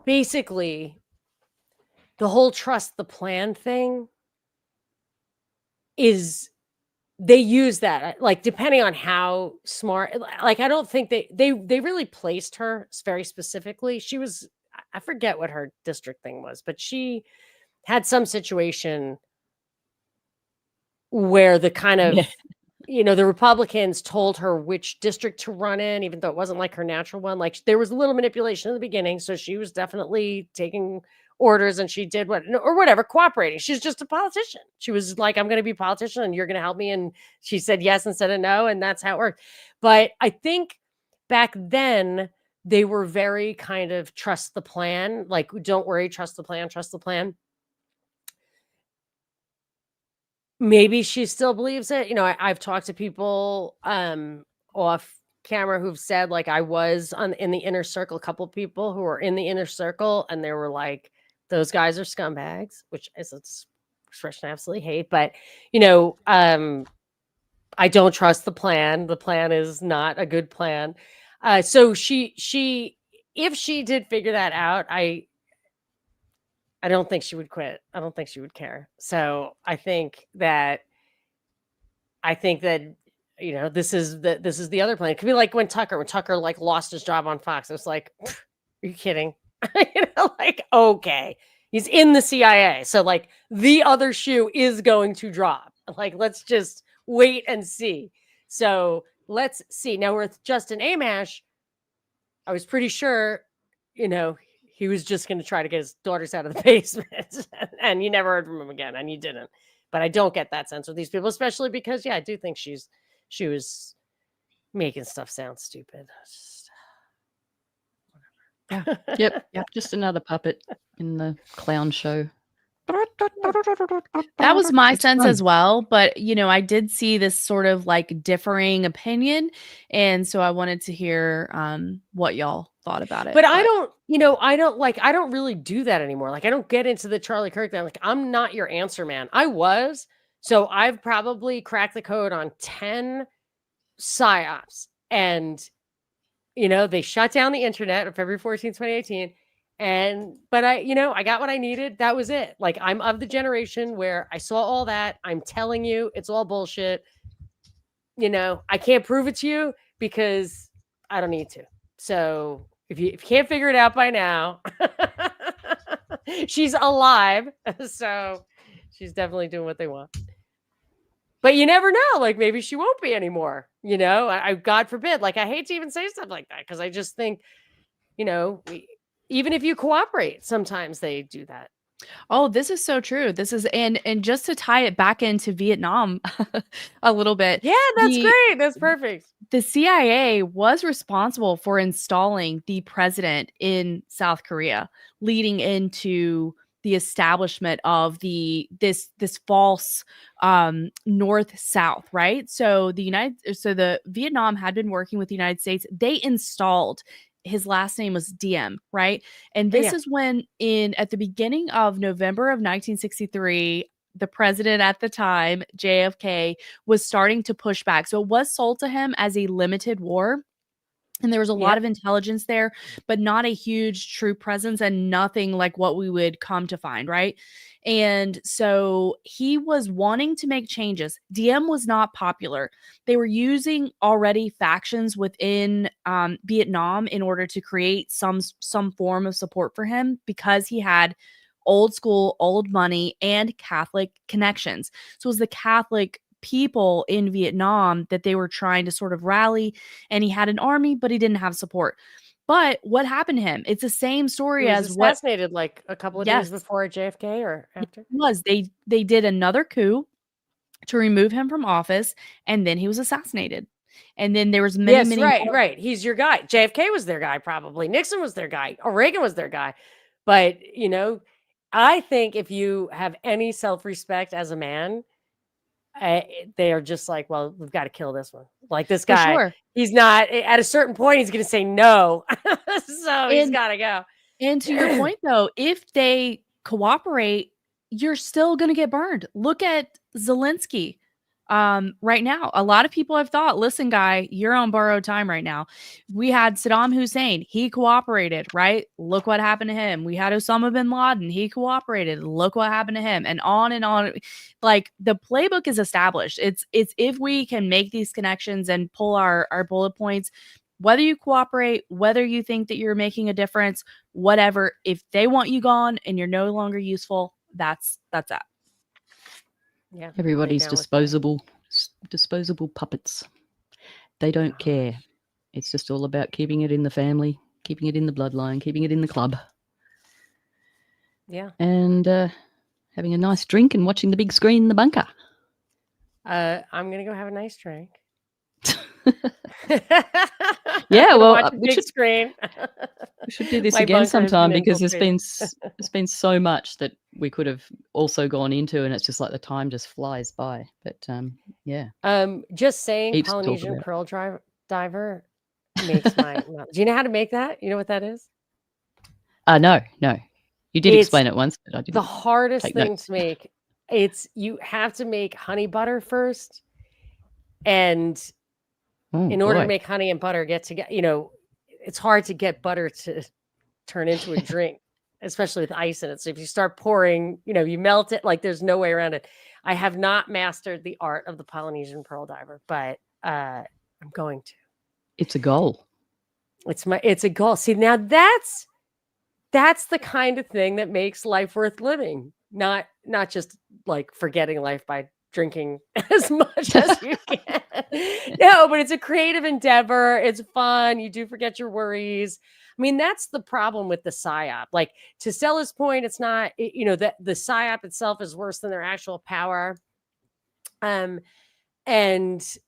basically the whole trust the plan thing is, they use that, like, depending on how smart, like, I don't think they really placed her very specifically. She was, I forget what her district thing was, but she had some situation where the kind of, the Republicans told her which district to run in, even though it wasn't like her natural one. Like, there was a little manipulation in the beginning. So she was definitely taking orders, and she did whatever, cooperating. She's just a politician. She was like, I'm going to be a politician and you're going to help me. And she said yes instead of no. And that's how it worked. But I think back then they were very kind of trust the plan. Like, don't worry, trust the plan, trust the plan. Maybe she still believes it. I've talked to people off camera who've said, like, I was in the inner circle, a couple of people who were in the inner circle, and they were like, those guys are scumbags, which is an expression I absolutely hate. But, I don't trust the plan. The plan is not a good plan. So she, if she did figure that out, I don't think she would quit. I don't think she would care. So I think that this is the other plan. It could be like when Tucker like lost his job on Fox. It was like, are you kidding? Like, okay, he's in the CIA, so like the other shoe is going to drop. Like, let's just wait and see. So let's see. Now with Justin Amash, I was pretty sure, he was just going to try to get his daughters out of the basement, and you never heard from him again, and you didn't. But I don't get that sense with these people, especially because, I do think she was making stuff sound stupid. Yep. Just another puppet in the clown show. That was my It's sense fun. as well. But, I did see this sort of like differing opinion. And so I wanted to hear what y'all thought about it. But I don't really do that anymore. Like, I don't get into the Charlie Kirk thing. Like, I'm not your answer man. I was. So I've probably cracked the code on 10 psyops. And, they shut down the internet on February 14th, 2018. But I got what I needed. That was it. Like, I'm of the generation where I saw all that. I'm telling you, it's all bullshit. I can't prove it to you because I don't need to. So if you can't figure it out by now, she's alive. So she's definitely doing what they want. But you never know. Like, maybe she won't be anymore. I God forbid. Like, I hate to even say stuff like that because I just think, even if you cooperate, sometimes they do that. Oh, this is so true. This is and just to tie it back into Vietnam a little bit. Yeah, that's great. That's perfect. The CIA was responsible for installing the president in South Korea, leading into the establishment of this false north-south, right? So the Vietnam had been working with the United States. They installed, his last name was Diem, right? And this is when at the beginning of November of 1963, the president at the time, JFK, was starting to push back. So it was sold to him as a limited war. And there was a lot of intelligence there, but not a huge troop presence and nothing like what we would come to find, right? And so he was wanting to make changes. Diem was not popular. They were using already factions within Vietnam in order to create some form of support for him because he had old school, old money, and Catholic connections. So it was the Catholic people in Vietnam that they were trying to sort of rally, and he had an army, but he didn't have support. But what happened to him? It's the same story He was as what assassinated like a couple of Yes. days before JFK or it after. was. They did another coup to remove him from office, and then he was assassinated. And then there was many, Yes, many right, more. right. He's your guy. JFK was their guy, probably. Nixon was their guy. Or Reagan was their guy. But, you know, I think if you have any self-respect as a man, they are just like, well, we've got to kill this one. Like this For guy, sure. he's not at a certain point, he's going to say no. So he's And got to go. And to your point, though, if they cooperate, you're still going to get burned. Look at Zelensky right now. A lot of people have thought, listen, guy, you're on borrowed time right now. We had Saddam Hussein. He cooperated, right? Look what happened to him. We had Osama bin Laden. He cooperated. Look what happened to him. And on and on. Like the playbook is established. It's if we can make these connections and pull our bullet points, whether you cooperate, whether you think that you're making a difference, whatever, if they want you gone and you're no longer useful, that's that. Yeah. Everybody's disposable puppets. They don't care. It's just all about keeping it in the family, keeping it in the bloodline, keeping it in the club. Yeah. And having a nice drink and watching the big screen in the bunker. I'm going to go have a nice drink. Yeah, well, we should do this again sometime because there's been so much that we could have also gone into, and it's just like the time just flies by. But yeah. Just saying, Heaps to talk Polynesian about. pearl diver makes my. Do you know how to make that? You know what that is? No. You did explain it once, but I didn't. The hardest take thing notes. to make. You have to make honey butter first, and in order to make honey and butter get together, you know, it's hard to get butter to turn into a drink, especially with ice in it. So if you start pouring, you know, you melt it, like there's no way around it. I have not mastered the art of the Polynesian pearl diver, but I'm going to. It's a goal. It's a goal. See, now that's the kind of thing that makes life worth living. Not just like forgetting life by drinking as much as you can. No, but it's a creative endeavor. It's fun. You do forget your worries. I mean, that's the problem with the PSYOP. Like, to Stella's point, it's not, you know, that the PSYOP itself is worse than their actual power. And most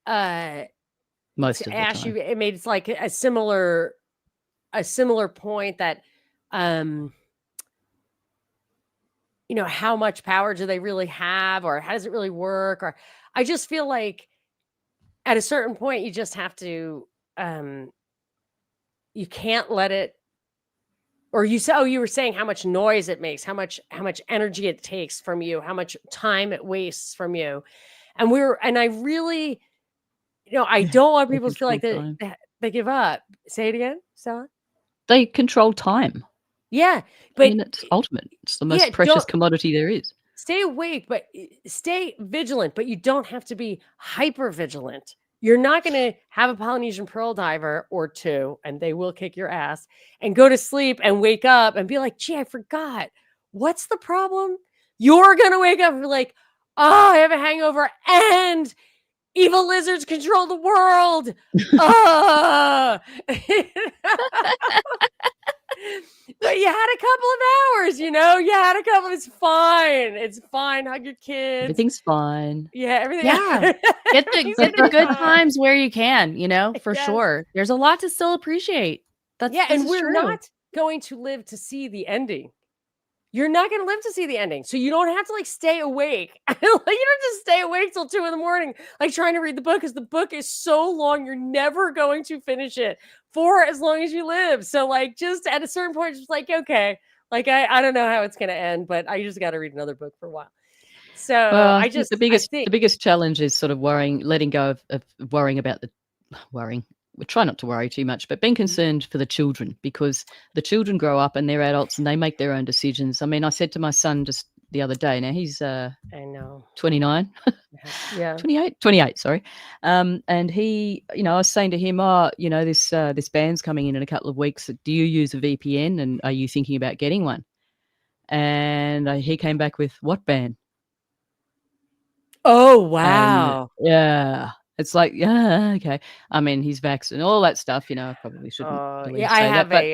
of the Ash, time. it made it's like a similar point that you know, how much power do they really have, or how does it really work? Or I just feel like at a certain point you just have to you can't let it, or you were saying how much noise it makes, how much energy it takes from you, how much time it wastes from you. And I really, you know, I don't want people to feel like they give up. Say it again, Stella. They control time. Yeah, but I mean, it's ultimate. It's the most precious commodity there is. Stay awake, but stay vigilant, but you don't have to be hyper vigilant. You're not going to have a Polynesian pearl diver or two, and they will kick your ass, and go to sleep and wake up and be like, gee, I forgot. What's the problem? You're going to wake up and be like, oh, I have a hangover and evil lizards control the world. But you had a couple of hours, you know, it's fine. It's fine. Hug your kids. Everything's fine. Yeah, everything. Yeah. Get the good times where you can, you know, for sure. There's a lot to still appreciate. And we're not going to live to see the ending. You're not going to live to see the ending. So you don't have to like stay awake. You don't just stay awake till 2 a.m, like trying to read the book, because the book is so long. You're never going to finish it for as long as you live. So like just at a certain point, just like, okay, like I don't know how it's going to end, but I just got to read another book for a while. So Well, I the think biggest challenge is sort of letting go of worrying about the worrying. We try not to worry too much, but being concerned for the children, because the children grow up and they're adults and they make their own decisions. I mean, I said to my son just the other day, now he's I know. 29, Yeah. 28, sorry. And he, I was saying to him, this ban's coming in a couple of weeks. Do you use a VPN and are you thinking about getting one? And he came back with, what ban? Oh, And wow. yeah, it's like, yeah, okay. I mean, he's vaccinated, all that stuff, I probably shouldn't really Yeah, say that, but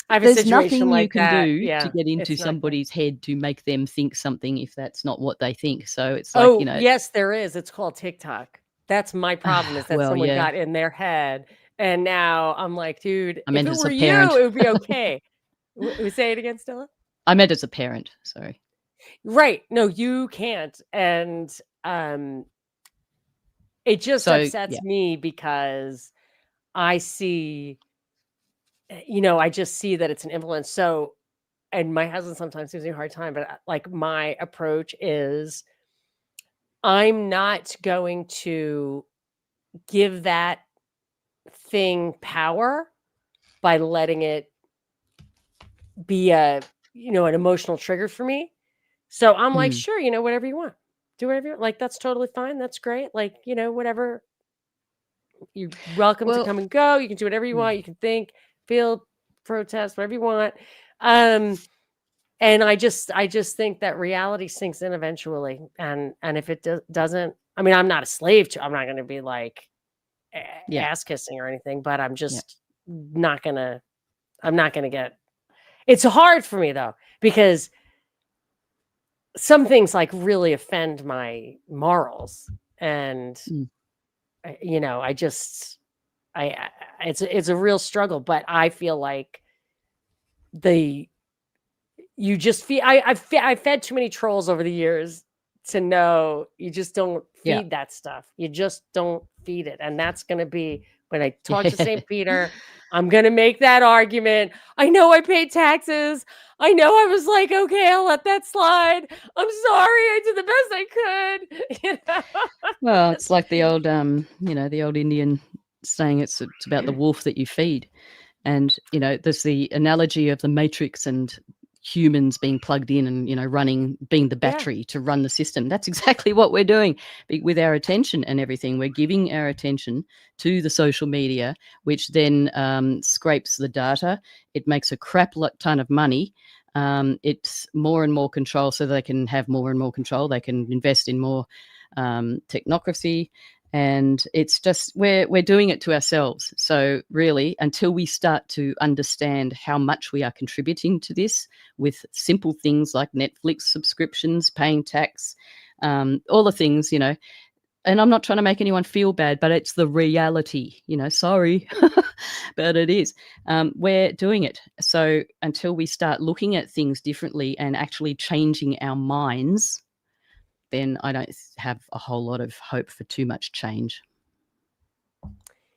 I have a there's situation nothing you like can that. do to Yeah, get into it's not good. somebody's head to make them think something if that's not what they think. So it's like, Oh, yes, there is. It's called TikTok. That's my problem is that well, someone yeah, got in their head, and now I'm like, dude, I if meant it as were a you, parent. it would be okay. Say it again, Stella. I meant as a parent, sorry. Right. No, you can't. And it just So, upsets yeah. me because I see, I just see that it's an influence. So, and my husband sometimes gives me a hard time, but like my approach is I'm not going to give that thing power by letting it be an emotional trigger for me. So I'm like, Mm. sure, whatever you want. Do whatever you want. Like, that's totally fine. That's great. Like, whatever. You're welcome to Well, come and go. You can do whatever you want. You can think, feel, protest, whatever you want. And I just think that reality sinks in eventually. And if it doesn't, I mean, I'm not a slave to, I'm not going to be like yeah, ass kissing or anything, but I'm yeah. just not going to, I'm not going to get, it's hard for me though, because some things like really offend my morals. And, Mm. I just, it's a real struggle, but I feel like you just feel, I've fed too many trolls over the years to know you just don't Yeah. feed that stuff. You just don't feed it. And that's going to be when I talk to Yeah. St. Peter, I'm going to make that argument. I know I paid taxes. I know I was like, okay, I'll let that slide. I'm sorry. I did the best I could. Well, it's like the old, the old Indian saying, it's about the wolf that you feed. And, there's the analogy of the matrix and humans being plugged in and, being the Yeah. battery to run the system. That's exactly what we're doing with our attention and everything. We're giving our attention to the social media, which then scrapes the data. It makes a crap ton of money. It's more and more control, so they can have more and more control. They can invest in more technocracy. And it's just we're doing it to ourselves. So really, until we start to understand how much we are contributing to this with simple things like Netflix subscriptions, paying tax, all the things, and I'm not trying to make anyone feel bad, but it's the reality, sorry, but it is. We're doing it. So until we start looking at things differently and actually changing our minds, then I don't have a whole lot of hope for too much change.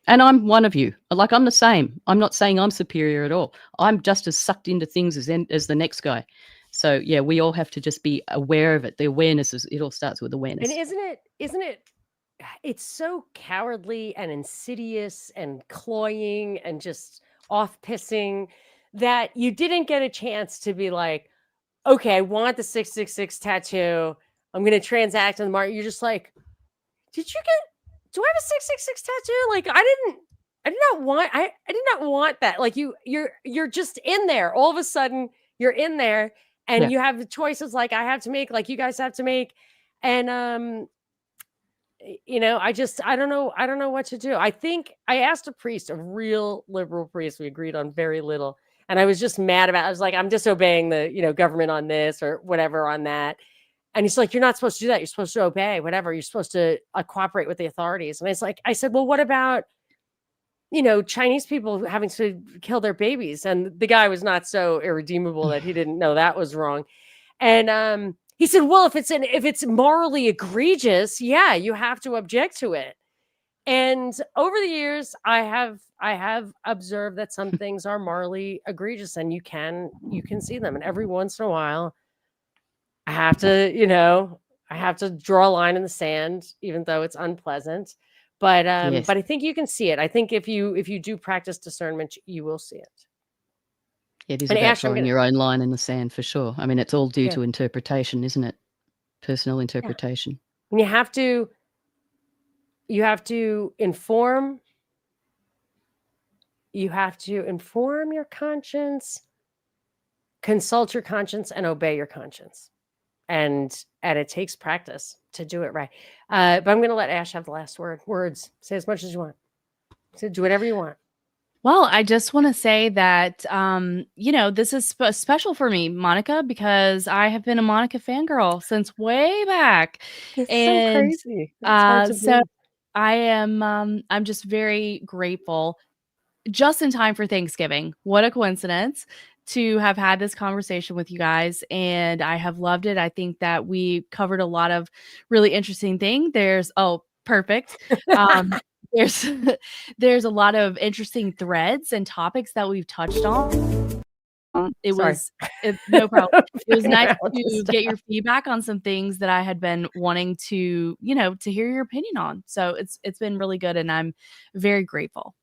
And I'm one of you. Like, I'm the same. I'm not saying I'm superior at all. I'm just as sucked into things as the next guy. So yeah, we all have to just be aware of it. The awareness it all starts with awareness. And isn't it it's so cowardly and insidious and cloying and just off-pissing that you didn't get a chance to be like, okay, I want the 666 tattoo. I'm going to transact on the market. You're just like, do I have a 666 tattoo? Like, I did not want that. Like you're just in there. All of a sudden you're in there and you have the choices like I have to make, like you guys have to make. And, I don't know what to do. I think I asked a priest, a real liberal priest. We agreed on very little. And I was just mad about it. I was like, I'm disobeying the, government on this or whatever on that. And he's like, you're not supposed to do that. You're supposed to obey, whatever. You're supposed to cooperate with the authorities. And it's like, I said, well, what about, Chinese people having to kill their babies? And the guy was not so irredeemable that he didn't know that was wrong. And he said, well, if it's morally egregious, yeah, you have to object to it. And over the years, I have observed that some things are morally egregious and you can see them. And every once in a while, I have to, I have to draw a line in the sand, even though it's unpleasant. But Yes. I think you can see it. I think if you do practice discernment, you will see it. It is And about Ash, I'm drawing gonna your own line in the sand for sure. I mean, it's all due yeah, to interpretation, isn't it? Personal yeah. interpretation. And you have to inform. You have to inform your conscience, consult your conscience, and obey your conscience. And it takes practice to do it right. But I'm going to let Ash have the last word. Words. Say as much as you want. Do whatever you want. Well, I just want to say that, this is special for me, Monica, because I have been a Monica fangirl since way back. It's so And crazy. It's hard to so believe. I'm just very grateful just in time for Thanksgiving. What a coincidence to have had this conversation with you guys. And I have loved it. I think that we covered a lot of really interesting things. Perfect. There's there's a lot of interesting threads and topics that we've touched on. Sorry. No problem. It was nice I'll just to stop. get your feedback on some things that I had been wanting to, to hear your opinion on. So it's been really good, and I'm very grateful.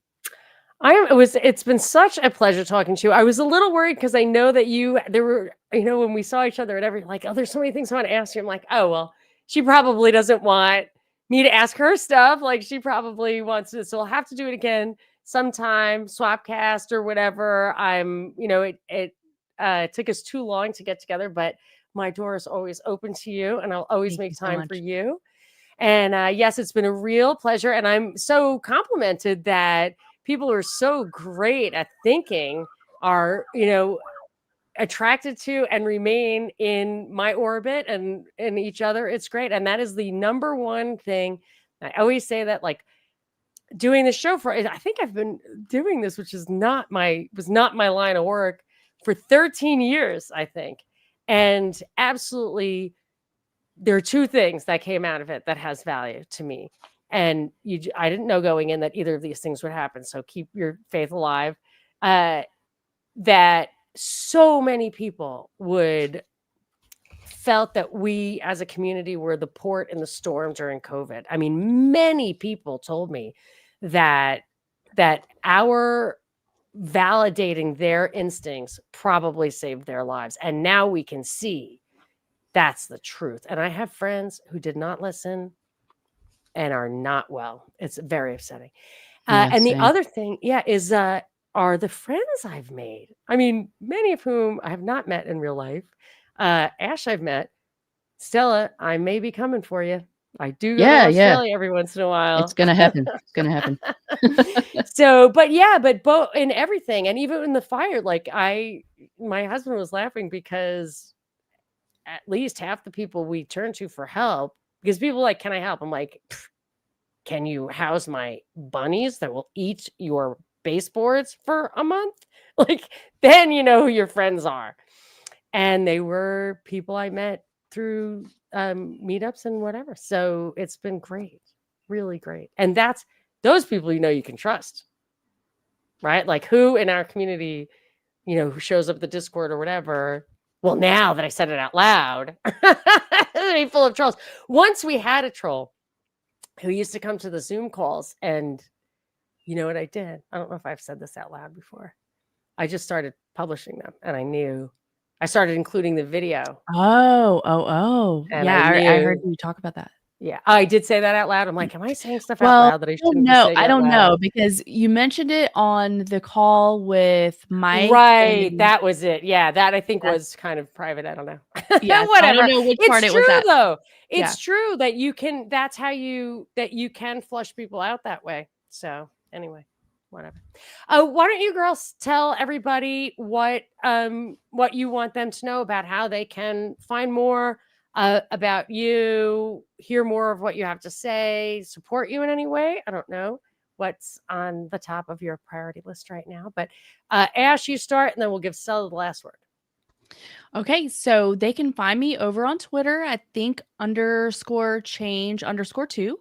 It's been such a pleasure talking to you. I was a little worried because I know that there were, when we saw each other and like, oh, there's so many things I want to ask you. I'm like, oh, well, she probably doesn't want me to ask her stuff. Like she probably wants to, so I'll have to do it again sometime, Swapcast or whatever. It took us too long to get together, but my door is always open to you and I'll always Thank make you so time much. for you. And yes, it's been a real pleasure. And I'm so complimented that people who are so great at thinking are, attracted to and remain in my orbit and in each other. It's great. And that is the number one thing. I always say that, like, doing the show I think I've been doing this, which was not my line of work, for 13 years, I think. And absolutely, there are two things that came out of it that has value to me. And I didn't know going in that either of these things would happen. So keep your faith alive. That so many people felt that we as a community were the port in the storm during COVID. I mean, many people told me that our validating their instincts probably saved their lives. And now we can see that's the truth. And I have friends who did not listen and are not well. It's very upsetting. And the Same. other thing, is are the friends I've made. I mean, many of whom I have not met in real life. Ash, I've met. Stella, I may be coming for you. I do go to Australia every once in a while. It's going to happen. It's going to happen. So, but both in everything, and even in the fire, like my husband was laughing because at least half the people we turn to for help, because people are like, can I help? I'm like, can you house my bunnies that will eat your baseboards for a month? Like, then you know who your friends are. And they were people I met through meetups and whatever. So it's been great, really great. And that's those people you can trust, right? Like, who in our community, who shows up at the Discord or whatever. Well, now that I said it out loud, be full of trolls. Once we had a troll who used to come to the Zoom calls, and you know what I did? I don't know if I've said this out loud before. I just started publishing them, and I started including the video. Oh. And Yeah, I heard you talk about that. Yeah, I did say that out loud. I'm like, am I saying stuff out loud that I shouldn't be saying I out don't loud? know, because you mentioned it on the call with Mike. Right, that was it. Yeah, that I think was kind of private. I don't know. Yeah, whatever. I don't know which part It's it was true at. though. It's true that you can. That's how you can flush people out that way. So anyway, whatever. Why don't you girls tell everybody what you want them to know about how they can find more about you, hear more of what you have to say, support you in any way? I don't know what's on the top of your priority list right now, but Ash, you start, and then we'll give Stella the last word. Okay, so they can find me over on Twitter at think_change_2,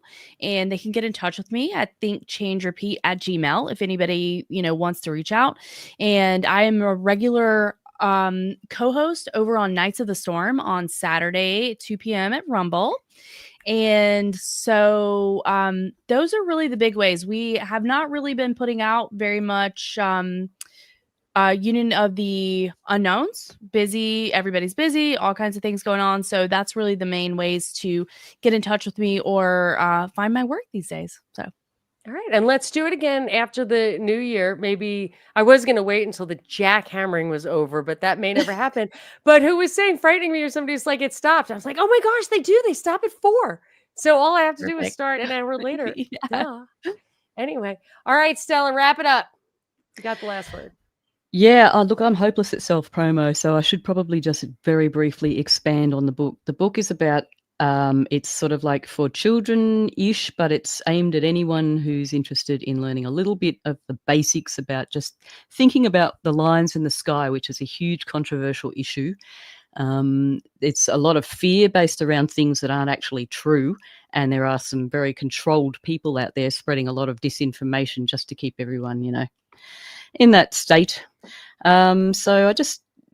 and they can get in touch with me at thinkchangerepeat@gmail.com if anybody wants to reach out. And I am a regular co-host over on Nights of the Storm on Saturday, 2 p.m. at Rumble. And so those are really the big ways. We have not really been putting out very much Union of the Unknowns. Busy, everybody's busy, all kinds of things going on. So that's really the main ways to get in touch with me or find my work these days. So all right, and let's do it again after the new year. Maybe I was going to wait until the jackhammering was over, but that may never happen. But who was saying frightening me, or somebody's like, it stopped. I was like, oh my gosh, they do. They stop at 4. So all I have to do is Perfect. start an hour later. Yeah. Duh. Anyway, all right, Stella, wrap it up. You got the last word. Yeah, look, I'm hopeless at self-promo, so I should probably just very briefly expand on the book. The book is about, it's sort of like for children-ish, but it's aimed at anyone who's interested in learning a little bit of the basics about just thinking about the lines in the sky, which is a huge controversial issue. It's a lot of fear based around things that aren't actually true, and there are some very controlled people out there spreading a lot of disinformation just to keep everyone, in that state. So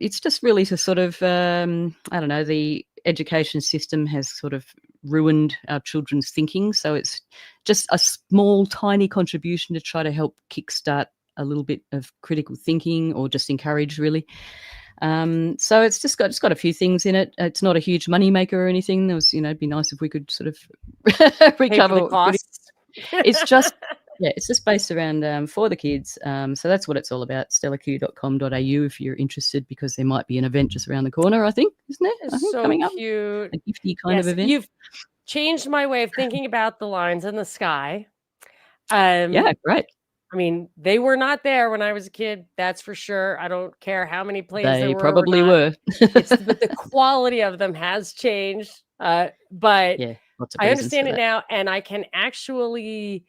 it's just really to sort of, I don't know, the education system has sort of ruined our children's thinking. So it's just a small, tiny contribution to try to help kickstart a little bit of critical thinking, or just encourage, really. So it's just got a few things in it. It's not a huge moneymaker or anything. There was, it'd be nice if we could sort of recover the costs. It's just, yeah, it's just based around for the kids. So that's what it's all about. StellaQ.com.au if you're interested, because there might be an event just around the corner, I think, isn't it? I think So coming up. cute. A gifty kind of event. You've changed my way of thinking about the lines in the sky. Yeah, great. I mean, they were not there when I was a kid. That's for sure. I don't care how many plays there They were. probably were. But the quality of them has changed. But yeah, lots of I reasons understand for it that. now, and I can actually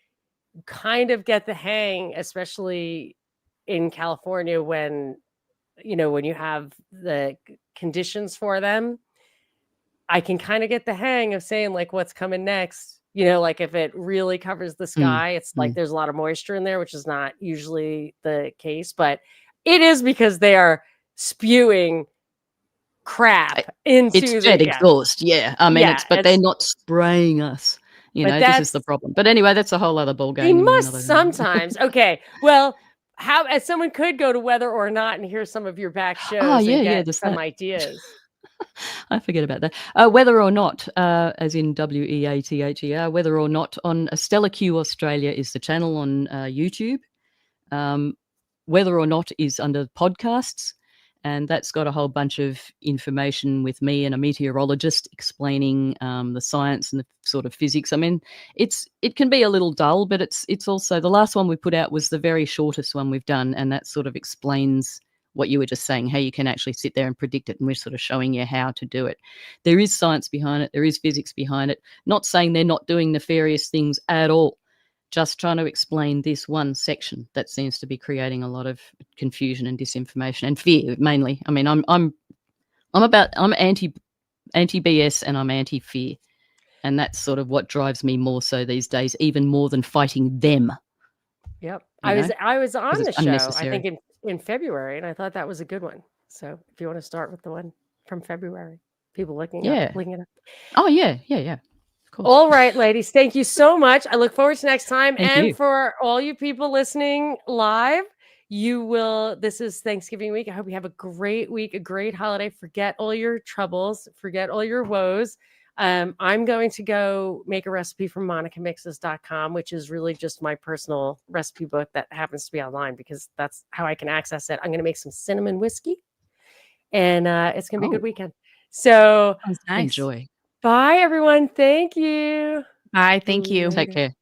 kind of get the hang, especially in California, when when you have the conditions for them. I can kind of get the hang of saying, like, what's coming next. Like if it really covers the sky, it's like there's a lot of moisture in there, which is not usually the case, but it is because they are spewing crap into it's jet exhaust. Yeah, I mean, but they're not spraying us. This is the problem. But anyway, that's a whole other ball game. They must sometimes. Okay, well, how, as someone could go to Whether or Not and hear some of your back shows and get some ideas. I forget about that. Whether or Not, as in WEATHER, Whether or Not on Stella Q Australia is the channel on YouTube. Whether or Not is under podcasts, and that's got a whole bunch of information with me and a meteorologist explaining the science and the sort of physics. I mean, it can be a little dull, but it's also, the last one we put out was the very shortest one we've done, and that sort of explains what you were just saying, how you can actually sit there and predict it, and we're sort of showing you how to do it. There is science behind it. There is physics behind it. Not saying they're not doing nefarious things at all. Just trying to explain this one section that seems to be creating a lot of confusion and disinformation and fear, mainly. I mean, I'm anti BS, and I'm anti fear, and that's sort of what drives me more so these days, even more than fighting them. Yep, I was on the show, I think in February, and I thought that was a good one. So if you want to start with the one from February, people looking it up. Oh yeah. All right, ladies, thank you so much. I look forward to next time. Thank you. For all you people listening live, this is Thanksgiving week. I hope you have a great week, a great holiday. Forget all your troubles, forget all your woes. I'm going to go make a recipe from monicamixes.com, which is really just my personal recipe book that happens to be online, because that's how I can access it. I'm going to make some cinnamon whiskey, and it's going to be a good weekend. So nice. Enjoy. Bye, everyone. Thank you. Bye. Thank you. Take care.